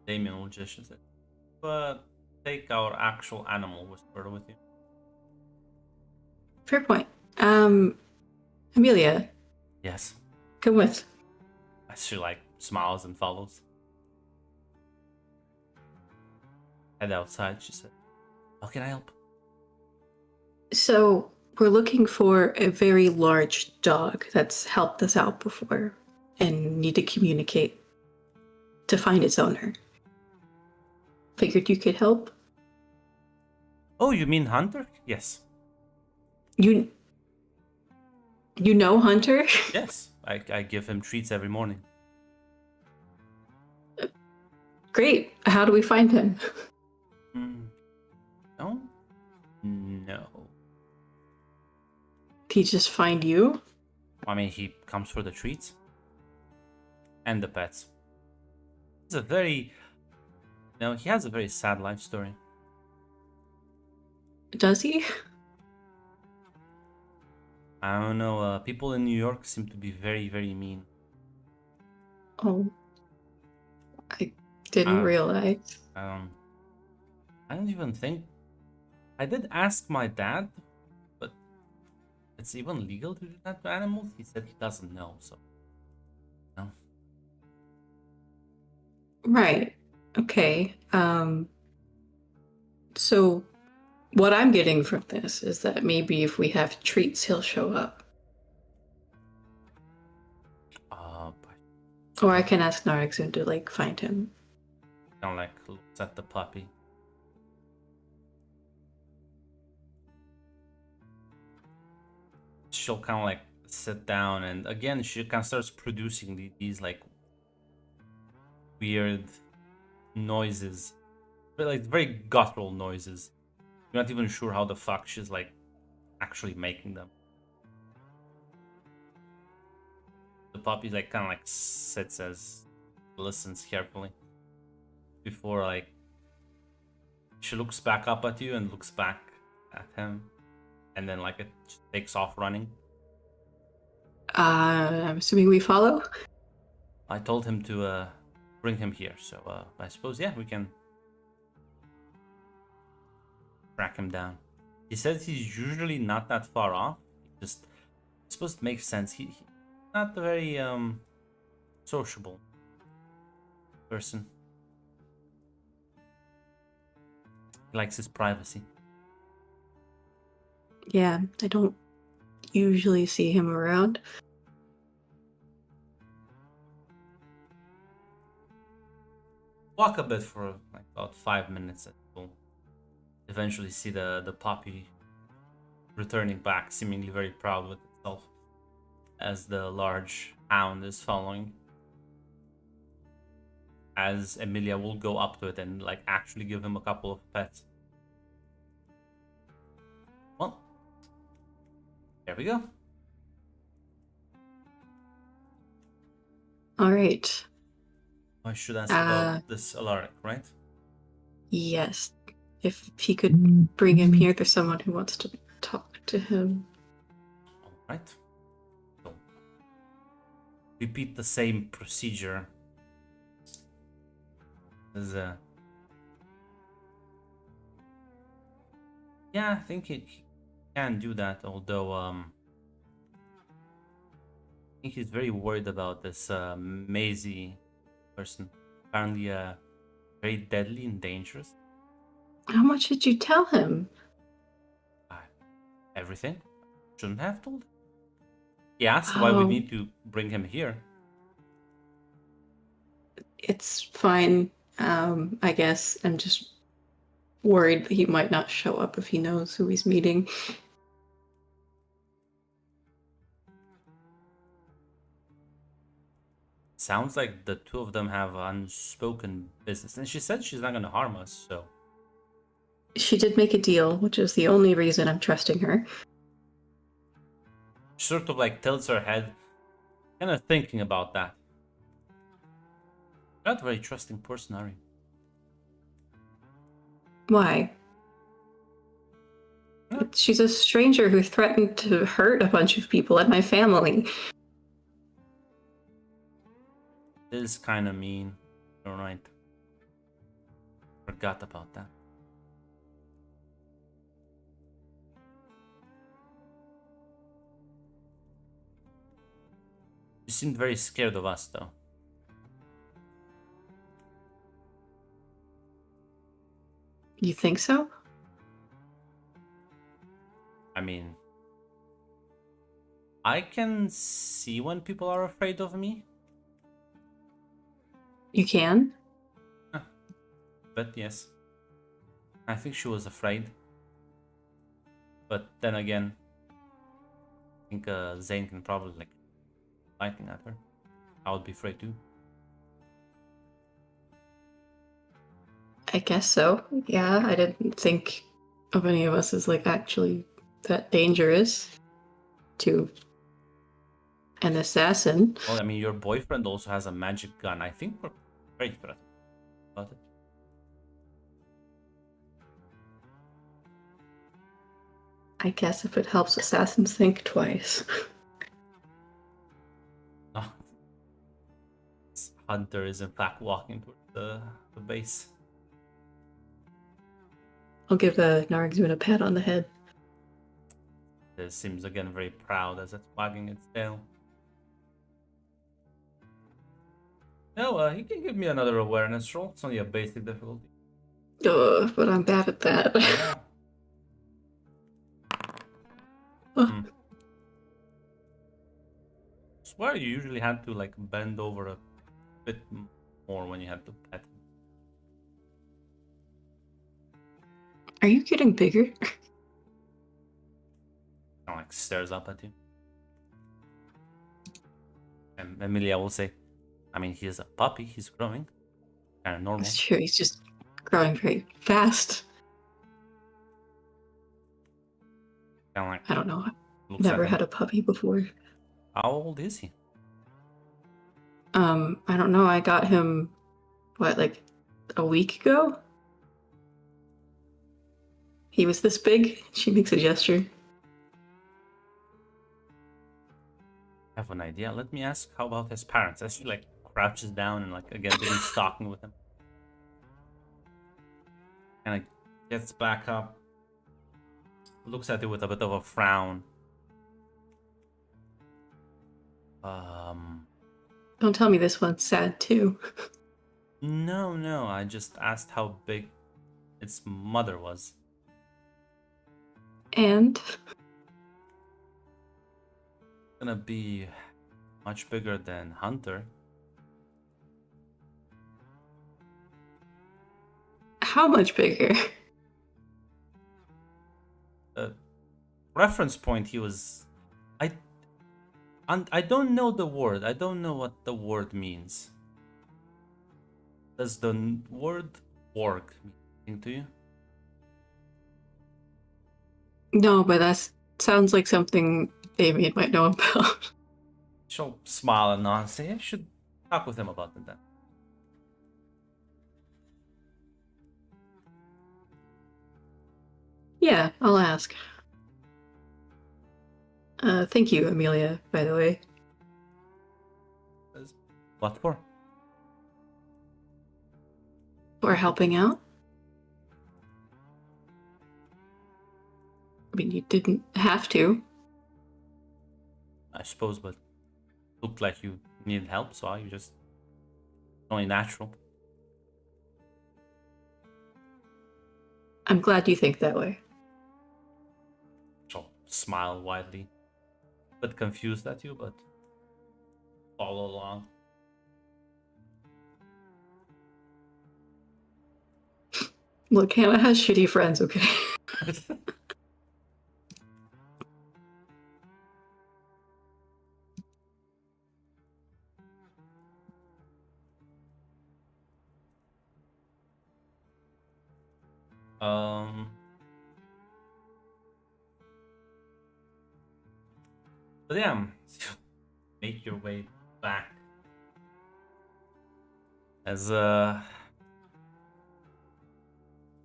Damien will just say, but take our actual animal whisperer with you.
Fair point. Amelia,
Yes.
come with.
She like smiles and follows. Head outside, she said. How can I help?
So, We're looking for a very large dog that's helped us out before and need to communicate to find its owner. Figured you could help.
Oh, you mean Hunter? Yes.
You know Hunter?
Yes. I give him treats every morning.
Great. How do we find him?
No? No.
Did he just find you?
I mean, he comes for the treats. And the pets. It's a very... he has a very sad life story.
Does he?
I don't know, people in New York seem to be very, very mean.
Oh. I didn't realize.
I don't even think... I did ask my dad, but it's even legal to do that to animals? He said he doesn't know, so... No.
Right. Okay. So what I'm getting from this is that maybe if we have treats, he'll show up. Or I can ask Narixun to like find him.
Kind of like looks at the puppy. She'll kind of like sit down, and again she kind of starts producing these like weird noises, but like very guttural noises. You're not even sure how the fuck she's like actually making them. The puppy like kind of like sits as listens carefully before like she looks back up at you and looks back at him, and then like it takes off running.
I'm assuming we follow.
I told him to bring him here, so I suppose yeah, we can track him down. He says he's usually not that far off. Just I suppose it makes sense. He's not a very sociable person. He likes his privacy.
Yeah, I don't usually see him around.
Walk a bit for like about 5 minutes, and we'll eventually see the puppy returning back, seemingly very proud with itself, as the large hound is following. As Emilia will go up to it and like actually give him a couple of pets. Well, there we go.
All right.
I should ask about this Alaric, right?
Yes. If he could bring him here, there's someone who wants to talk to him.
All right. So, repeat the same procedure. As yeah, I think he can do that. Although I think he's very worried about this Maisie person. Apparently, very deadly and dangerous.
How much did you tell him?
Everything. Shouldn't have told him. He asked why we need to bring him here.
It's fine. I guess I'm just worried that he might not show up if he knows who he's meeting.
Sounds like the two of them have unspoken business. And she said she's not going to harm us, so...
She did make a deal, which is the only reason I'm trusting her.
She sort of like tilts her head, kind of thinking about that. Not a very trusting person, are you?
Why? She's a stranger who threatened to hurt a bunch of people and my family.
It is kind of mean. You're right. Forgot about that. You seemed very scared of us, though.
You think so?
I mean, I can see when people are afraid of me,
You can?
but yes. I think she was afraid. But then again, I think Zane can probably like fighting at her. I would be afraid too.
I guess so. Yeah, I didn't think of any of us as like actually that dangerous to an assassin.
Well, I mean, your boyfriend also has a magic gun. I think we're very threatened about it.
I guess if it helps assassins think twice.
Oh. Hunter is in fact walking towards the base.
I'll give Nargzun a pat on the head.
It seems again very proud as it's wagging its tail. No, he can give me another awareness roll. It's only a basic difficulty.
Ugh, but I'm bad at that.
Yeah. Swear you usually had to like bend over a bit more when you had to pet him.
Are you getting bigger?
Kind of like stares up at you. And Emilia will say, I mean, he's a puppy, he's growing. Kind of normal.
That's true. He's just growing very fast.
Kind of like,
I don't know.
looks
Never
at him.
had a puppy before.
How old is he?
I don't know. I got him, what, like a week ago? He was this big. She makes a gesture.
I have an idea. Let me ask, how about his parents? As she like crouches down and like again begins talking with him. And like gets back up. Looks at you with a bit of a frown.
Don't tell me this one's sad too.
No, I just asked how big its mother was.
And
Gonna be much bigger than Hunter.
how much bigger?
Reference point, he was... I don't know the word. I don't know what the word means. Does the word orc mean anything to you?
No, but that sounds like something Damien might know about.
She'll smile and nod and say, I should talk with him about it then.
Yeah, I'll ask. Thank you, Amelia, by the way.
What for?
For helping out. I mean, you didn't have to.
I suppose, but looked like you needed help, so you just... only natural.
I'm glad you think that way.
She'll smile widely. A bit confused at you, but follow along.
Look, Hannah has shitty friends, okay?
But yeah, make your way back. As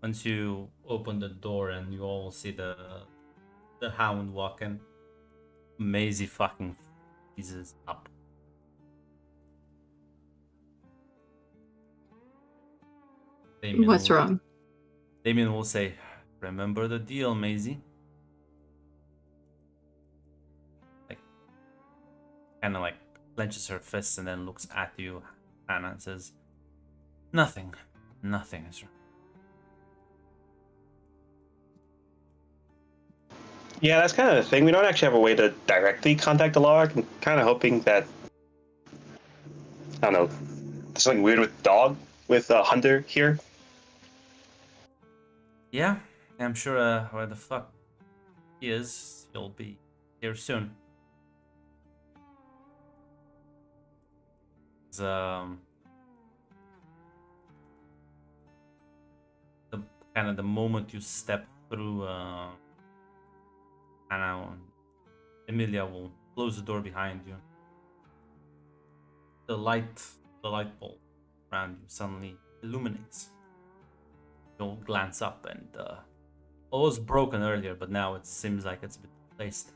once you open the door and you all see the hound walking, Maisie fucking freezes up.
What's wrong?
Damien will say, remember the deal, Maisie? Like, kind of like clenches her fists and then looks at you, Hannah, and says, nothing is wrong.
Yeah, that's kind of the thing. We don't actually have a way to directly contact Alaric. I'm kind of hoping that, I don't know, there's something weird with Dog, with Hunter here.
Yeah, I'm sure where the fuck he is, he'll be here soon. It's, the kind of the moment you step through, Anna, Emilia will close the door behind you. The light bulb around you suddenly illuminates. You'll glance up and it was broken earlier, but now it seems like it's been replaced.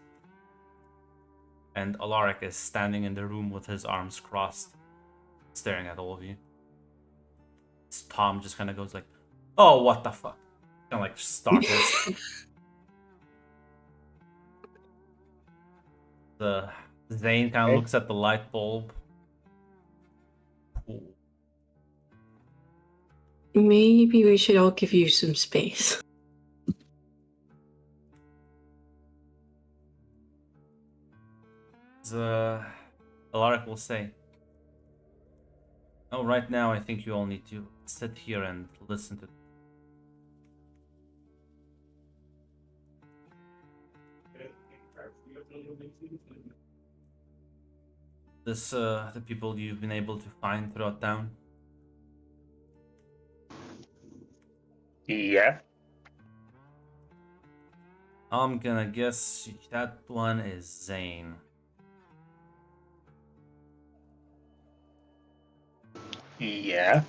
And Alaric is standing in the room with his arms crossed, staring at all of you. Tom just kind of goes like, "Oh, what the fuck?" Kind of like startles. The Zane kind of looks at the light bulb. Cool.
Maybe we should all give you some space.
Alaric will say, "Oh, right now I think you all need to sit here and listen to." This, the people you've been able to find throughout town.
Yeah.
I'm gonna guess that one is Zane.
Yeah.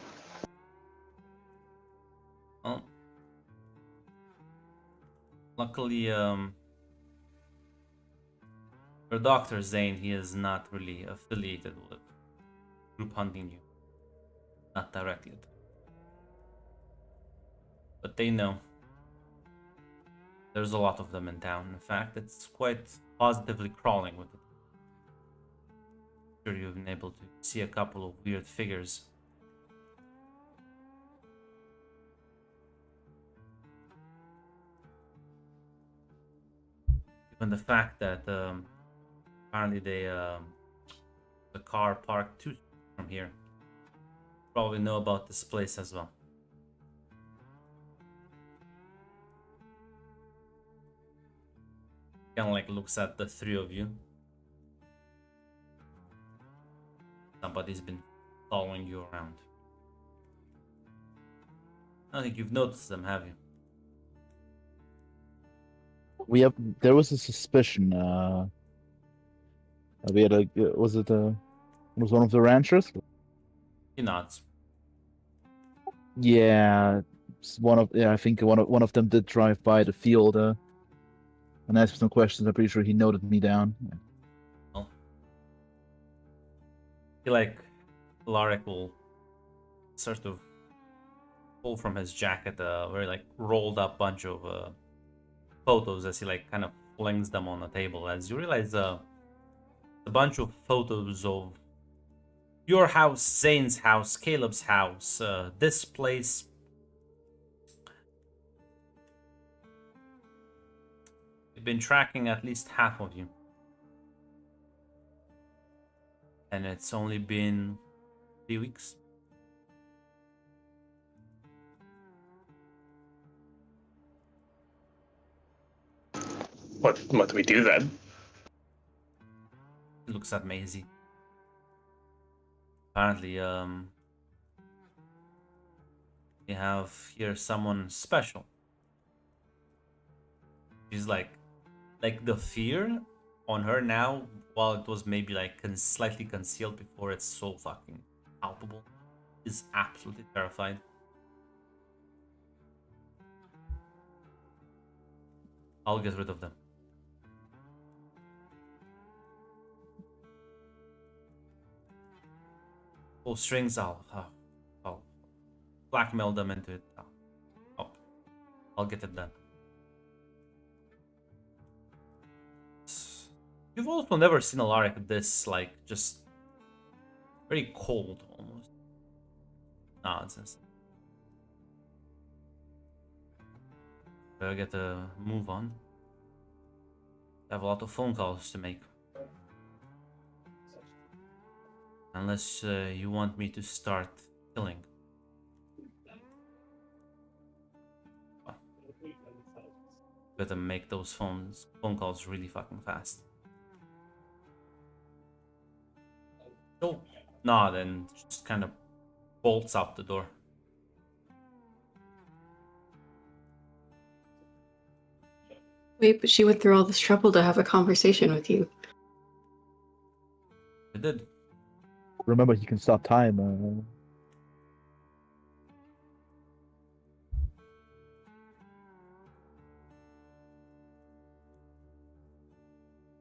Well, luckily, for Dr. Zane, he is not really affiliated with group hunting you. Not directly. But they know. There's a lot of them in town. In fact, it's quite positively crawling with it. Sure, you've been able to see a couple of weird figures. Given the fact that apparently the car parked 2 from here, probably know about this place as well. Kind of like looks at the 3 of you. Somebody's been following you around. I don't think you've noticed them, have you?
There was a suspicion. We had a was one of the ranchers?
He nods.
Yeah, I think one of them did drive by the field and asked me some questions. I'm pretty sure he noted me down.
Well, I feel like Alaric will sort of pull from his jacket a very like rolled up bunch of photos as he like kind of flings them on the table. As you realize, a bunch of photos of your house, Zane's house, Caleb's house, this place. We've been tracking at least half of you. And it's only been 3 weeks.
What do we do then?
He looks at Maisie. Apparently, you have here someone special. She's like the fear on her now, while it was maybe like slightly concealed before, it's so fucking palpable, is absolutely terrified. I'll get rid of them. Pull strings, I'll blackmail them into it. I'll get it done. You've also never seen Alaric this, like, just very cold, almost. Nonsense. Better get a move on. have a lot of phone calls to make. Unless you want me to start killing. Well, better make those phone calls really fucking fast. Oh, no, then just kind of bolts out the door.
Wait, but she went through all this trouble to have a conversation with you.
It did.
Remember, he can stop time.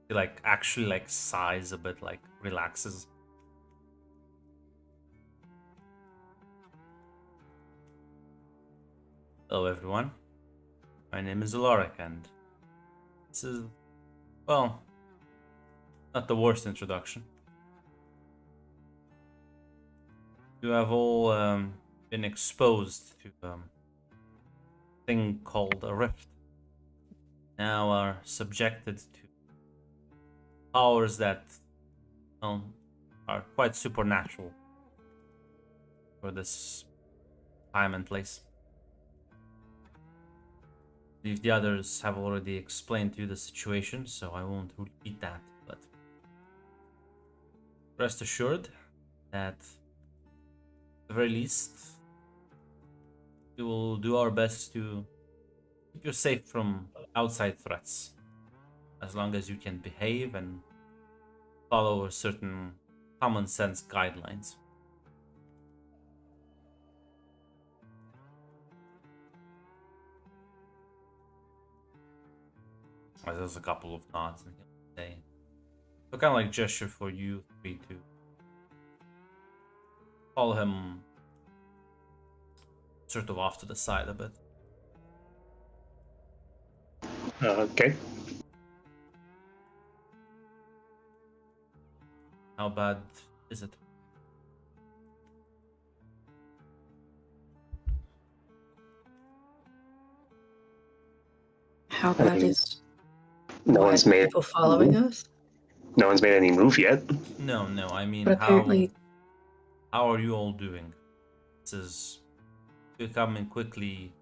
He like actually like sighs a bit, like relaxes. Hello everyone. My name is Alaric and this is, well, not the worst introduction. You have all been exposed to a thing called a rift. Now are subjected to powers that, well, are quite supernatural for this time and place. I believe the others have already explained to you the situation, so I won't repeat that, but rest assured that at the very least we will do our best to keep you safe from outside threats, as long as you can behave and follow certain common sense guidelines. There's a couple of nods and he'll say, so kind of like gesture for you three to follow him sort of off to the side a bit.
Okay.
How bad is it?
How bad is
No
what,
one's made
people following us?
no one's made any move yet.
No, I mean,
But apparently,
how are you all doing? This is becoming quickly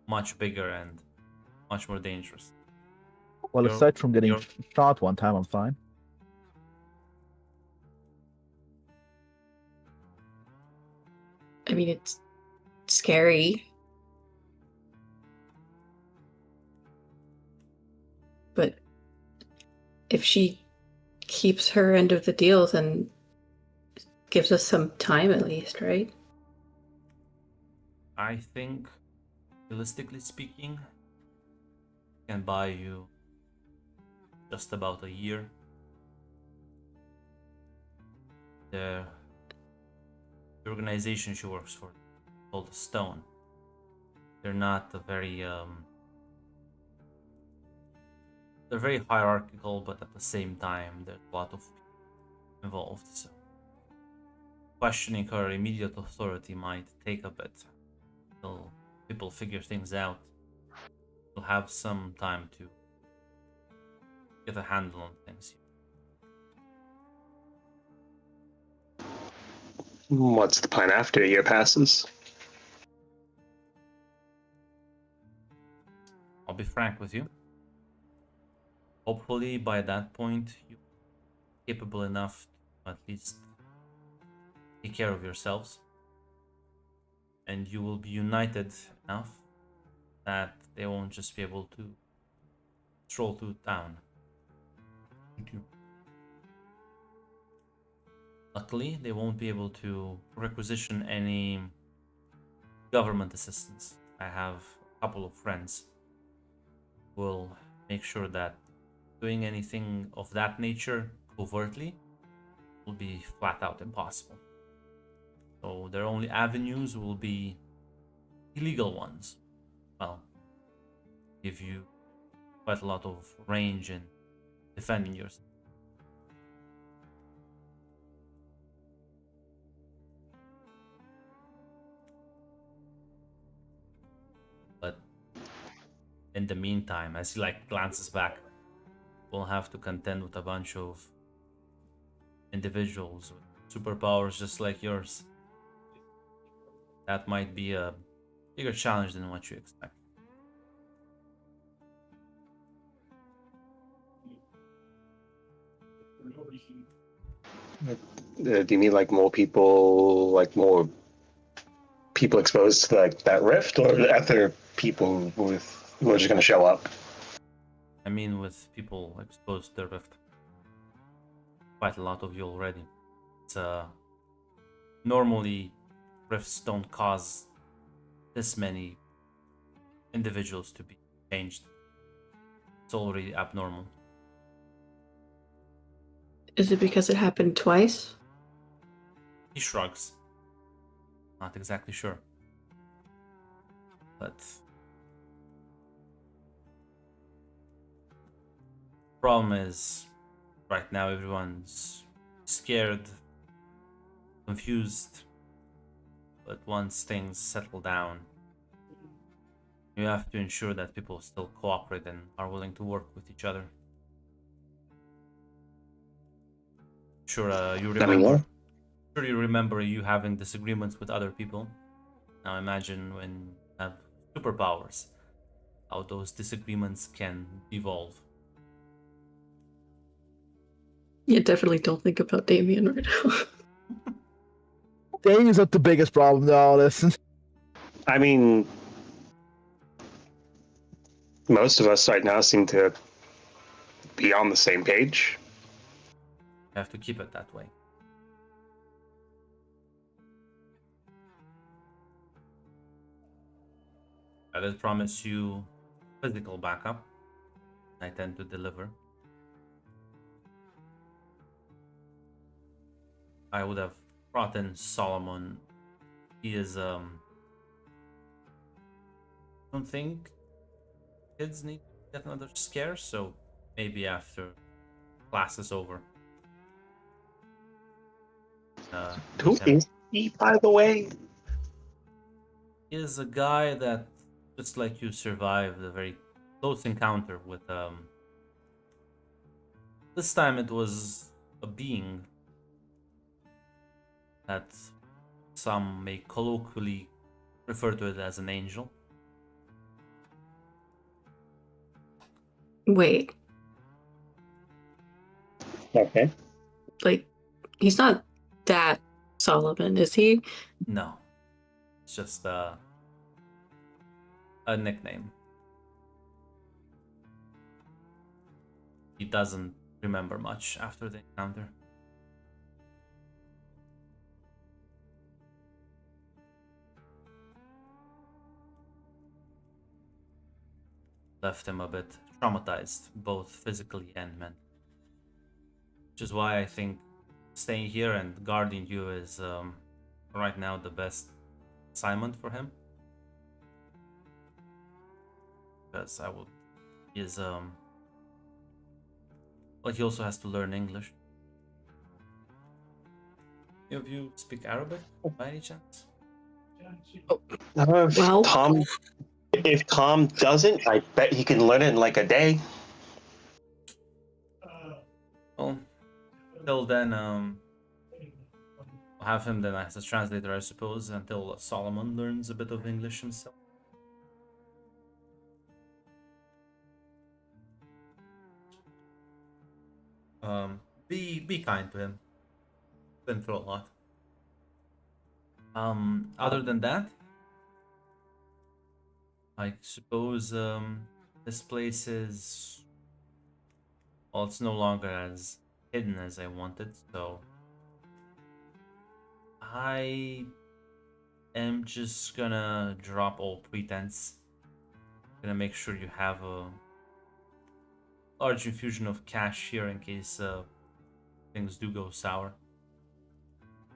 much bigger and much more dangerous.
Well,
You're-
aside from getting
you're-
shot one time, I'm fine.
I mean, it's scary. But if she keeps her end of the deal, then gives us some time at least, right?
I think, realistically speaking, can buy you just about a year. The organization she works for, called Stone, they're not a very they're very hierarchical, but at the same time there's a lot of people involved, so questioning her immediate authority might take a bit until people figure things out. We'll have some time to get a handle on things.
What's the plan after a year passes?
I'll be frank with you. Hopefully by that point you're capable enough to at least take care of yourselves, and you will be united enough that they won't just be able to stroll through town. Luckily, they won't be able to requisition any government assistance. I have a couple of friends who will make sure that doing anything of that nature covertly will be flat out impossible. So their only avenues will be illegal ones. Well, give you quite a lot of range in defending yourself. But in the meantime, as he like glances back, will have to contend with a bunch of individuals with superpowers just like yours. That might be a bigger challenge than what you expect.
Do you mean like more people exposed to like that rift, or other people who are just going to show up?
I mean, with people exposed to the rift. Quite a lot of you already. It's normally rifts don't cause this many individuals to be changed. It's already abnormal.
Is it because it happened twice?
He shrugs. Not exactly sure. But problem is, right now everyone's scared, confused. But once things settle down, you have to ensure that people still cooperate and are willing to work with each other. Sure, you remember. Sure, you remember you having disagreements with other people. Now imagine when you have superpowers, how those disagreements can evolve.
Yeah, definitely don't think about Damien right now.
Damien's not the biggest problem to all this.
I mean, most of us right now seem to be on the same page.
You have to keep it that way. I did promise you physical backup. I tend to deliver. I would have brought in Solomon. He is don't think kids need to get another scare, so maybe after class is over.
Who is he, by the way?
He is a guy that, just like you, survived a very close encounter with this time it was a being that some may colloquially refer to it as an angel.
Wait,
Okay.
like, he's not that Solomon, is he?
No, it's just a nickname. He doesn't remember much after the encounter. Left him a bit traumatized, both physically and mentally. Which is why I think staying here and guarding you is right now the best assignment for him. Because he is well, he also has to learn English. Any of you speak Arabic by any chance?
Well-
If Tom doesn't, I bet he can learn it in like a day.
Well, till then, I'll have him then as a translator, I suppose, until Solomon learns a bit of English himself. Be kind to him. Been through a lot. Other than that, I suppose this place is, well, it's no longer as hidden as I wanted, so I am just gonna drop all pretense. Gonna make sure you have a large infusion of cash here in case things do go sour.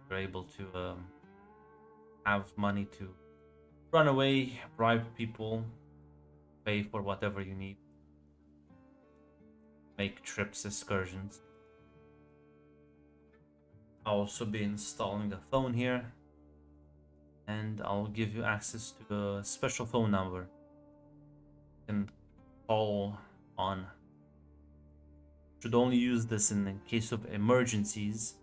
You're able to have money to run away, bribe people, pay for whatever you need, make trips, excursions. I'll also be installing a phone here, and I'll give you access to a special phone number you can call on should only use this in case of emergencies,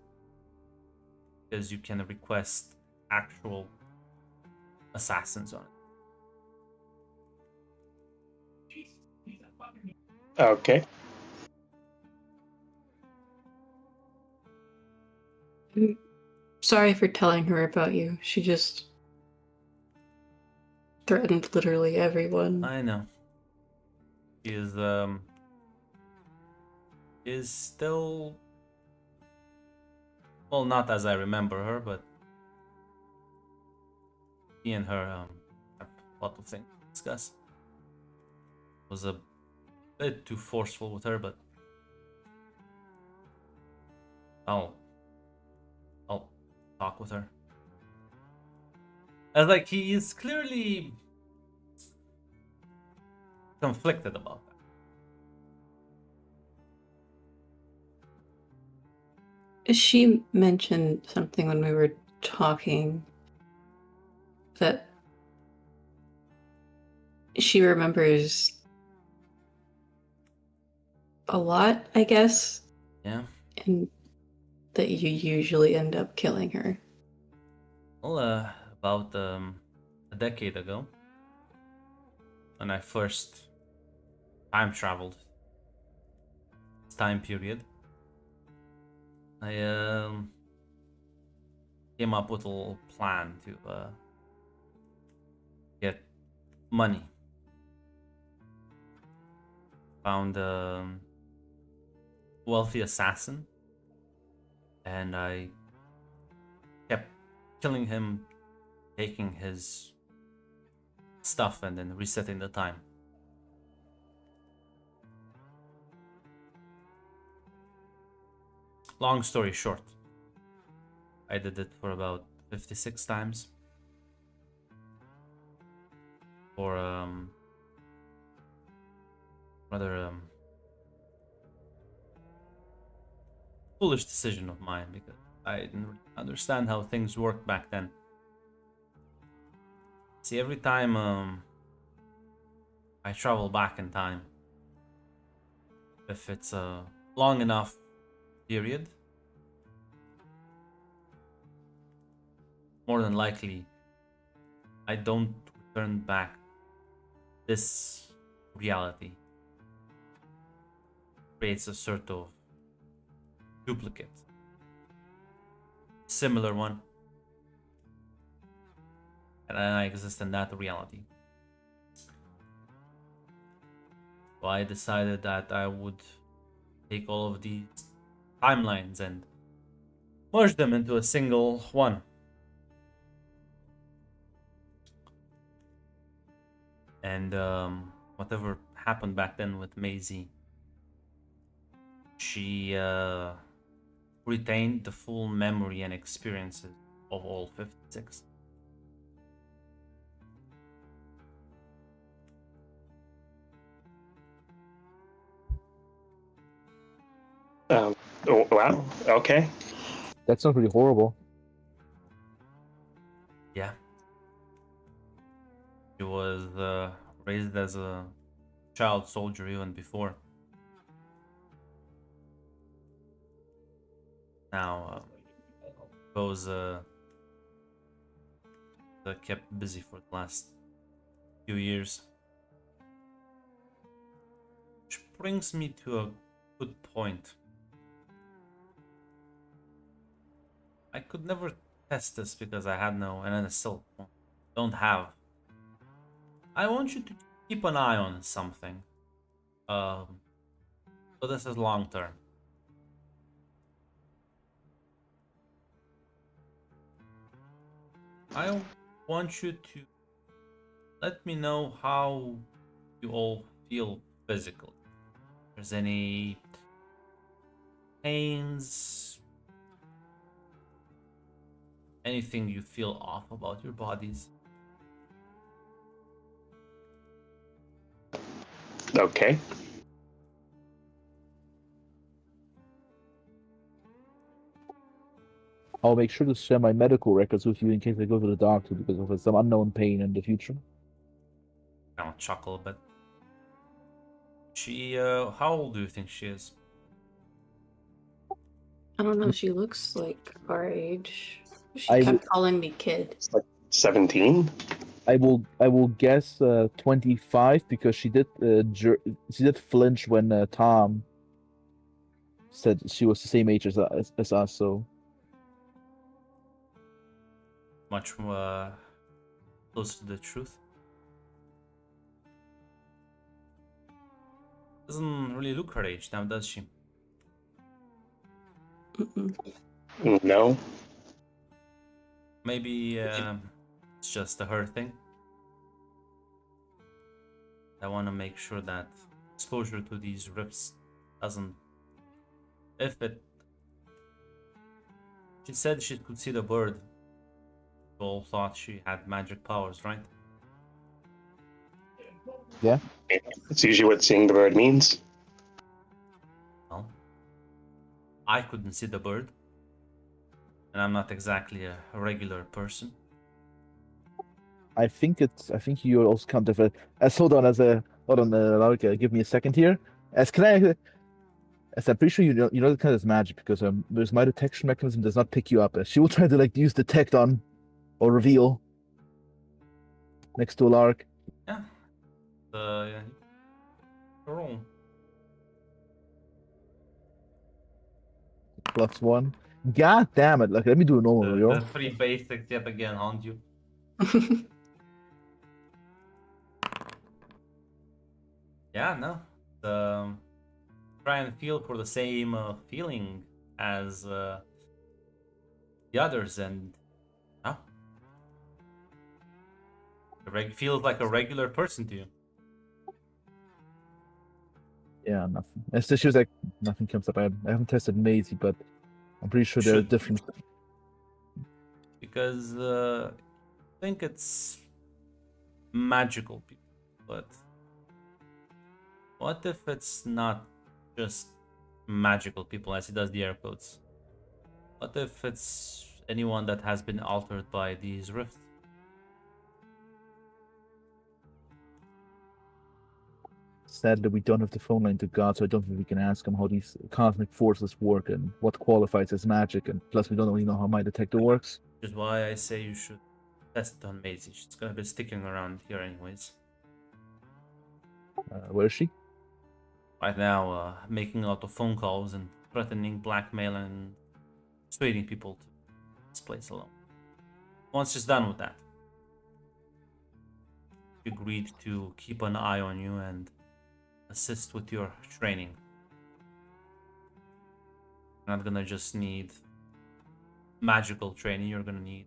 because you can request actual assassins on it.
Okay.
Sorry for telling her about you. She just threatened literally everyone.
I know. She is still, well, not as I remember her, but me and her have a lot of things to discuss. Was a bit too forceful with her, but I'll talk with her. As like he is clearly conflicted about that.
She mentioned something when we were talking that she remembers a lot, I guess.
Yeah.
And that you usually end up killing her.
Well, about a decade ago, when I first time traveled this time period, I came up with a little plan to get money. Found a wealthy assassin, and I kept killing him, taking his stuff, and then resetting the time. Long story short, I did it for about 56 times. For rather foolish decision of mine, because I didn't really understand how things worked back then. See, every time I travel back in time, if it's a long enough period, more than likely I don't return back this reality. Creates a sort of duplicate, similar one, and then I exist in that reality. So I decided that I would take all of these timelines and merge them into a single one. And whatever happened back then with Maisie, she retained the full memory and experiences of all 56.
Oh, wow. Okay.
That's not really horrible.
Yeah. She was raised as a child soldier even before. Now, goes kept busy for the last few years. Which brings me to a good point. I could never test this because I had no, and I still don't have. I want you to keep an eye on something. So this is long term. I want you to let me know how you all feel physically. If there's any pains, anything you feel off about your bodies.
Okay.
I'll make sure to share my medical records with you in case I go to the doctor because of some unknown pain in the future.
I'll chuckle a bit. She, how old do you think she is?
I don't know. She looks like our age. She
I
kept calling me kid.
It's like 17.
I will guess 25 because she did she did flinch when Tom said she was the same age as us. So
Much close to the truth. Doesn't really look her age now, does she?
Mm-mm.
No.
Maybe it's just a her thing. I want to make sure that exposure to these rifts doesn't. If it. She said she could see the bird. We all thought she had magic powers, right?
yeah,
It's usually what seeing the bird means.
Well, I couldn't see the bird. And I'm not exactly a regular person.
I think you're also kind of hold on, Lark, give me a second here. As I'm pretty sure you know the kind of magic because there's my detection mechanism does not pick you up. She will try to like use detect on or reveal next to Lark.
Yeah. You're wrong.
+1. God damn it! Like let me do a normal roll.
The three basics yet again haunt you. Yeah, no. Try and feel for the same feeling as the others, and feels like a regular person to you.
Yeah, nothing. And so she was like, nothing comes up. I haven't tested Maisie, but I'm pretty sure they're
Should.
different.
Because I think it's magical people, but what if it's not just magical people, as he does the air quotes? What if it's anyone that has been altered by these rifts?
Sadly, we don't have the phone line to God, so I don't think we can ask him how these cosmic forces work and what qualifies as magic. And plus, we don't really know how my detector works.
Which is why I say you should test it on Maisie. She's gonna be sticking around here anyways.
Where is she?
Right now, making a lot of phone calls and threatening, blackmail, and persuading people to this place alone. Once she's done with that, she agreed to keep an eye on you and assist with your training. You're not gonna just need magical training, you're gonna need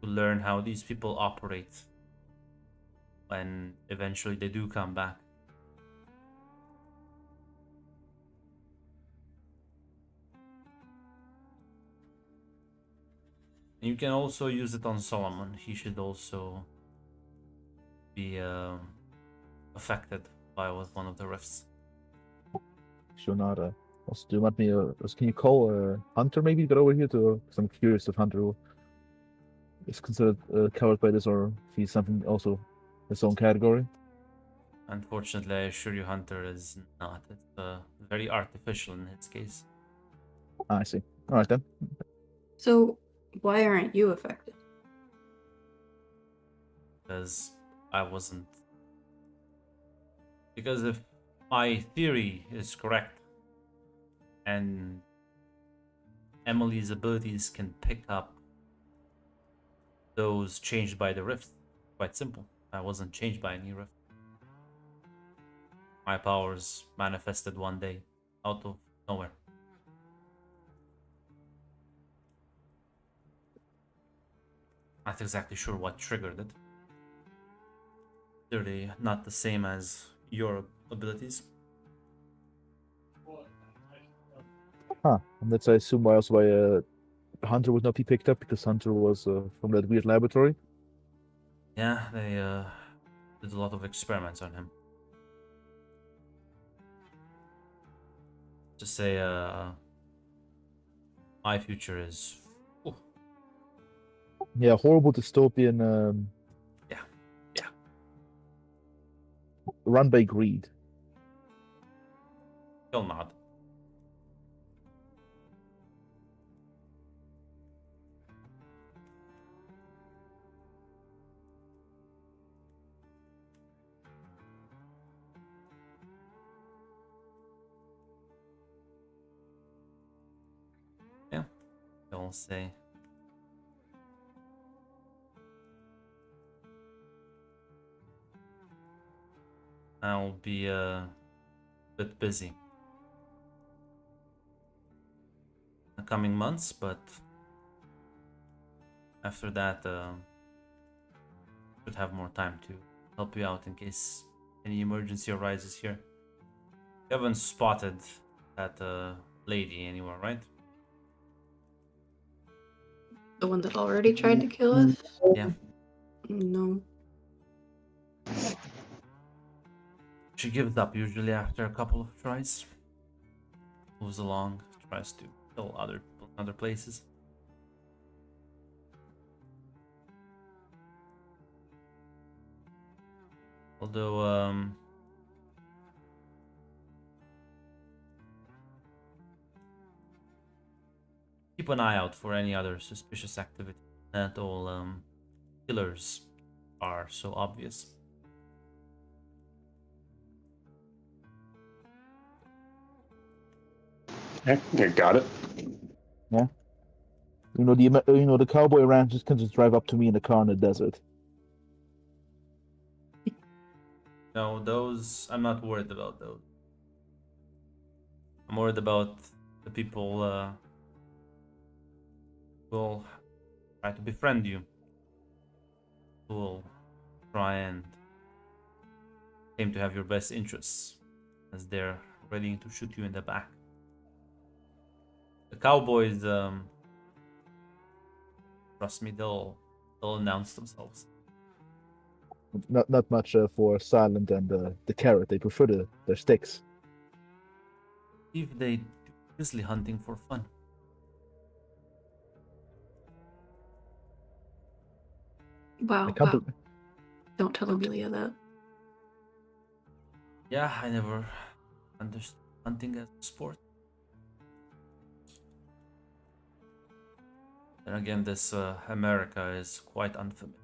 to learn how these people operate when eventually they do come back. You can also use it on Solomon. He should also be affected by one of the rifts.
Sure not. Also, do you want me? Can you call Hunter maybe get over here to? Because I'm curious if Hunter is considered covered by this or if he's something also his own category.
Unfortunately, I assure you, Hunter is not. It's very artificial in his case.
I see. All right then.
So, why aren't you affected?
Because I wasn't. Because if my theory is correct, and Emily's abilities can pick up those changed by the rift, quite simple. I wasn't changed by any rift. My powers manifested one day out of nowhere. Not exactly sure what triggered it. Clearly not the same as your abilities.
Huh. And that's I assume why Hunter would not be picked up because Hunter was from that weird laboratory.
Yeah, they did a lot of experiments on him. Just say, my future is. Ooh.
Yeah, horrible dystopian.
Yeah.
Run by greed.
He'll nod. I'll say. I'll be a bit busy in the coming months, but after that, should have more time to help you out in case any emergency arises here. You haven't spotted that lady anywhere, right?
The one that already tried to kill us?
Yeah.
No.
She gives up usually after a couple of tries. Moves along, tries to kill other people in other places. Although, keep an eye out for any other suspicious activity. Not all killers are so obvious.
Yeah, got it.
The cowboy ranchers can just drive up to me in a car in the desert.
No, those I'm not worried about those. I'm worried about the people who will try to befriend you, who will try and aim to have your best interests, as they're ready to shoot you in the back. The cowboys, trust me, they'll announce themselves.
Not much for Silent and the Carrot. They prefer their sticks.
If they do grizzly hunting for fun.
Wow,
I can't
wow.
be-
Don't tell Amelia that.
Yeah, I never understood hunting as a sport. Then again, this America is quite unfamiliar.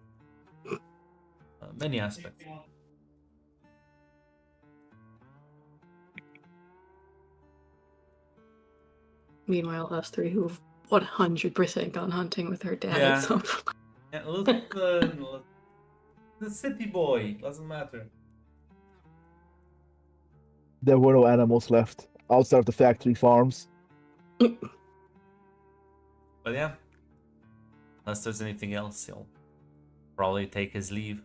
Many aspects.
Meanwhile, us three who've 100% gone hunting with her dad
Yeah.
at some point.
Yeah, listen, the city boy doesn't matter.
There were no animals left outside of the factory farms.
But yeah, unless there's anything else, he'll probably take his leave.